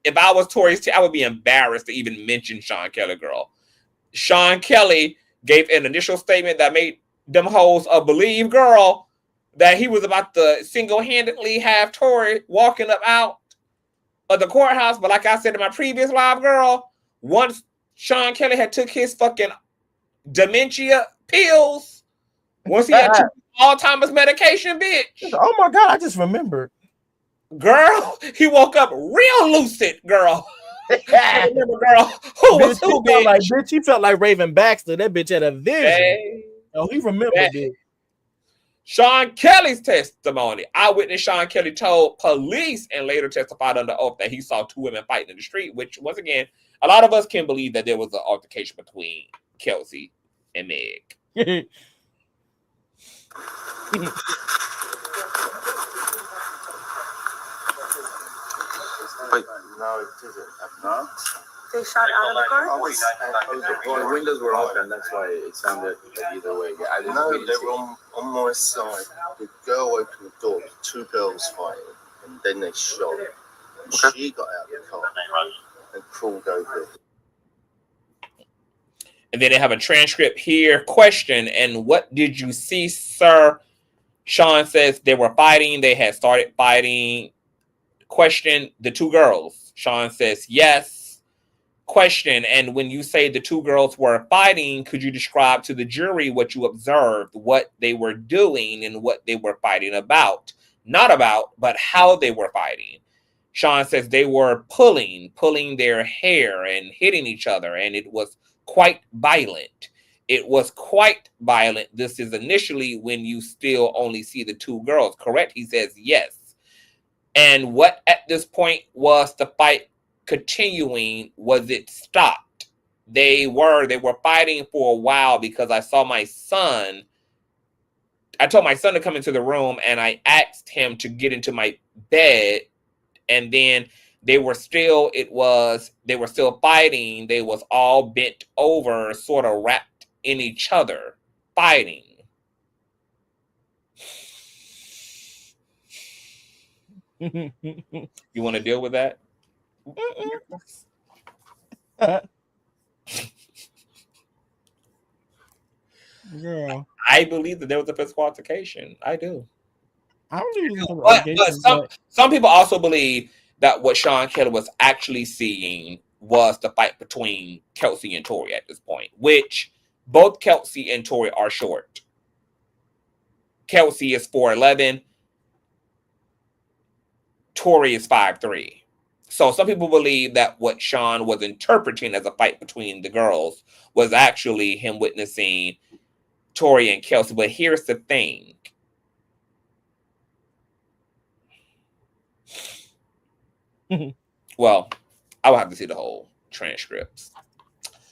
If I was Tory's, I would be embarrassed to even mention Sean Kelly, girl. Sean Kelly gave an initial statement that made them hoes believe, girl, that he was about to single-handedly have Tory walking up out of the courthouse. But like I said in my previous live, girl, once Sean Kelly had took his fucking dementia pills. Once he had two Alzheimer's medication, bitch. Oh my God, I just remembered. Girl, he woke up real lucid, girl. I remember, girl. Who was who, bitch? He felt like Raven Baxter. That bitch had a vision. Hey, oh, he remembered it. Sean Kelly's testimony. Eyewitness Sean Kelly told police and later testified under oath that he saw two women fighting in the street, which, once again, a lot of us can believe that there was an altercation between Kelsey and Meg. Wait, no, it isn't. No? They shot out of the car? Oh, wait. Well, the windows were open, that's why it sounded like either way. I didn't know they were on my side. The girl opened the door, two girls fighting, and then they shot. And she got out of the car and crawled over. And then they have a transcript here. Question, and what did you see, sir? Sean says they were fighting. They had started fighting. Question, the two girls. Sean says yes. Question, and when you say the two girls were fighting, could you describe to the jury what you observed, what they were doing, and what they were fighting about? Not about, but how they were fighting. Sean says they were pulling their hair and hitting each other, and it was quite violent. It was quite violent. This is initially when you still only see the two girls, correct? He says yes. And what at this point was the fight continuing? Was it stopped? They were fighting for a while because I saw my son. I told my son to come into the room and I asked him to get into my bed, and then they were still fighting. They was all bent over, sort of wrapped in each other, fighting. You want to deal with that? Girl, I believe that there was a physical altercation. I do. I don't even but some people also believe that what Sean Kelly was actually seeing was the fight between Kelsey and Tory at this point, which both Kelsey and Tory are short. Kelsey is 4'11". Tory is 5'3". So some people believe that what Sean was interpreting as a fight between the girls was actually him witnessing Tory and Kelsey. But here's the thing. Well, I will have to see the whole transcripts.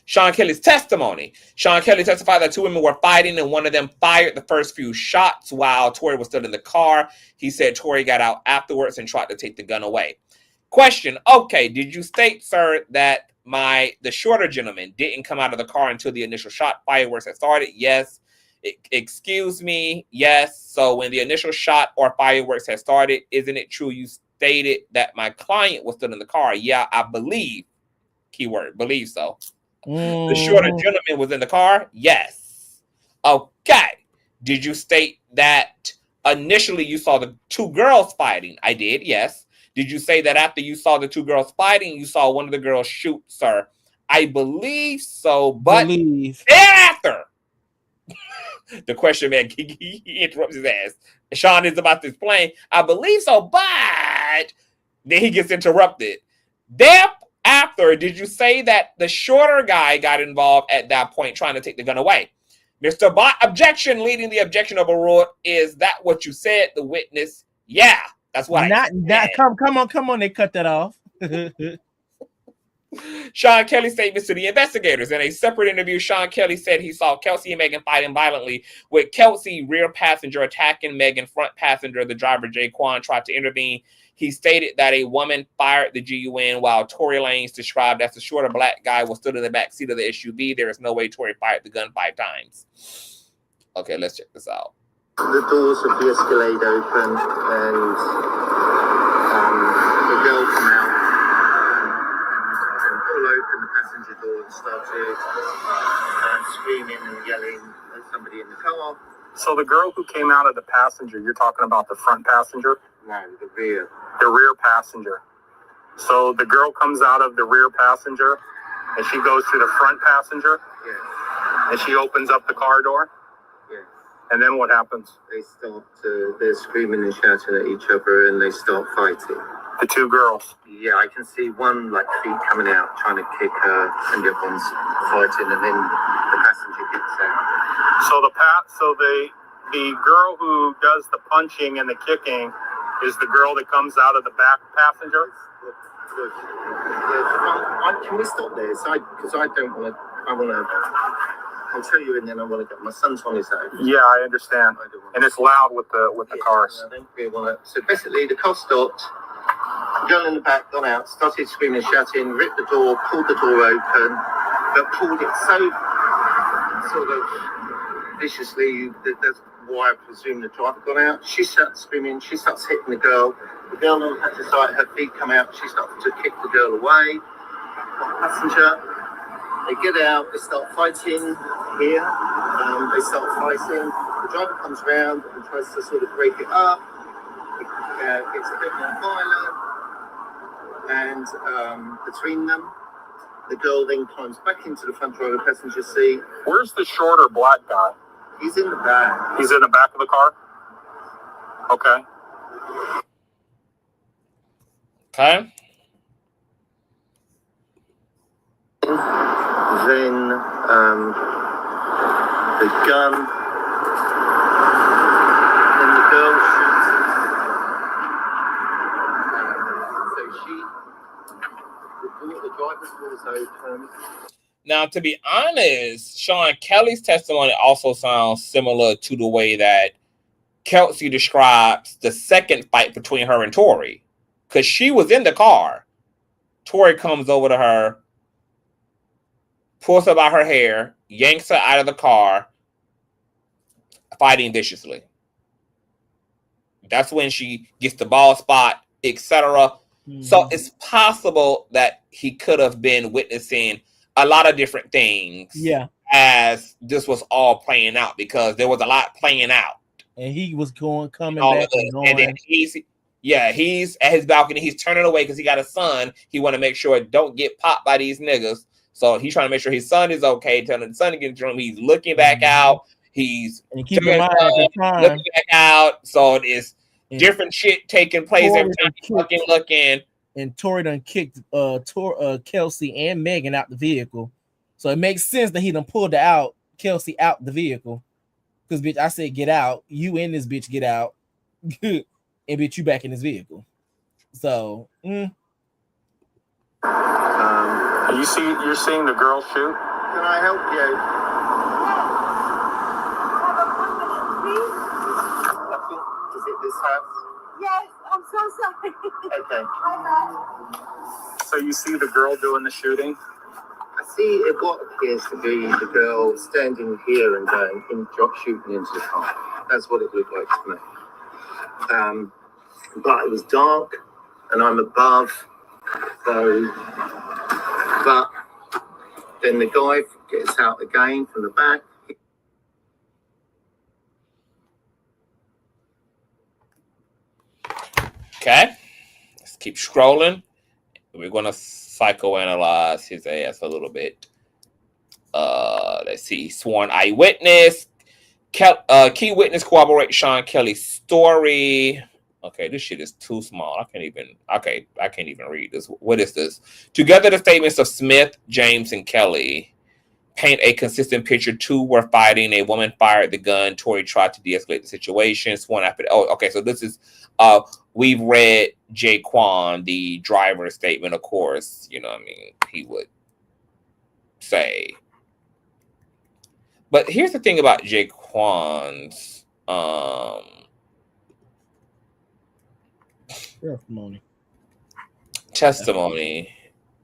Sean Kelly's testimony. Sean Kelly testified that two women were fighting and one of them fired the first few shots while Tory was still in the car. He said Tory got out afterwards and tried to take the gun away. Question. Okay, did you state, sir, that the shorter gentleman didn't come out of the car until the initial shot fireworks had started? Yes. Excuse me. Yes. So when the initial shot or fireworks had started, isn't it true you stated that my client was still in the car? Yeah, I believe. Keyword, believe so. The shorter gentleman was in the car? Yes. Okay. Did you state that initially you saw the two girls fighting? I did, yes. Did you say that after you saw the two girls fighting, you saw one of the girls shoot, sir? I believe so, but thereafter, the question man, he interrupts his ass. Sean is about to explain, I believe so, but then he gets interrupted. Thereafter, did you say that the shorter guy got involved at that point trying to take the gun away? Mr. Bott, objection, leading the objection overruled. Is that what you said? The witness, yeah. That's what I said. Come on, they cut that off. Sean Kelly's statements to the investigators. In a separate interview, Sean Kelly said he saw Kelsey and Megan fighting violently, with Kelsey, rear passenger, attacking Megan, front passenger. The driver, Jaquan, tried to intervene. He stated that a woman fired the GUN while Tory Lanez, described as the shorter black guy, was stood in the back seat of the SUV. There is no way Tory fired the gun 5 times. Okay, let's check this out. The doors of the Escalade open and the girl come out and pull open the passenger door and started screaming and yelling at somebody in the car. So the girl who came out of the passenger, you're talking about the front passenger? No, the rear. The rear passenger. So the girl comes out of the rear passenger and she goes to the front passenger? Yeah. And she opens up the car door? Yeah. And then what happens? They start they're screaming and shouting at each other, and they start fighting. The two girls? Yeah, I can see one like feet coming out trying to kick her, and the other one's fighting, and then the passenger gets out. So the girl who does the punching and the kicking is the girl that comes out of the back passenger? Can we stop there? Because I don't want to. I'll tell you, and then I want to get my son's on his own. Yeah, I understand. And it's loud with the cars. I don't really want to. So basically, the car stopped. The girl in the back got out, started screaming, shouting, ripped the door, pulled the door open, but pulled it so sort of viciously that that's why I presume the driver got out. She starts screaming. She starts hitting the girl. The girl on the side, her feet come out. She starts to kick the girl away. Passenger. They get out. They start fighting here. They start fighting. The driver comes around and tries to sort of break it up. It's a bit more violent. And between them, the girl then climbs back into the front row of the passenger seat. Where's the shorter black guy? He's in the back. He's in the back of the car? Okay. Okay. Then the gun. Then the girl shoots. So the driver's door's open. Now, to be honest, Sean Kelly's testimony also sounds similar to the way that Kelsey describes the second fight between her and Tory. Because she was in the car. Tory comes over to her, pulls her by her hair, yanks her out of the car, fighting viciously. That's when she gets the ball spot, etc. So it's possible that he could have been witnessing a lot of different things. Yeah. As this was all playing out, because there was a lot playing out. And he was coming all back and going. And then he's at his balcony. He's turning away because he got a son. He want to make sure it don't get popped by these niggas. So he's trying to make sure his son is okay. Telling the son to get in the room. He's looking back out. He's keeping in mind at the time, looking back out. So it's different shit taking place every time he's fucking looking. And Tory done kicked Kelsey and Megan out the vehicle. So it makes sense that he done pulled Kelsey out the vehicle. Because, bitch, I said get out. You and this bitch get out. And, bitch, you back in this vehicle. So, you're seeing the girl shoot? Can I help you? Is it this house? Yes, I'm so sorry. Okay. So you see the girl doing the shooting? I see what appears to be the girl standing here and going and shooting into the car. That's what it looked like to me. But it was dark, and I'm above. So, but then the guy gets out again from the back. Okay, let's keep scrolling. We're gonna psychoanalyze his ass a little bit. Let's see. Sworn eyewitness. Key witness corroborates Sean Kelly's story. Okay, this shit is too small. I can't even read this. What is this? Together, the statements of Smith, James, and Kelly paint a consistent picture. Two were fighting. A woman fired the gun. Tory tried to de-escalate the situation. Sworn after. Oh, okay. So this is. We've read Jaquan, the driver's statement. Of course, you know what I mean. He would say. But here's the thing about Jaquan's testimony.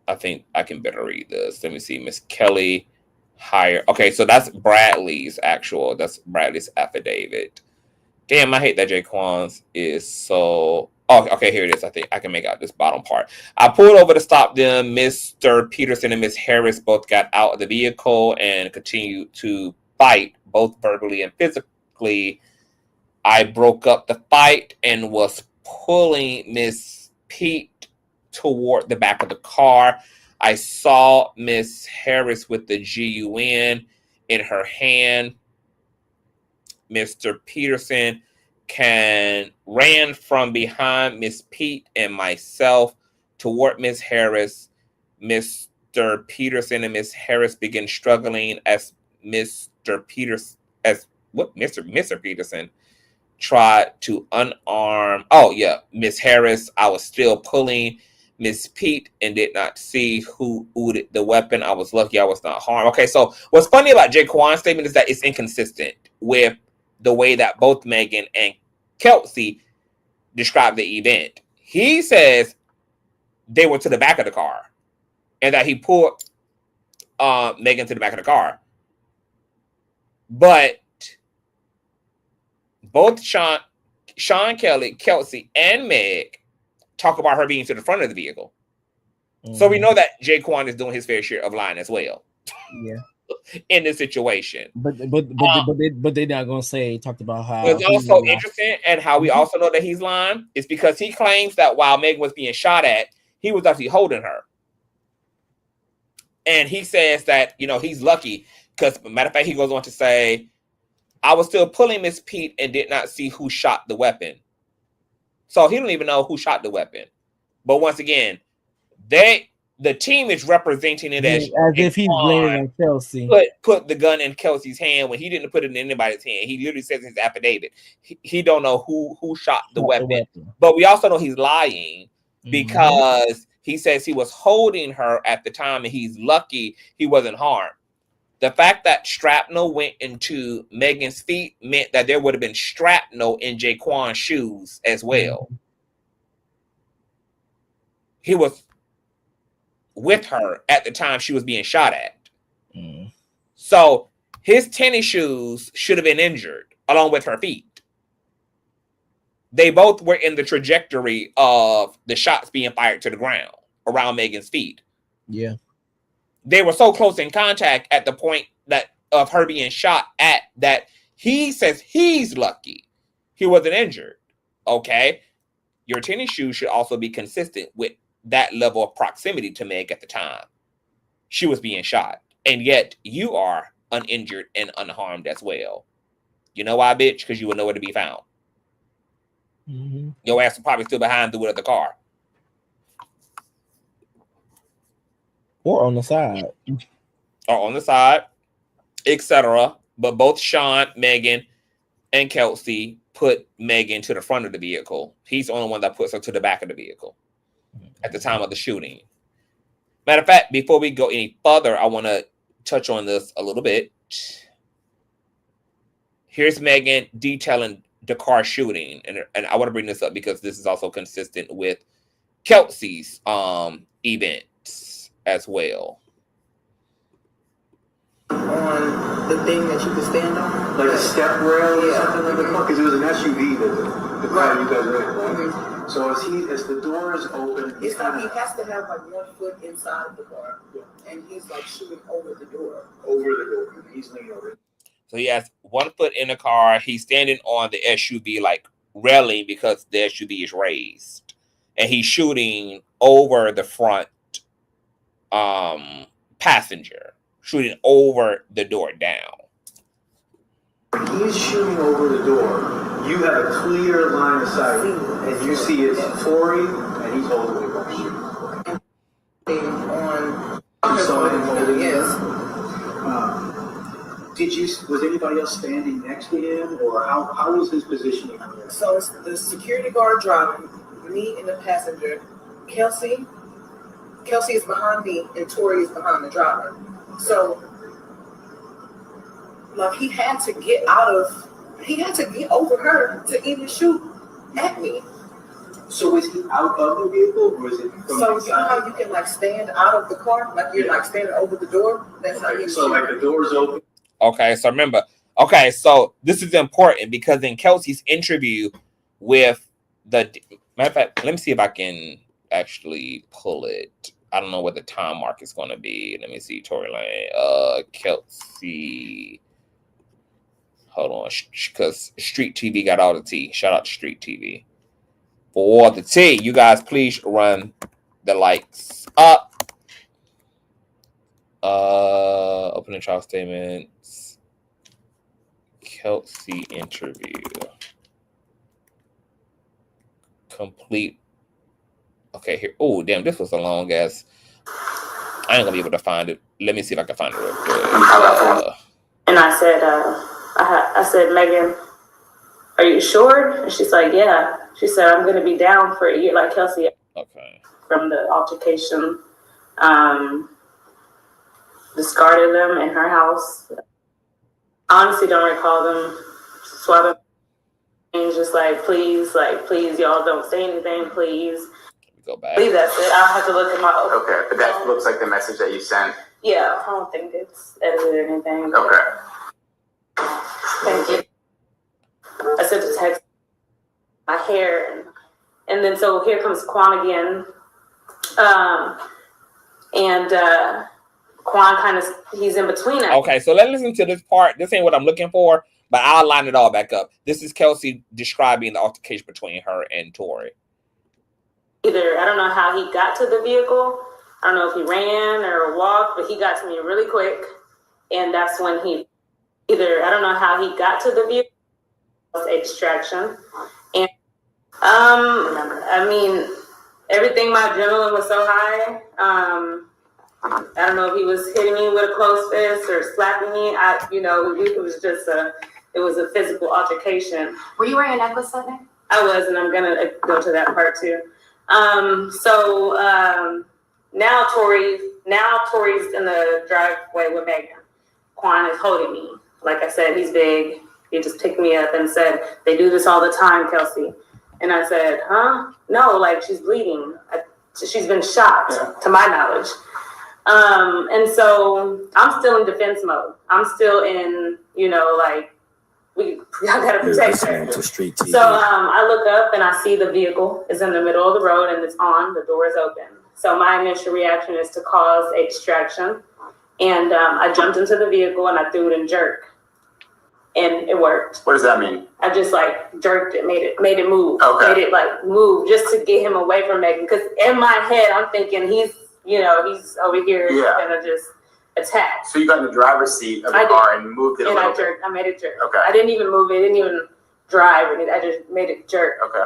I think I can better read this. Let me see. Miss Kelly hired. Okay, so that's Bradley's affidavit. Damn, I hate that Jaquan's is so. Oh, okay, here it is. I think I can make out this bottom part. I pulled over to stop them. Mr. Peterson and Miss Harris both got out of the vehicle and continued to fight, both verbally and physically. I broke up the fight and was pulling Miss Pete toward the back of the car. I saw Miss Harris with the GUN in her hand. Mr. Peterson ran from behind Miss Pete and myself toward Miss Harris. Mr. Peterson and Miss Harris began struggling as Mr. Peterson tried to unarm. Oh yeah, Miss Harris. I was still pulling Miss Pete and did not see who ooted the weapon. I was lucky I was not harmed. Okay, so what's funny about Jaquan's statement is that it's inconsistent with the way that both Megan and Kelsey described the event. He says they were to the back of the car and that he pulled Megan to the back of the car. But both Sean Kelly, Kelsey, and Meg talk about her being to the front of the vehicle. Mm-hmm. So we know that Jaquan is doing his fair share of lying as well. Yeah. In this situation. But they're not gonna say talked about how it's also interesting, and how we also know that he's lying is because he claims that while Megan was being shot at, he was actually holding her. And he says that, you know, he's lucky because, matter of fact, he goes on to say, I was still pulling Miss Pete and did not see who shot the weapon. So he don't even know who shot the weapon. But once again, the team is representing it as if he's blaming on Kelsey. Put the gun in Kelsey's hand when he didn't put it in anybody's hand. He literally says in his affidavit, he don't know who shot the weapon. But we also know he's lying because he says he was holding her at the time and he's lucky he wasn't harmed. The fact that shrapnel went into Megan's feet meant that there would have been shrapnel in Jaquan's shoes as well. He was with her at the time she was being shot at. So his tennis shoes should have been injured along with her feet. They both were in the trajectory of the shots being fired to the ground around Megan's feet. Yeah. They were so close in contact at the point that of her being shot at that he says he's lucky he wasn't injured. Okay. Your tennis shoes should also be consistent with that level of proximity to Meg at the time she was being shot, and yet you are uninjured and unharmed as well. You know why, bitch? Because you were nowhere to be found. Your ass was probably still behind the wheel of the car, or on the side, etc. But both Sean, Megan, and Kelsey put Megan to the front of the vehicle. He's the only one that puts her to the back of the vehicle at the time of the shooting. Matter of fact, before we go any further, I want to touch on this a little bit. Here's Megan detailing the car shooting, and I want to bring this up because this is also consistent with Kelsey's events as well. On the thing that you could stand on, like a step rail or something like that, because it was an SUV that the car you guys were in, right? So as the doors open, it's like he has to have like 1 foot inside of the car, and he's like shooting over the door. He's leaning over. So he has 1 foot in the car. He's standing on the SUV like railing because the SUV is raised, and he's shooting over the front passenger, shooting over the door down. He's shooting over the door. You have a clear line of sight, and you see it's Tory, and he's holding the gun shooting. You saw him holding it. Was anybody else standing next to him, or how was his positioning? So it's the security guard driving, me and the passenger. Kelsey is behind me, and Tory is behind the driver. So, like, he had to get over her to even shoot at me. So is he out of the vehicle, or is it from so you know how you can like stand out of the car, like you're like standing over the door? That's how you. So like the door's open. Okay, so remember. Okay, so this is important because in Kelsey's interview with the matter of fact, let me see if I can actually pull it. I don't know what the time mark is going to be. Let me see. Tory Lanez, Kelsey. Hold on, because Street TV got all the tea. Shout out to Street TV for the tea. You guys, please run the likes up. Open opening trial statements. Kelsey interview. Complete. Okay, here. Oh, damn, this was a long ass. I ain't gonna be able to find it. Let me see if I can find it real quick. And I said, I said, Megan, are you sure? And she's like, yeah. She said, I'm gonna be down for a year, like Kelsey. Okay. From the altercation, discarded them in her house. I honestly don't recall them swapping. And just please, y'all don't say anything, please. Go back. Please, that's it. I'll have to look at my. Okay, but that looks like the message that you sent. Yeah, I don't think it's edited or anything. Okay. Thank you. I sent a text. My hair, and then so here comes Quan again, and Quan he's in between us. Okay, so let's listen to this part. This ain't what I'm looking for, but I'll line it all back up. This is Kelsey describing the altercation between her and Tory. I don't know how he got to the vehicle. I don't know if he ran or walked, but he got to me really quick, and that's when I don't know how he got to the vehicle. Extraction, and I mean, everything. My adrenaline was so high. I don't know if he was hitting me with a closed fist or slapping me. It was just a physical altercation. Were you wearing a necklace that night? I was, and I'm gonna go to that part too. Now Tory's in the driveway with Megan. Quan is holding me. Like I said, he's big. He just picked me up and said, they do this all the time, Kelsey. And I said, huh? No, she's bleeding. She's been shot, to my knowledge. And so I'm still in defense mode. I'm still in, I gotta protect her. So I look up and I see the vehicle is in the middle of the road and it's on, the door is open. So my initial reaction is to cause extraction. And I jumped into the vehicle and I threw it in jerk. And it worked. What does that mean? I just jerked it, made it move. Okay. Made it move just to get him away from Megan. Because in my head, I'm thinking he's over here gonna just attack. So you got in the driver's seat of the car and moved it a little bit. I made it jerk. Okay. I didn't even move it. I didn't even drive it. I just made it jerk. Okay.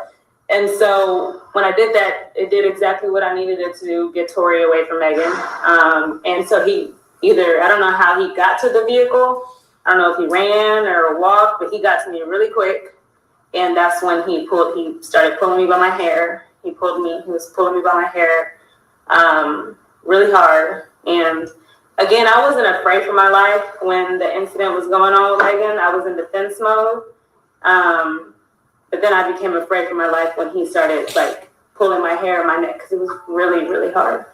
And so when I did that, it did exactly what I needed it to do, get Tory away from Megan. And so I don't know how he got to the vehicle. I don't know if he ran or walked, but he got to me really quick. And that's when he started pulling me by my hair. He was pulling me by my hair really hard. And again, I wasn't afraid for my life when the incident was going on with Megan. I was in defense mode. But then I became afraid for my life when he started pulling my hair and my neck because it was really, really hard.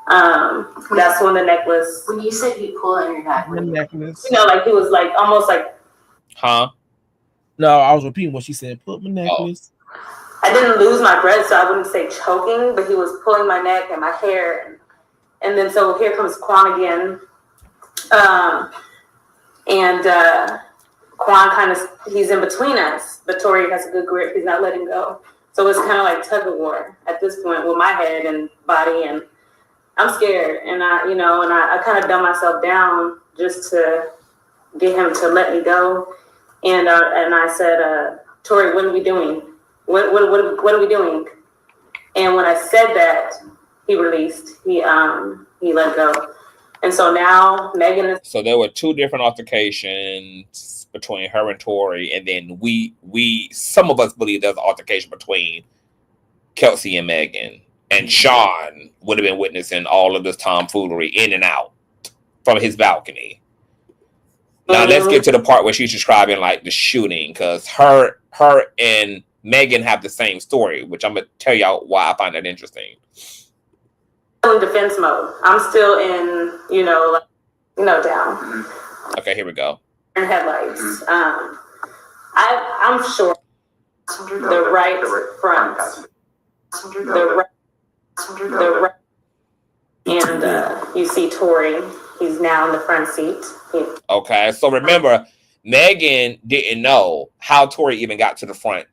That's when the necklace. When you said he pulled on your neck, The necklace. he was almost Huh? No, I was repeating what she said. Put my necklace. I didn't lose my breath, so I wouldn't say choking, but he was pulling my neck and my hair. And then so here comes Quan again. Quan he's in between us, but Tory has a good grip. He's not letting go. So it's kind of like tug of war at this point with my head and body, and I'm scared. And I kind of dumb myself down just to get him to let me go. And I said, Tory, what are we doing? What are we doing? And when I said that, he released. He let go. And so now Megan is. So there were two different altercations between her and Tory, and then some of us believe there's an altercation between Kelsey and Megan. And Sean would have been witnessing all of this tomfoolery in and out from his balcony. Now let's get to the part where she's describing the shooting, because her and Megan have the same story, which I'm gonna tell y'all why I find that interesting. In defense mode. I'm still in, down. Okay, here we go. Headlights. I'm sure the right front. The right. And you see Tory. He's now in the front seat. Okay, so remember, Megan didn't know how Tory even got to the front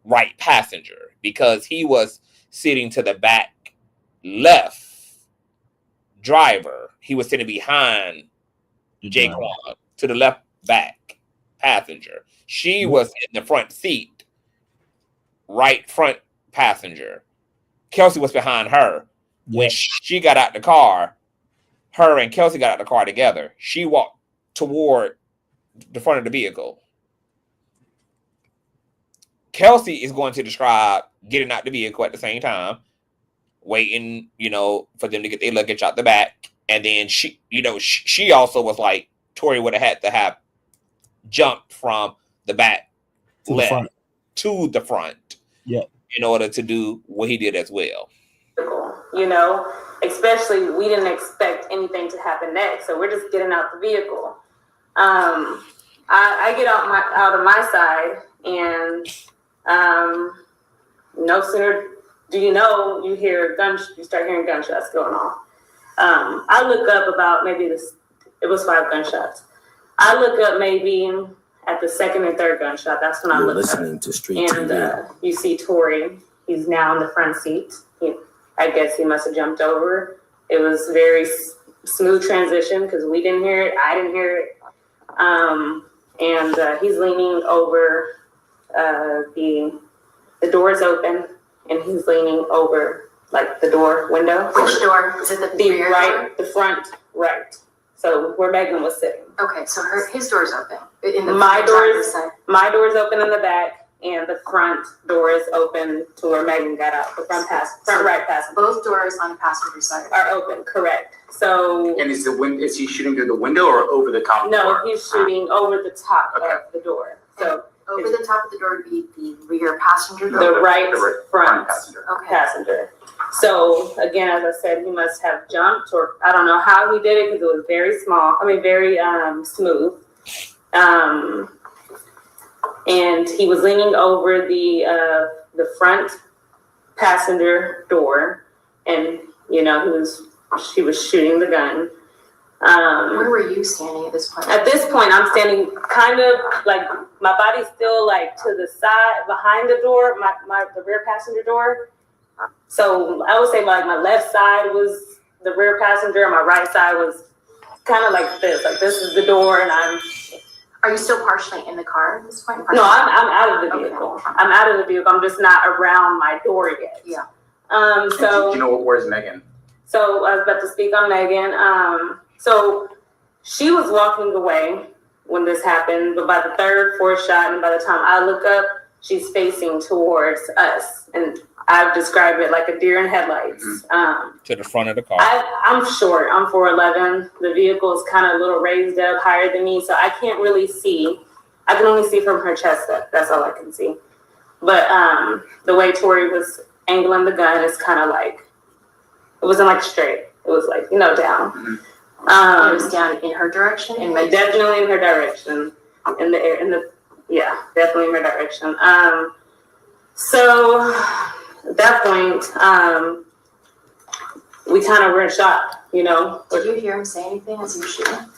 right passenger because he was sitting to the back left driver. He was sitting behind Jaquan to the left back passenger. She was in the front seat, right front passenger. Kelsey was behind her. When she got out the car, her and Kelsey got out the car together. She walked toward the front of the vehicle. Kelsey is going to describe getting out the vehicle at the same time, waiting, for them to get their luggage out the back. And then she also was like, Tory would have had to have jumped from the back to the front in order to do what he did as well. Especially we didn't expect anything to happen next, so we're just getting out the vehicle. I get out of my side, and no sooner do you start hearing gunshots going on. I look up about it was 5 gunshots. I look up maybe at the second and third gunshot. That's when I look listening up. To Street and you see Tory. He's now in the front seat. I guess he must have jumped over. It was very smooth transition because we didn't hear it. I didn't hear it. And he's leaning over. The door is open, and he's leaning over the door window. Which door? Is it the rear door? The front right. So where Megan was sitting. Okay, so his door's open. My door's open in the back, and the front door is open to where Megan got out. The front right passenger. Both doors on the passenger side are open. Correct. So. And is he shooting through the window or over the top? No, he's shooting over the top of the door. So. Over the top of the door would be the rear passenger door? The right front passenger. So, again, as I said, he must have jumped, or I don't know how he did it because it was very very smooth. And he was leaning over the front passenger door, and, she was shooting the gun. Where were you standing at this point? At this point, I'm standing kind of my body's still to the side behind the door, the rear passenger door. So I would say my left side was the rear passenger, and my right side was kind of like this. This is the door, and I'm. Are you still partially in the car at this point? No, I'm out of the vehicle. Okay. I'm out of the vehicle. I'm just not around my door yet. Yeah. So. Do you know where's Megan? So I was about to speak on Megan. So she was walking away when this happened, but by the third, fourth shot, and by the time I look up, she's facing towards us. And I've described it like a deer in headlights. To the front of the car. I'm short. I'm 4'11". The vehicle is kind of a little raised up higher than me, so I can't really see. I can only see from her chest up. That's all I can see. But the way Tory was angling the gun is kind of it wasn't straight. It was down. It was down in her direction? Definitely in her direction. Definitely in her direction. So at that point, we kind of were in shock, Did you hear him say anything as he was shooting?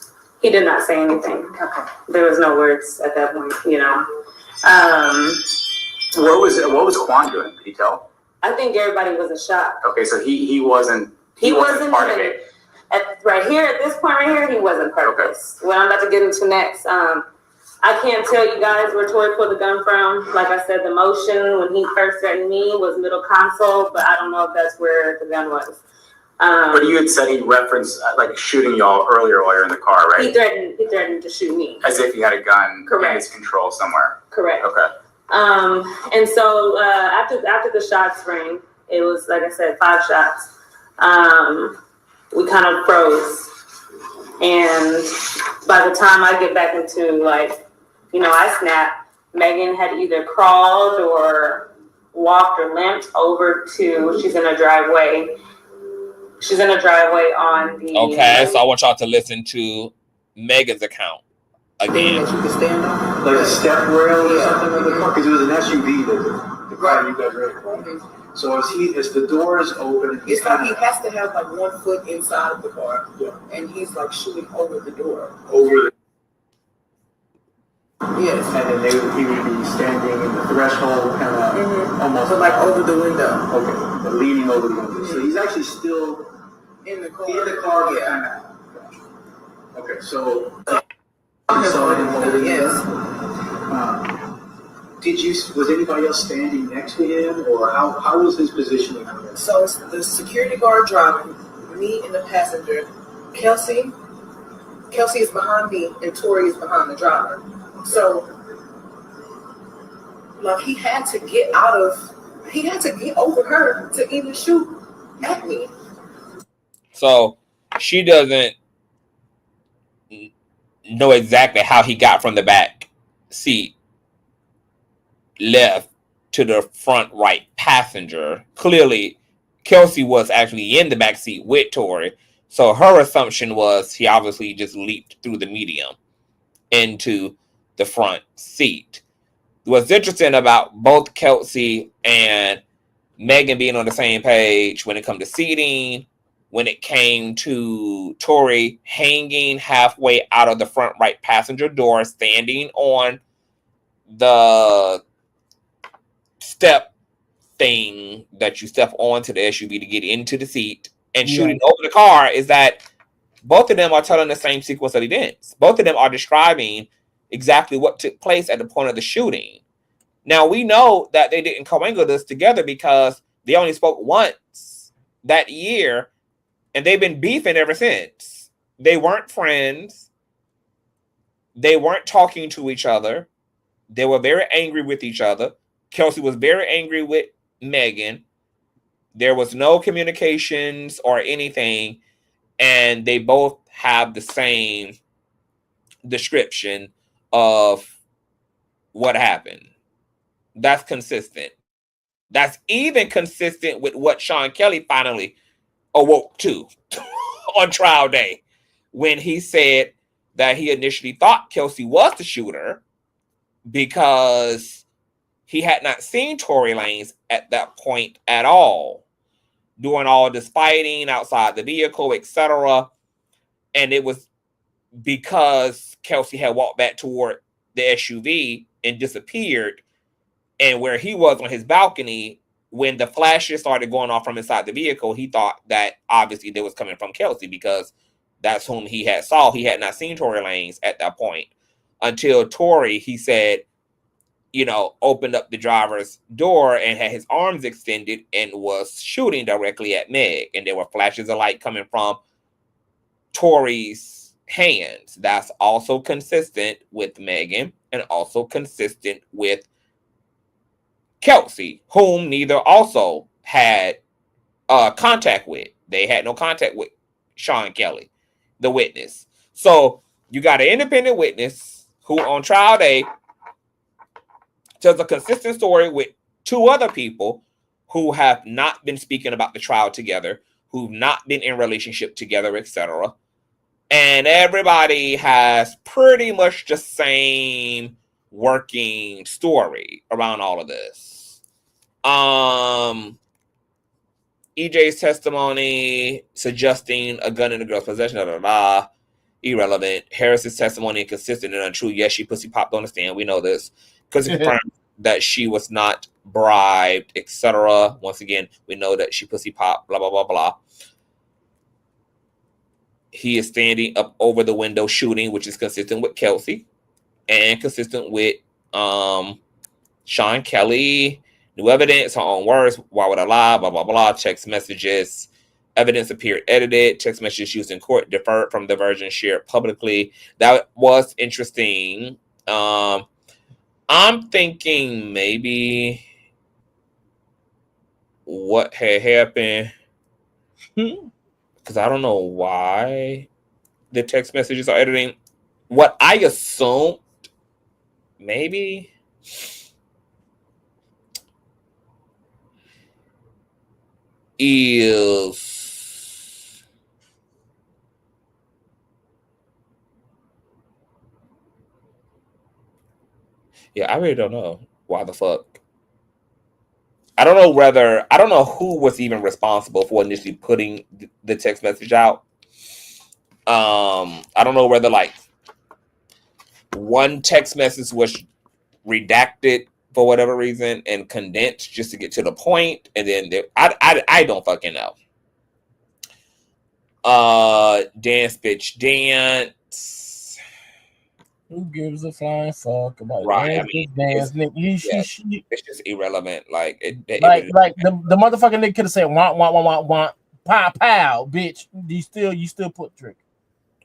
He did not say anything. Okay. There was no words at that point, What was Quan doing? Could you tell? I think everybody was in shock. Okay, so he wasn't part of it. Right here, at this point right here, he wasn't part of this. What I'm about to get into next, I can't tell you guys where Tory pulled the gun from. Like I said, the motion when he first threatened me was middle console, but I don't know if that's where the gun was. But you had said he referenced shooting y'all earlier while you're in the car, right? He threatened to shoot me. As if he had a gun in his control somewhere. Correct. Okay. And so after the shots rang, it was, like I said, 5 shots. We kind of froze. And by the time I get back into I snapped, Megan had either crawled or walked or limped over to, she's in a driveway. She's in a driveway on the. Okay, so I want y'all to listen to Megan's account again. That you can stand on? Like a step rail or something like that? Because it was an SUV, the car you guys read. So as the door is open, it's he has to have 1 foot inside of the car, and he's shooting over the door. Yes. And then he would be standing in the threshold, kind of almost over the window. Okay, leaning over the window. So he's actually still In the car. In the car, but kind of. Okay, so yes. Was anybody else standing next to him, or how was his positioning on this? So it's the security guard driving, me and the passenger. Kelsey is behind me, and Tory is behind the driver. So, like, he had to get over her to even shoot at me. So she doesn't know exactly how he got from the back seat left to the front right passenger. Clearly, Kelsey was actually in the back seat with Tory. So her assumption was he obviously just leaped through the medium into the front seat. What's interesting about both Kelsey and Megan being on the same page when it comes to seating, when it came to Tory hanging halfway out of the front right passenger door, standing on the step thing that you step onto the SUV to get into the seat and shooting over the car, is that both of them are telling the same sequence of events. Both of them are describing exactly what took place at the point of the shooting. Now, we know that they didn't commingle this together because they only spoke once that year, and they've been beefing ever since. They weren't friends. They weren't talking to each other. They were very angry with each other. Kelsey was very angry with Megan. There was no communications or anything, and they both have the same description of what happened. That's consistent. That's even consistent with what Sean Kelly finally awoke to on trial day, when he said that he initially thought Kelsey was the shooter because he had not seen Tory Lanez at that point at all, doing all this fighting outside the vehicle, etc. And it was because Kelsey had walked back toward the SUV and disappeared, and where he was on his balcony, when the flashes started going off from inside the vehicle, he thought that obviously they was coming from Kelsey because that's whom he had saw. He had not seen Tory Lanez at that point until Tory, he said, opened up the driver's door and had his arms extended and was shooting directly at Meg. And there were flashes of light coming from Tory's hands. That's also consistent with Megan and also consistent with Kelsey, whom neither also had contact with. They had no contact with Sean Kelly, the witness. So you got an independent witness who on trial day tells a consistent story with two other people who have not been speaking about the trial together, who've not been in relationship together, etc. And everybody has pretty much the same working story around all of this. EJ's testimony suggesting a gun in the girl's possession, irrelevant. Harris's testimony inconsistent and untrue. Yes, she pussy popped on the stand. We know this because it confirmed that she was not bribed, etc. Once again, we know that she pussy popped, blah, blah, blah, blah. He is standing up over the window shooting, which is consistent with Kelsey and consistent with Sean Kelly. New evidence, her own words, why would I lie, blah, blah, blah. Text messages, evidence appeared edited. Text messages used in court deferred from the version shared publicly. That was interesting. I'm thinking maybe what had happened, because I don't know why the text messages are editing. What I assumed maybe is I really don't know why the fuck. I don't know who was even responsible for initially putting the text message out. I don't know whether like one text message was redacted for whatever reason and condensed just to get to the point, and then I don't fucking know. Dance bitch dance. Who gives a flying fuck about Right. dance, dance, nigga? It's just irrelevant. Like the motherfucking nigga could have said want, pow pow, bitch. You still put trick.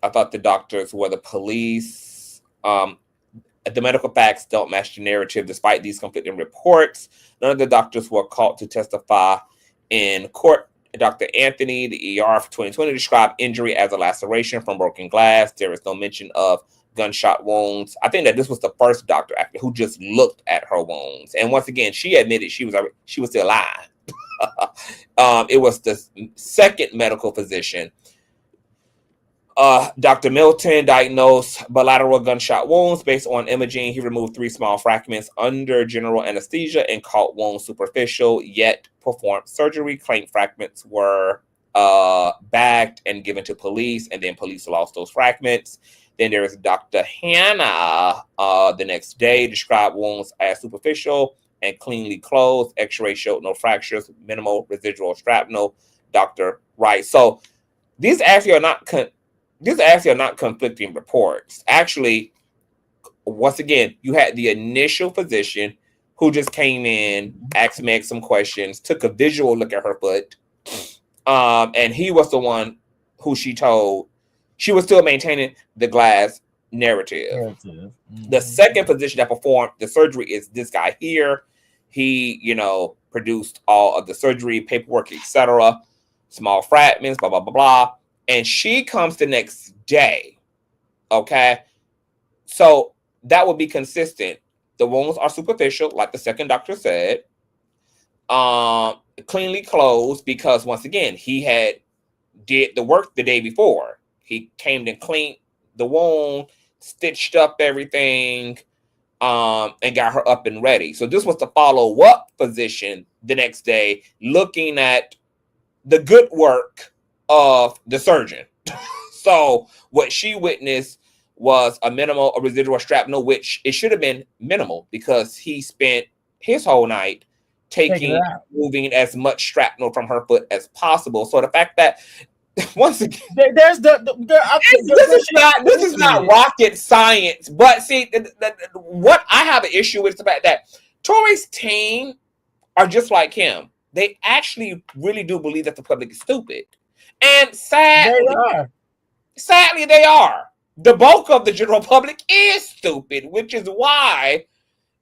I thought the doctors were the police. The medical facts don't match the narrative despite these conflicting reports. None of the doctors were called to testify in court. Dr. Anthony, the ER for 2020, described injury as a laceration from broken glass. There is no mention of gunshot wounds. I think that this was the first doctor actually who just looked at her wounds. And once again, she admitted she was still alive. It was the second medical physician. Dr. Milton diagnosed bilateral gunshot wounds based on imaging. He removed 3 small fragments under general anesthesia and called wounds superficial, yet performed surgery. Claimed fragments were bagged and given to police, and then police lost those fragments. Then there is Dr. Hannah the next day, described wounds as superficial and cleanly closed. X-ray showed no fractures, minimal residual shrapnel. Dr. Wright. So these actually are not conflicting reports. Actually, once again, you had the initial physician who just came in, asked Meg some questions, took a visual look at her foot, and he was the one who she told she was still maintaining the glass narrative. Mm-hmm. The second physician that performed the surgery is this guy here. He, produced all of the surgery paperwork, etc., small fragments, blah, blah, blah, blah. And she comes the next day. Okay. So that would be consistent. The wounds are superficial, like the second doctor said. Cleanly closed because once again, he did the work the day before. He came and cleaned the wound, stitched up everything, and got her up and ready. So this was the follow-up physician the next day, looking at the good work of the surgeon. So what she witnessed was a residual shrapnel, which it should have been minimal because he spent his whole night moving as much shrapnel from her foot as possible. So the fact that once again, this is not rocket science. But see, what I have an issue with is the fact that Tory's team are just like him. They actually really do believe that the public is stupid. And sadly, they are. The bulk of the general public is stupid, which is why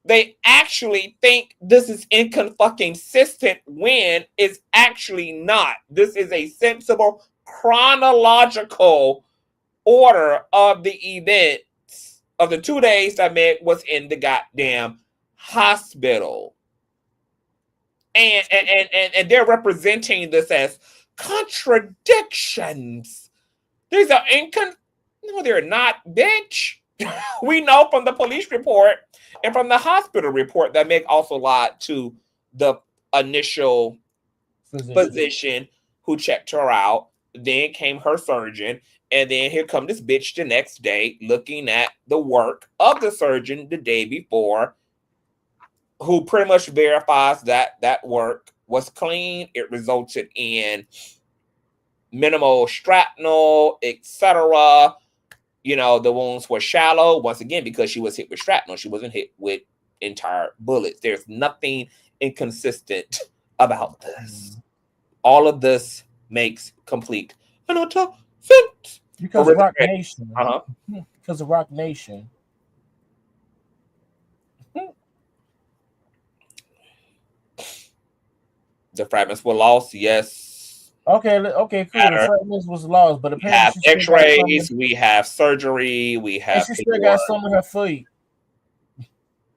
they actually think this is inconsistent when it's actually not. This is a sensible chronological order of the events of the 2 days that Meg was in the goddamn hospital. And they're representing this as contradictions. These are no, they're not, bitch. We know from the police report and from the hospital report that Meg also lied to the initial physician who checked her out. Then came her surgeon, and then here come this bitch the next day looking at the work of the surgeon the day before, who pretty much verifies that that work was clean. It resulted in minimal shrapnel, etc. The wounds were shallow, once again, because she was hit with shrapnel. She wasn't hit with entire bullets. There's nothing inconsistent about this. All of this makes complete and utter sense. Because of Rock Nation. Because of Rock Nation. The fragments were lost, yes. Okay, cool. The fragments was lost, but apparently we have X-rays, we have surgery, we have. She still got some of her feet.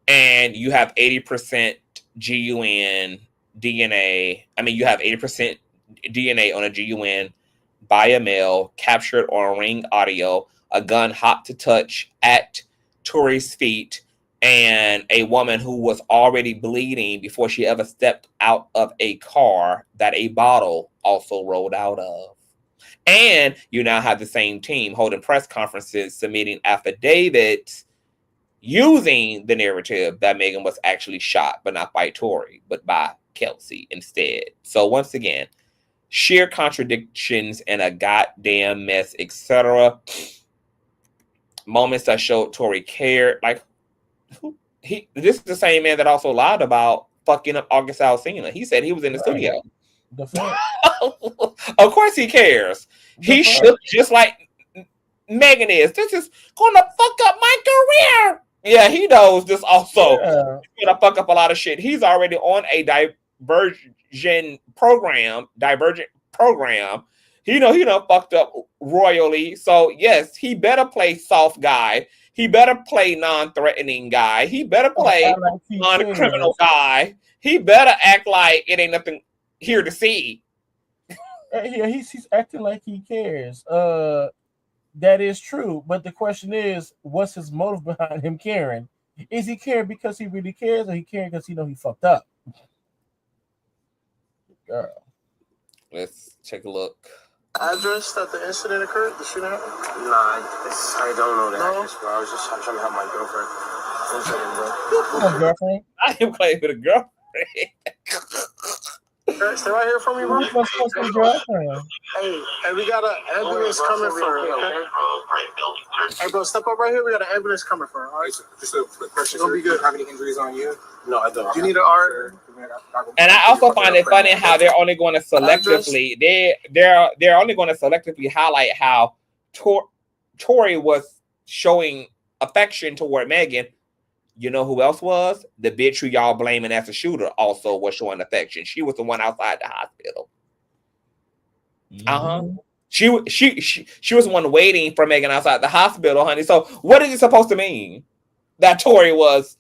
And you have 80% GUN DNA. I mean, you have 80% DNA on a GUN by a male, captured on ring audio, a gun hot to touch at Tory's feet, and a woman who was already bleeding before she ever stepped out of a car that a bottle also rolled out of. And you now have the same team holding press conferences, submitting affidavits, using the narrative that Megan was actually shot, but not by Tory, but by Kelsey instead. So once again, sheer contradictions and a goddamn mess, etc. Moments that showed Tory cared. Like, this is the same man that also lied about fucking up August Alsina. He said he was in the studio. The fuck? Of course he cares. He should, just like Megan is. This is gonna fuck up my career. Yeah, he knows this also. It's gonna fuck up a lot of shit. He's already on a divergent program. He done fucked up royally. So yes, he better play soft guy. He better play non-threatening guy. He better play non-criminal guy. He better act like it ain't nothing here to see. Yeah, he's acting like he cares. That is true. But the question is, what's his motive behind him caring? Is he caring because he really cares, or he caring because he know he fucked up? Girl. Let's take a look. Address that the incident occurred? The shooting happened? Nah, I don't know that address, bro. I was just trying to help my girlfriend. 1 second, bro. Girlfriend? I am playing with a girlfriend. Stay right here for me, bro. Hey, we got an ambulance coming for her. Okay? Hey, bro, step up right here. We got an ambulance coming for her. All right? Just a quick question. It's gonna be good. Have any injuries on you? No, I don't. Do you need an art? And I also find it funny how they're only going to selectively they're only going to selectively highlight how Tory was showing affection toward Megan. You know who else was? The bitch who y'all blaming as a shooter also was showing affection. She was the one outside the hospital. She was the one waiting for Megan outside the hospital, honey. So what is it supposed to mean that Tory was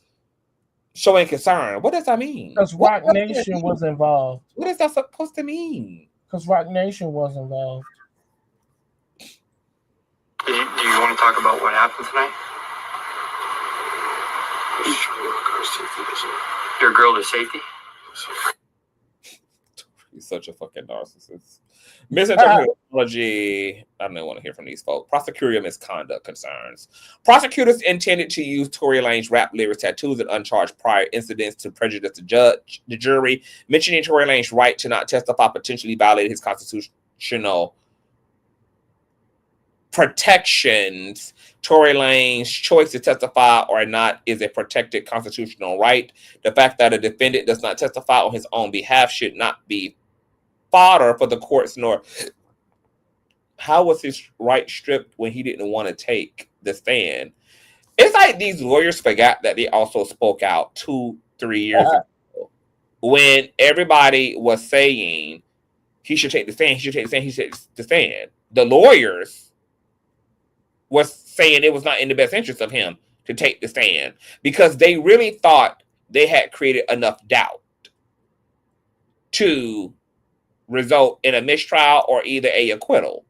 showing concern? What does that mean? Because Rock Nation was involved. What is that supposed to mean? Because Rock Nation was involved. Do you want to talk about what happened tonight? Your girl to safety? He's such a fucking narcissist. Misinterpreted apology. I don't want to hear from these folks. Prosecutorial misconduct concerns. Prosecutors intended to use Tory Lanez rap lyrics, tattoos, and uncharged prior incidents to prejudice the jury, mentioning Tory Lanez's right to not testify potentially violated his constitutional protections. Tory Lanez's choice to testify or not is a protected constitutional right. The fact that a defendant does not testify on his own behalf should not be fodder for the courts, nor how was his right stripped when he didn't want to take the stand. It's like these lawyers forgot that they also spoke out 2-3 years ago when everybody was saying he should take the stand, he should take the stand, he should take the stand. The lawyers was saying it was not in the best interest of him to take the stand because they really thought they had created enough doubt to result in a mistrial or either a acquittal.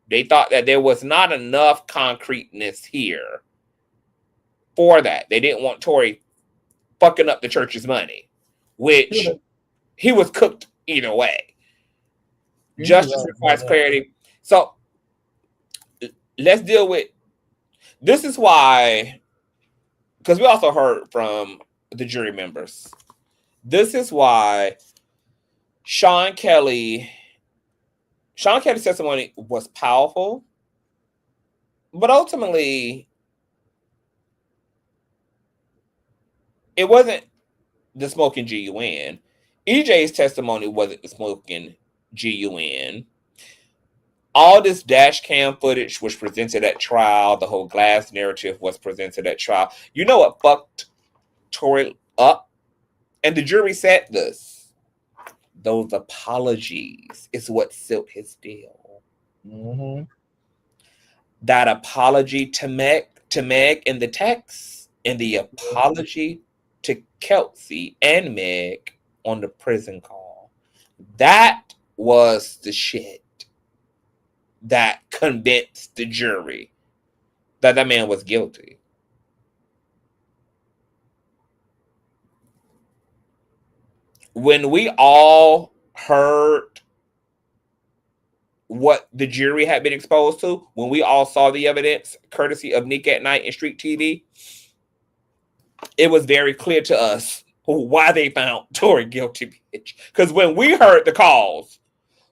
They thought that there was not enough concreteness here for that. They didn't want Tory fucking up the church's money, which he was cooked either way. Justice requires clarity. So let's deal with, this is why, because we also heard from the jury members, this is why Sean Kelly's testimony was powerful, but ultimately it wasn't the smoking GUN. EJ's testimony wasn't the smoking GUN. All this dash cam footage was presented at trial. The whole glass narrative was presented at trial. You know what fucked Tory up? And the jury said this. Those apologies is what sealed his deal. Mm-hmm. That apology to Meg in the text, and the apology to Kelsey and Meg on the prison call. That was the shit that convinced the jury that that man was guilty. When we all heard what the jury had been exposed to, when we all saw the evidence, courtesy of Nick at Night and Street TV, it was very clear to us why they found Tory guilty, bitch. Because when we heard the calls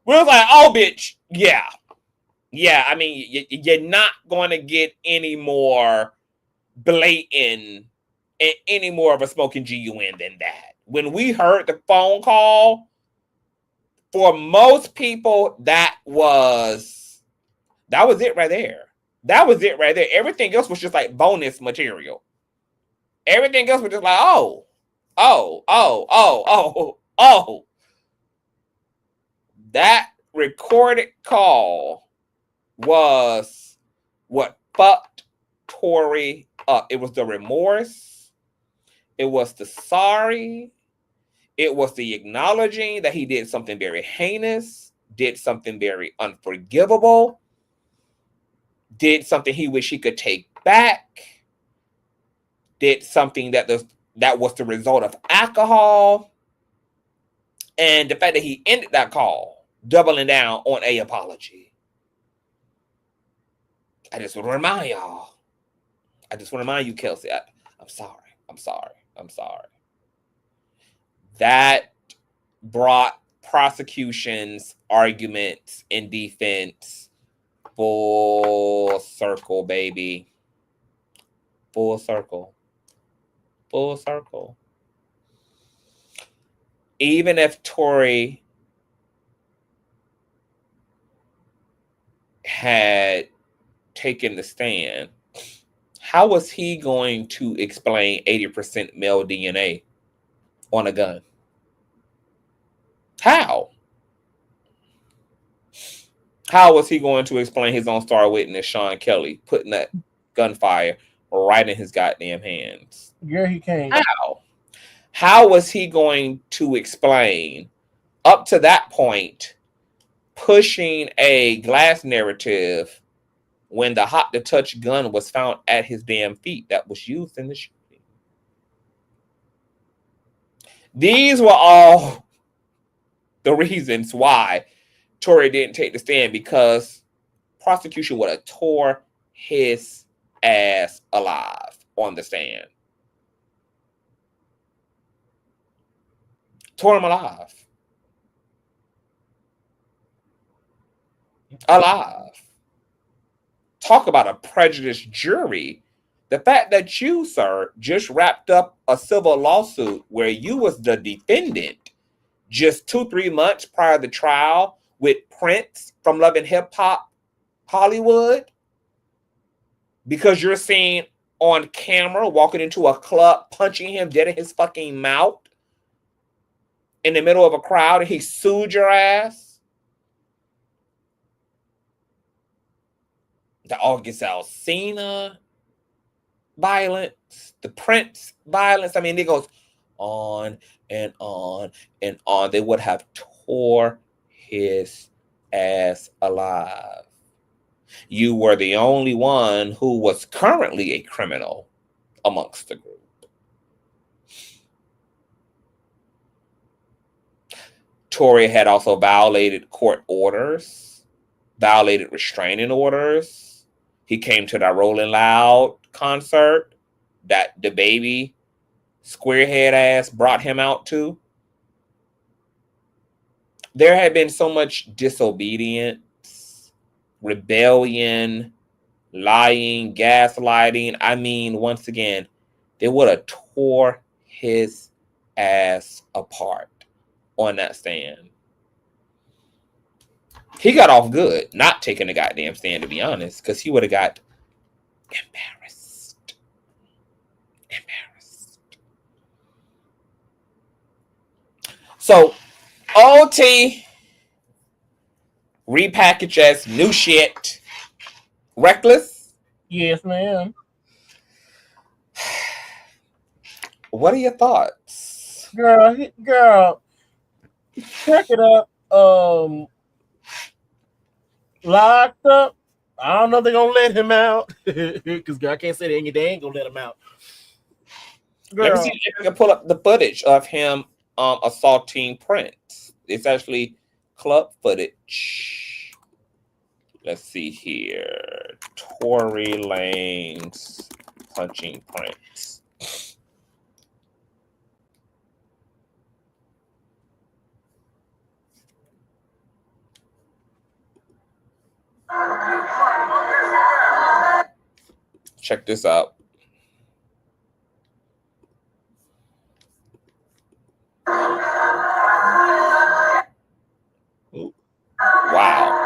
We was like, oh, bitch, yeah. Yeah, I mean, you're not going to get any more blatant and any more of a smoking GUN than that. When we heard the phone call, for most people, that was it right there. That was it right there. Everything else was just like bonus material. Everything else was just like, oh. That recorded call was what fucked Tory up. It was the remorse. It was the sorry. It was the acknowledging that he did something very heinous, did something very unforgivable, did something he wished he could take back, did something that was the result of alcohol, and the fact that he ended that call, doubling down on an apology. I just want to remind y'all. I just want to remind you, Kelsey, I'm sorry. I'm sorry. I'm sorry. That brought prosecution's arguments in defense full circle, baby. Full circle. Full circle. Even if Tory had taken the stand, how was he going to explain 80% male DNA on a gun? How? How was he going to explain his own star witness, Sean Kelly, putting that gunfire right in his goddamn hands? Yeah, he can't. How? How was he going to explain, up to that point, pushing a glass narrative when the hot to touch gun was found at his damn feet that was used in the shooting? These were all the reasons why Tory didn't take the stand, because prosecution would have tore his ass alive on the stand. Tore him alive. Alive. Talk about a prejudiced jury. The fact that you, sir, just wrapped up a civil lawsuit where you was the defendant just 2-3 months prior to the trial with Prince from Love and Hip Hop Hollywood, because you're seen on camera walking into a club, punching him dead in his fucking mouth in the middle of a crowd, and he sued your ass. The August Alsina violence, the Prince violence. I mean, it goes on and on and on. They would have tore his ass alive. You were the only one who was currently a criminal amongst the group. Tory had also violated court orders, violated restraining orders. He came to that Rolling Loud concert that the baby squarehead ass brought him out to. There had been so much disobedience, rebellion, lying, gaslighting. I mean, once again, they would have tore his ass apart on that stand. He got off good not taking the goddamn stand, to be honest, because he would have got embarrassed. So, OT repackaged as new shit. Reckless? Yes, ma'am. What are your thoughts? Girl, check it up. Locked up. I don't know if they're gonna let him out. Because I can't say they ain't gonna let him out. Girl. Let me see if I can pull up the footage of him assaulting Prince. It's actually club footage. Let's see here. Tory Lanez punching Prince. Check this out. Ooh. Wow.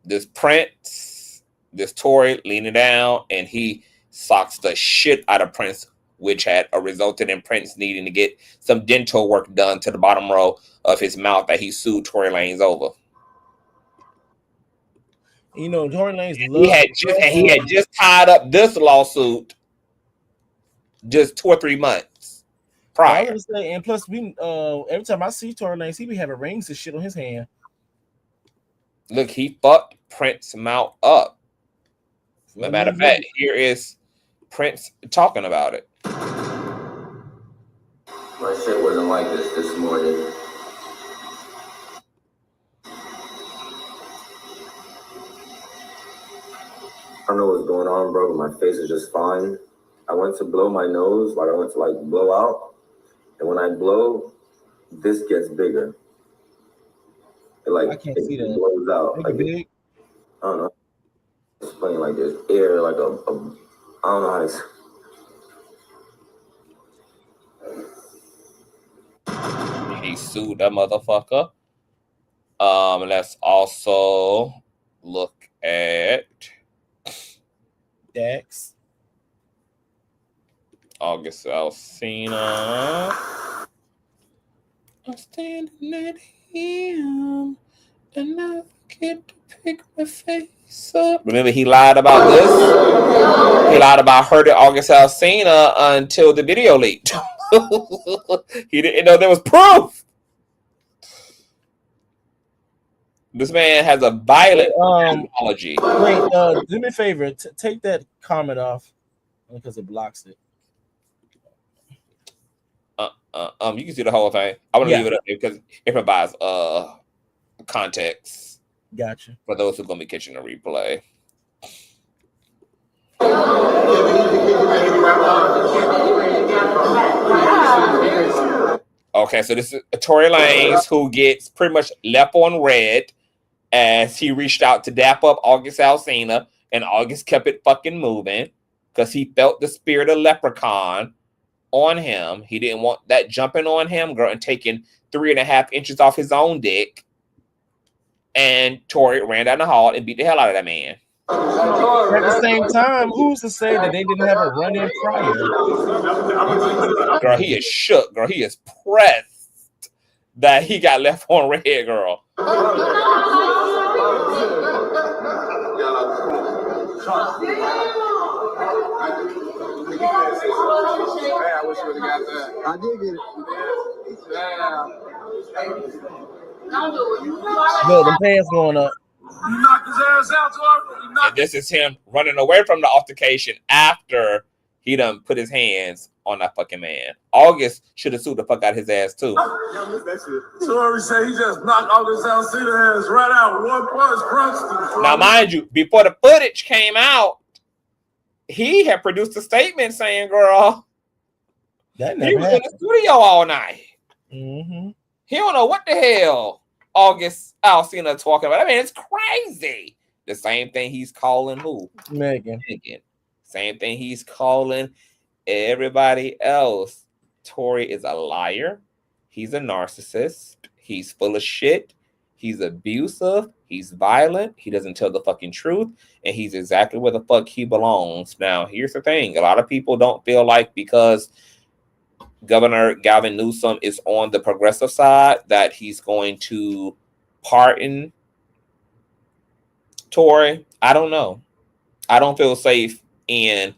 This Prince, this Tory leaning down, and he socks the shit out of Prince, which had resulted in Prince needing to get some dental work done to the bottom row of his mouth that he sued Tory Lanez over. You know, Tory Lanez he had just tied up this lawsuit just 2 or 3 months prior. I was gonna say, and plus, we every time I see Tory Lanez, he be having rings and shit on his hand. Look, he fucked Prince's mouth up. As a matter of fact, here is Prince talking about it. My shit wasn't like this morning. I don't know what's going on, bro. My face is just fine. I went to blow my nose, like I went to like blow out. And when I blow, this gets bigger. It like I can't see that. Blows out. Like big. I don't know. It's playing like this air, like a I don't know how to. He sued that motherfucker. Let's also look at Dax. August Alsina. I'm standing at him and I forget to pick my face up. Remember, he lied about this. He lied about hurting August Alsina until the video leaked. He didn't know there was proof. This man has a violent apology. Wait, do me a favor. Take that comment off because it blocks it. You can see the whole thing. I want to leave it up there because it provides context. Gotcha. For those who are going to be catching the replay. Okay, so this is Tory Lanez who gets pretty much left on red as he reached out to dap up August Alsina, and August kept it fucking moving because he felt the spirit of leprechaun on him. He didn't want that jumping on him, girl, and taking 3.5 inches off his own dick. And Tory ran down the hall and beat the hell out of that man. At the same time, who's to say that they didn't have a run-in prior? Girl, he is shook. Girl, he is pressed that he got left on red, girl. I wish you would have got that. I did get it. Look, the pants going up. You knocked his ass out, And this is him running away from the altercation after he done put his hands on that fucking man. August should have sued the fuck out his ass too. Tory said he just knocked all this Alsina ass right out. 1 punch crunched. Now, mind you, before the footage came out, he had produced a statement saying, girl, that he was in the studio all night. Mm-hmm. He don't know what the hell August Alsina talking about. I mean, it's crazy. The same thing he's calling who? Megan. Same thing he's calling everybody else. Tory is a liar. He's a narcissist. He's full of shit. He's abusive. He's violent. He doesn't tell the fucking truth. And he's exactly where the fuck he belongs. Now, here's the thing. A lot of people don't feel like because Governor Gavin Newsom is on the progressive side that he's going to pardon Tory. I don't know. I don't feel safe in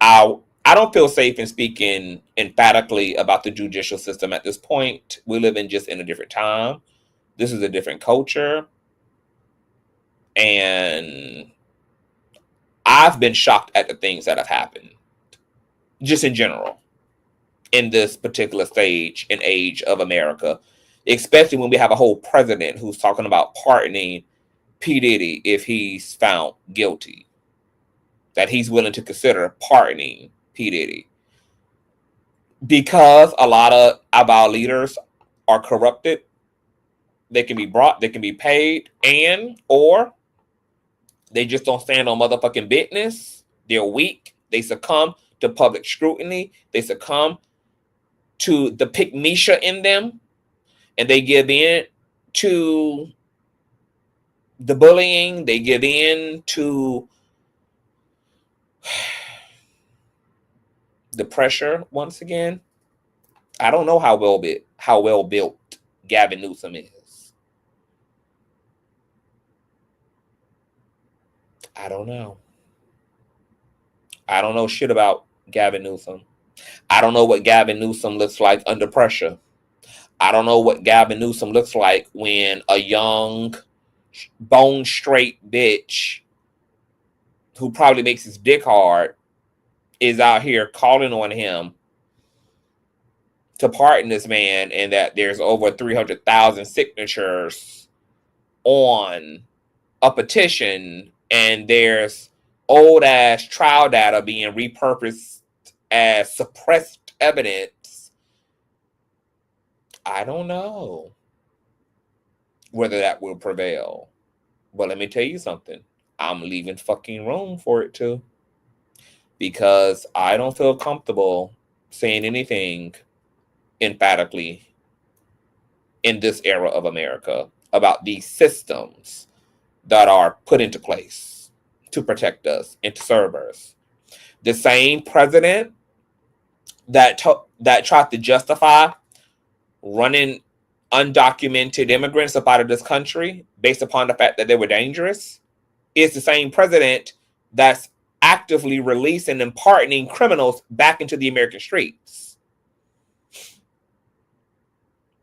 I don't feel safe in speaking emphatically about the judicial system at this point. We live in just in a different time. This is a different culture. And I've been shocked at the things that have happened. Just in general. In this particular stage and age of America. Especially when we have a whole president who's talking about pardoning P. Diddy if he's found guilty. That he's willing to consider pardoning P. Diddy. because a lot of our leaders are corrupted, they can be brought, they can be paid, and or they just don't stand on motherfucking business. They're weak. They succumb to public scrutiny. They succumb to the pygmisha in them, and they give in to the bullying. They give in to the pressure once again. I don't know how well built Gavin Newsom is. I don't know. I don't know shit about Gavin Newsom. I don't know what Gavin Newsom looks like under pressure. I don't know what Gavin Newsom looks like when a young, bone straight bitch who probably makes his dick hard is out here calling on him to pardon this man, and that there's over 300,000 signatures on a petition, and there's old ass trial data being repurposed as suppressed evidence. I don't know whether that will prevail. But let me tell you something. I'm leaving fucking room for it to. Because I don't feel comfortable saying anything emphatically in this era of America about these systems that are put into place to protect us and to serve us. The same president that tried to justify running undocumented immigrants up out of this country based upon the fact that they were dangerous is the same president that's actively releasing and pardoning criminals back into the American streets.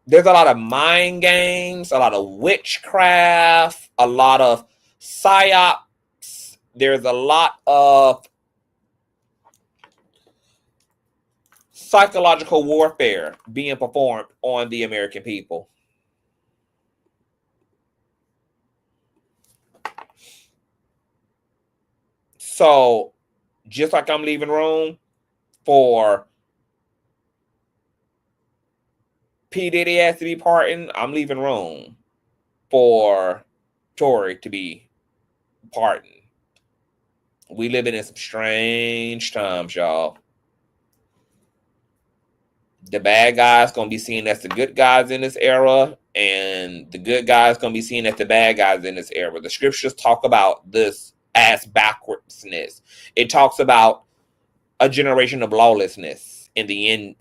There's a lot of mind games, a lot of witchcraft, a lot of psyops. There's a lot of psychological warfare being performed on the American people. So, just like I'm leaving room for P. Diddy has to be pardoned, I'm leaving room for Tory to be pardoned. We living in some strange times, y'all. The bad guys going to be seen as the good guys in this era, and the good guys going to be seen as the bad guys in this era. The scriptures talk about this as backwardsness. It talks about a generation of lawlessness in the end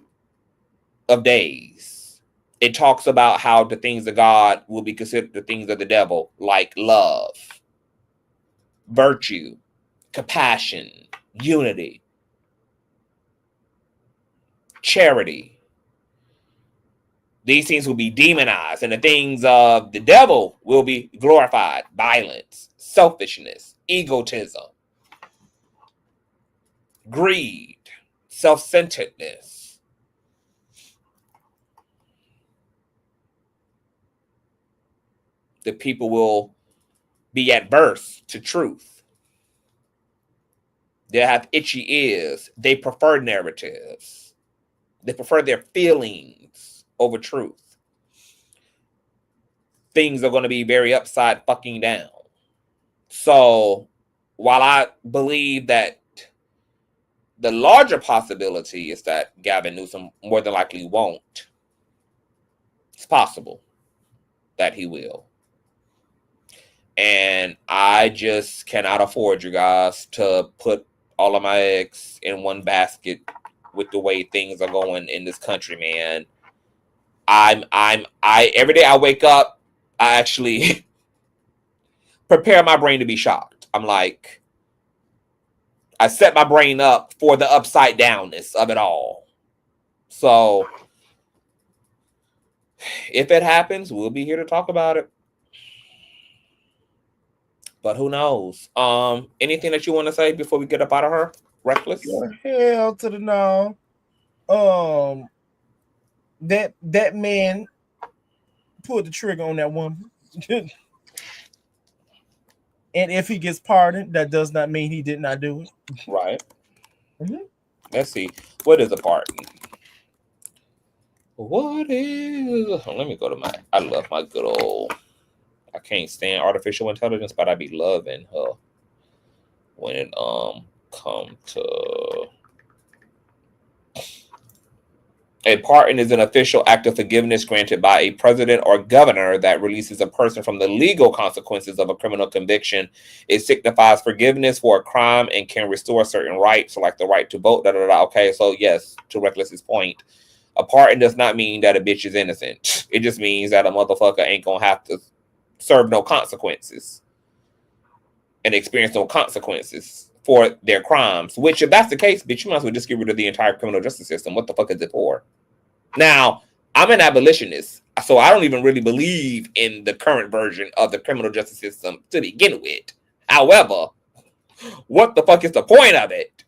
of days. It talks about how the things of God will be considered the things of the devil, like love, virtue, compassion, unity, charity. These things will be demonized, and the things of the devil will be glorified. Violence, selfishness, egotism, greed, self-centeredness. The people will be adverse to truth. They have itchy ears. They prefer narratives. They prefer their feelings over truth. Things are going to be very upside fucking down. So, while I believe that the larger possibility is that Gavin Newsom more than likely won't, it's possible that he will. And I just cannot afford, you guys, to put all of my eggs in one basket with the way things are going in this country, man. I every day I wake up, I actually prepare my brain to be shocked. I'm like, I set my brain up for the upside downness of it all. So if it happens, we'll be here to talk about it. But who knows? Anything that you want to say before we get up out of her? Reckless? Hell to the no. That man pulled the trigger on that woman. And if he gets pardoned, that does not mean he did not do it. Right. Mm-hmm. Let's see. What is a pardon? What is? Let me go to my. I love my good old. I can't stand artificial intelligence, but I be loving her when it come to. A pardon is an official act of forgiveness granted by a president or governor that releases a person from the legal consequences of a criminal conviction. It signifies forgiveness for a crime and can restore certain rights, like the right to vote. Okay, so yes, to Reckless's point, a pardon does not mean that a bitch is innocent. It just means that a motherfucker ain't gonna have to serve no consequences and experience no consequences for their crimes. Which, if that's the case, bitch, you might as well just get rid of the entire criminal justice system. What the fuck is it for? Now, I'm an abolitionist, so I don't even really believe in the current version of the criminal justice system to begin with. However, what the fuck is the point of it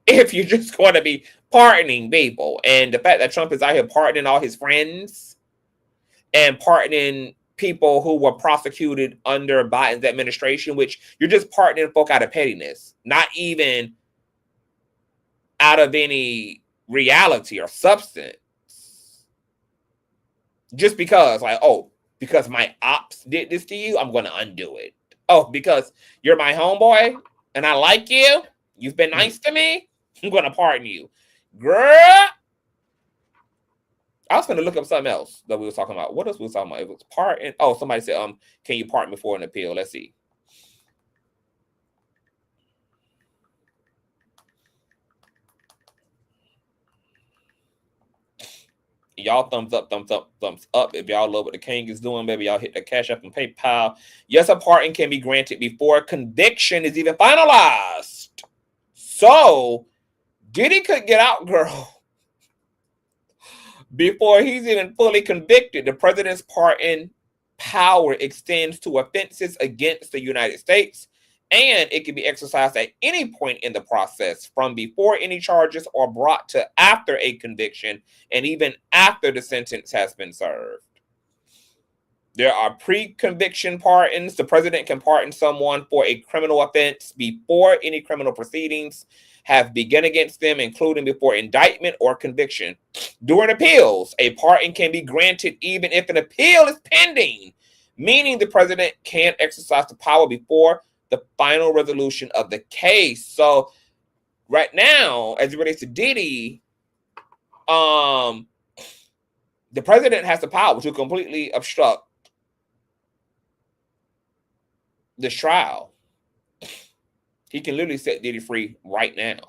if you're just going to be pardoning people? And the fact that Trump is out here pardoning all his friends and pardoning people who were prosecuted under Biden's administration, which you're just pardoning folk out of pettiness, not even out of any reality or substance. Just because, like, oh, because my ops did this to you, I'm going to undo it. Oh, because you're my homeboy and I like you, you've been nice to me, I'm going to pardon you. Girl, I was going to look up something else that we were talking about. What else we were talking about? It was pardon. Oh, somebody said, can you pardon me for an appeal? Let's see. Y'all thumbs up, thumbs up, thumbs up. If y'all love what the king is doing, baby, y'all hit the Cash App and PayPal. Yes, a pardon can be granted before conviction is even finalized. So, Diddy could get out, girl, before he's even fully convicted. The president's pardon power extends to offenses against the United States, and it can be exercised at any point in the process, from before any charges are brought to after a conviction, and even after the sentence has been served. There are pre-conviction pardons. The president can pardon someone for a criminal offense before any criminal proceedings have begun against them, including before indictment or conviction. During appeals, a pardon can be granted even if an appeal is pending, meaning the president can't exercise the power before the final resolution of the case. So right now, as it relates to Diddy, the president has the power to completely obstruct this trial. He can literally set Diddy free right now.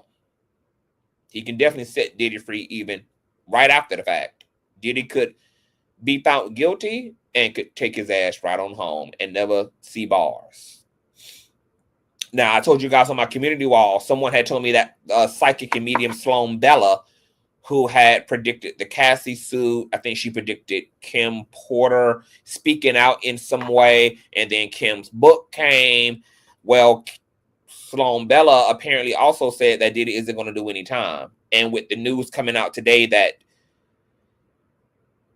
He can definitely set Diddy free even right after the fact. Diddy could be found guilty and could take his ass right on home and never see bars. Now, I told you guys on my community wall, someone had told me that psychic and medium Sloan Bella, who had predicted the Cassie suit, I think she predicted Kim Porter speaking out in some way, and then Kim's book came. Well, Sloan Bella apparently also said that Diddy isn't going to do any time. And with the news coming out today that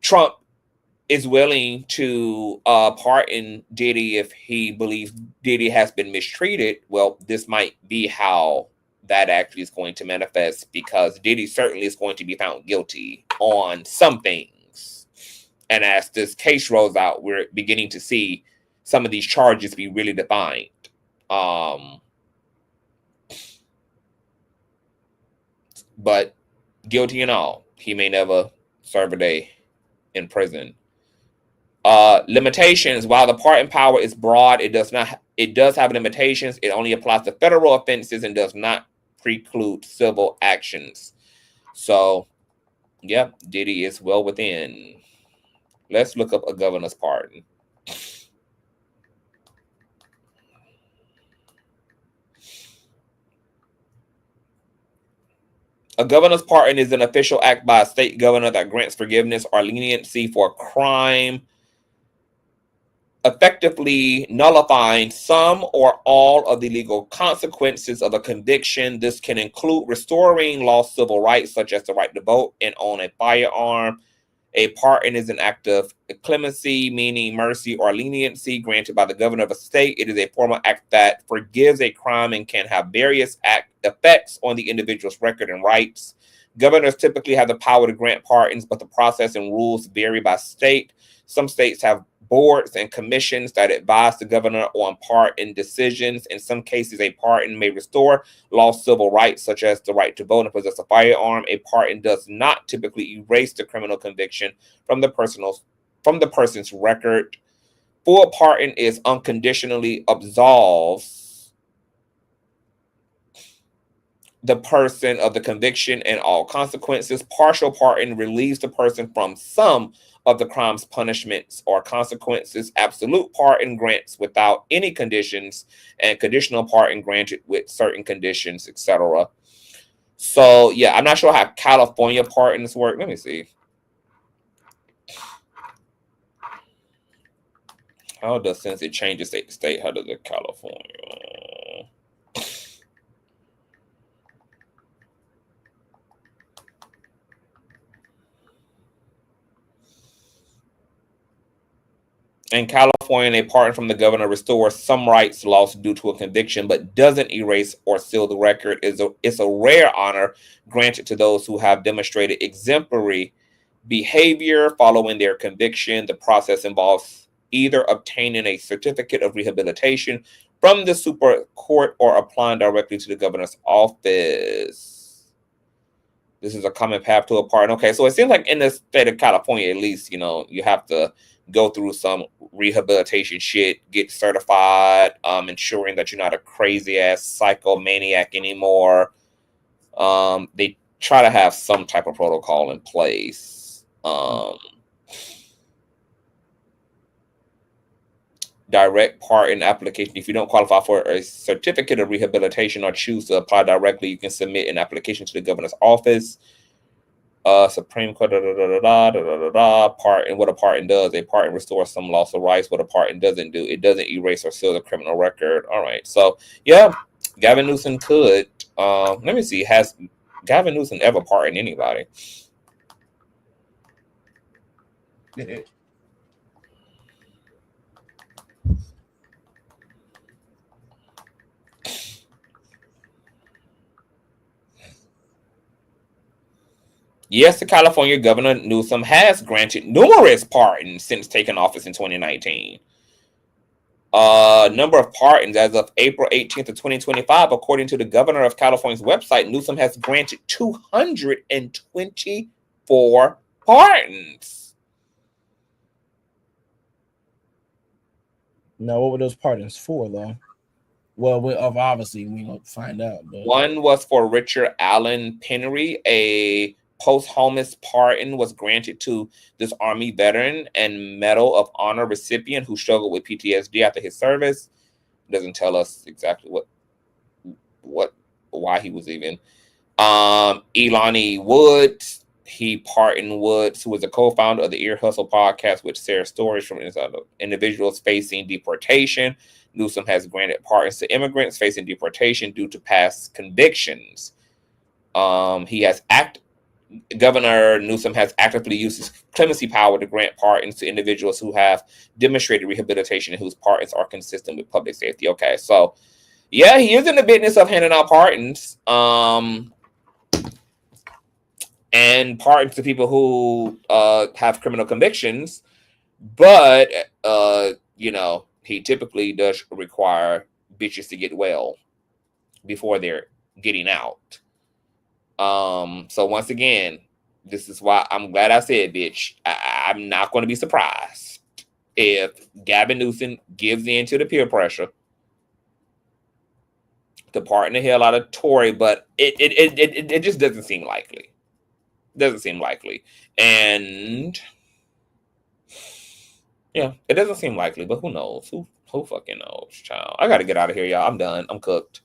Trump is willing to pardon Diddy if he believes Diddy has been mistreated, well, this might be how that actually is going to manifest, because Diddy certainly is going to be found guilty on some things. And as this case rolls out, we're beginning to see some of these charges be really defined. But guilty and all, he may never serve a day in prison. Limitations. While the pardon power is broad, it does have limitations. It only applies to federal offenses and does not preclude civil actions. So, yep, Diddy is well within. Let's look up a governor's pardon. A governor's pardon is an official act by a state governor that grants forgiveness or leniency for a crime, effectively nullifying some or all of the legal consequences of a conviction. This can include restoring lost civil rights, such as the right to vote and own a firearm. A pardon is an act of clemency, meaning mercy or leniency granted by the governor of a state. It is a formal act that forgives a crime and can have various effects on the individual's record and rights. Governors typically have the power to grant pardons, but the process and rules vary by state. Some states have boards and commissions that advise the governor on pardon decisions. In some cases, a pardon may restore lost civil rights, such as the right to vote and possess a firearm. A pardon does not typically erase the criminal conviction from the person's record. Full pardon is unconditionally absolves the person of the conviction and all consequences. Partial pardon relieves the person from some of the crime's punishments or consequences. Absolute pardon grants without any conditions, and conditional pardon granted with certain conditions, etc. So yeah, I'm not sure how California pardons work. Let me see. How does, since it changes state to state, how does it California? In California, a pardon from the governor restores some rights lost due to a conviction, but doesn't erase or seal the record. It's a rare honor granted to those who have demonstrated exemplary behavior following their conviction. The process involves either obtaining a certificate of rehabilitation from the super court or applying directly to the governor's office. This is a common path to a pardon. Okay, so it seems like in the state of California, at least, you have to go through some rehabilitation shit, get certified, ensuring that you're not a crazy ass psychomaniac anymore. They try to have some type of protocol in place. Direct pardon application. If you don't qualify for a certificate of rehabilitation or choose to apply directly, you can submit an application to the governor's office. Supreme Court, pardon. What a pardon does, a pardon restores some loss of rights. What a pardon doesn't do, it doesn't erase or seal the criminal record. All right, so yeah, Gavin Newsom could. Let me see, has Gavin Newsom ever pardoned anybody? Yes, the California Governor Newsom has granted numerous pardons since taking office in 2019. Number of pardons as of April 18th of 2025, according to the governor of California's website, Newsom has granted 224 pardons. Now, what were those pardons for, though? Well, obviously, we won't find out. But one was for Richard Allen Pennery, a posthumous pardon was granted to this Army veteran and Medal of Honor recipient who struggled with PTSD after his service. Doesn't tell us exactly why he was even. Elani Woods, he pardoned Woods, who was a co-founder of the Ear Hustle podcast, which shares stories from individuals facing deportation. Newsom has granted pardons to immigrants facing deportation due to past convictions. Governor Newsom has actively used his clemency power to grant pardons to individuals who have demonstrated rehabilitation and whose pardons are consistent with public safety. Okay, so yeah, he is in the business of handing out pardons, and pardons to people who have criminal convictions, but he typically does require bitches to get well before they're getting out. So once again, this is why I'm glad I said, bitch, I'm not going to be surprised if Gavin Newsom gives in to the peer pressure to pardon the hell out of Tory, but it just doesn't seem likely. Doesn't seem likely. And yeah, it doesn't seem likely, but who knows? Who fucking knows, child? I got to get out of here, y'all. I'm done. I'm cooked.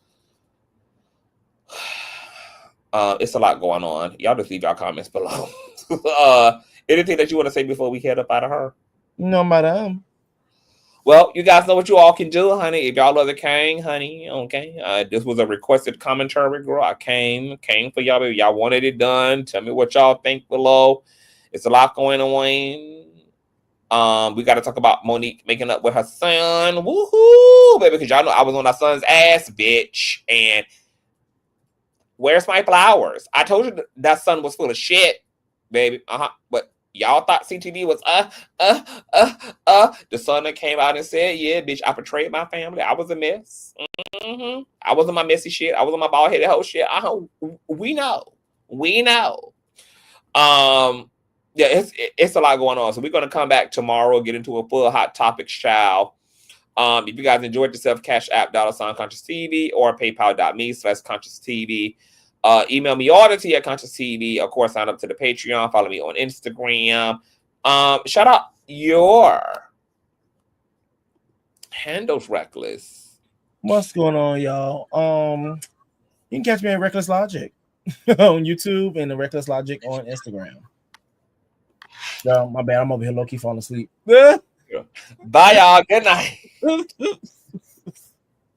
It's a lot going on. Y'all just leave y'all comments below. Anything that you want to say before we head up out of her? No, madam. Well, you guys know what you all can do, honey. If y'all are the king, honey, okay. This was a requested commentary, girl. I came for y'all. If y'all wanted it done, tell me what y'all think below. It's a lot going on. We got to talk about Monique making up with her son. Woohoo, baby, because y'all know I was on our son's ass, bitch, and Where's my flowers? I told you that son was full of shit, baby. But y'all thought CTV was the son that came out and said, yeah, bitch, I betrayed my family. I was a mess. I wasn't my messy shit. I wasn't my bald headed hoe shit. We know. Yeah, it's a lot going on. So we're gonna come back tomorrow, get into a full hot topics, child. If you guys enjoyed yourself, Cash App $Consciouztv or PayPal.me/Consciouztv. Email me all the tea at Consciouztv. Of course, sign up to the Patreon. Follow me on Instagram. Shout out your handles, Reckless. What's going on, y'all? You can catch me at Reckless Logic on YouTube and the Reckless Logic on Instagram. No, my bad. I'm over here low-key falling asleep. Bye, y'all. Good night.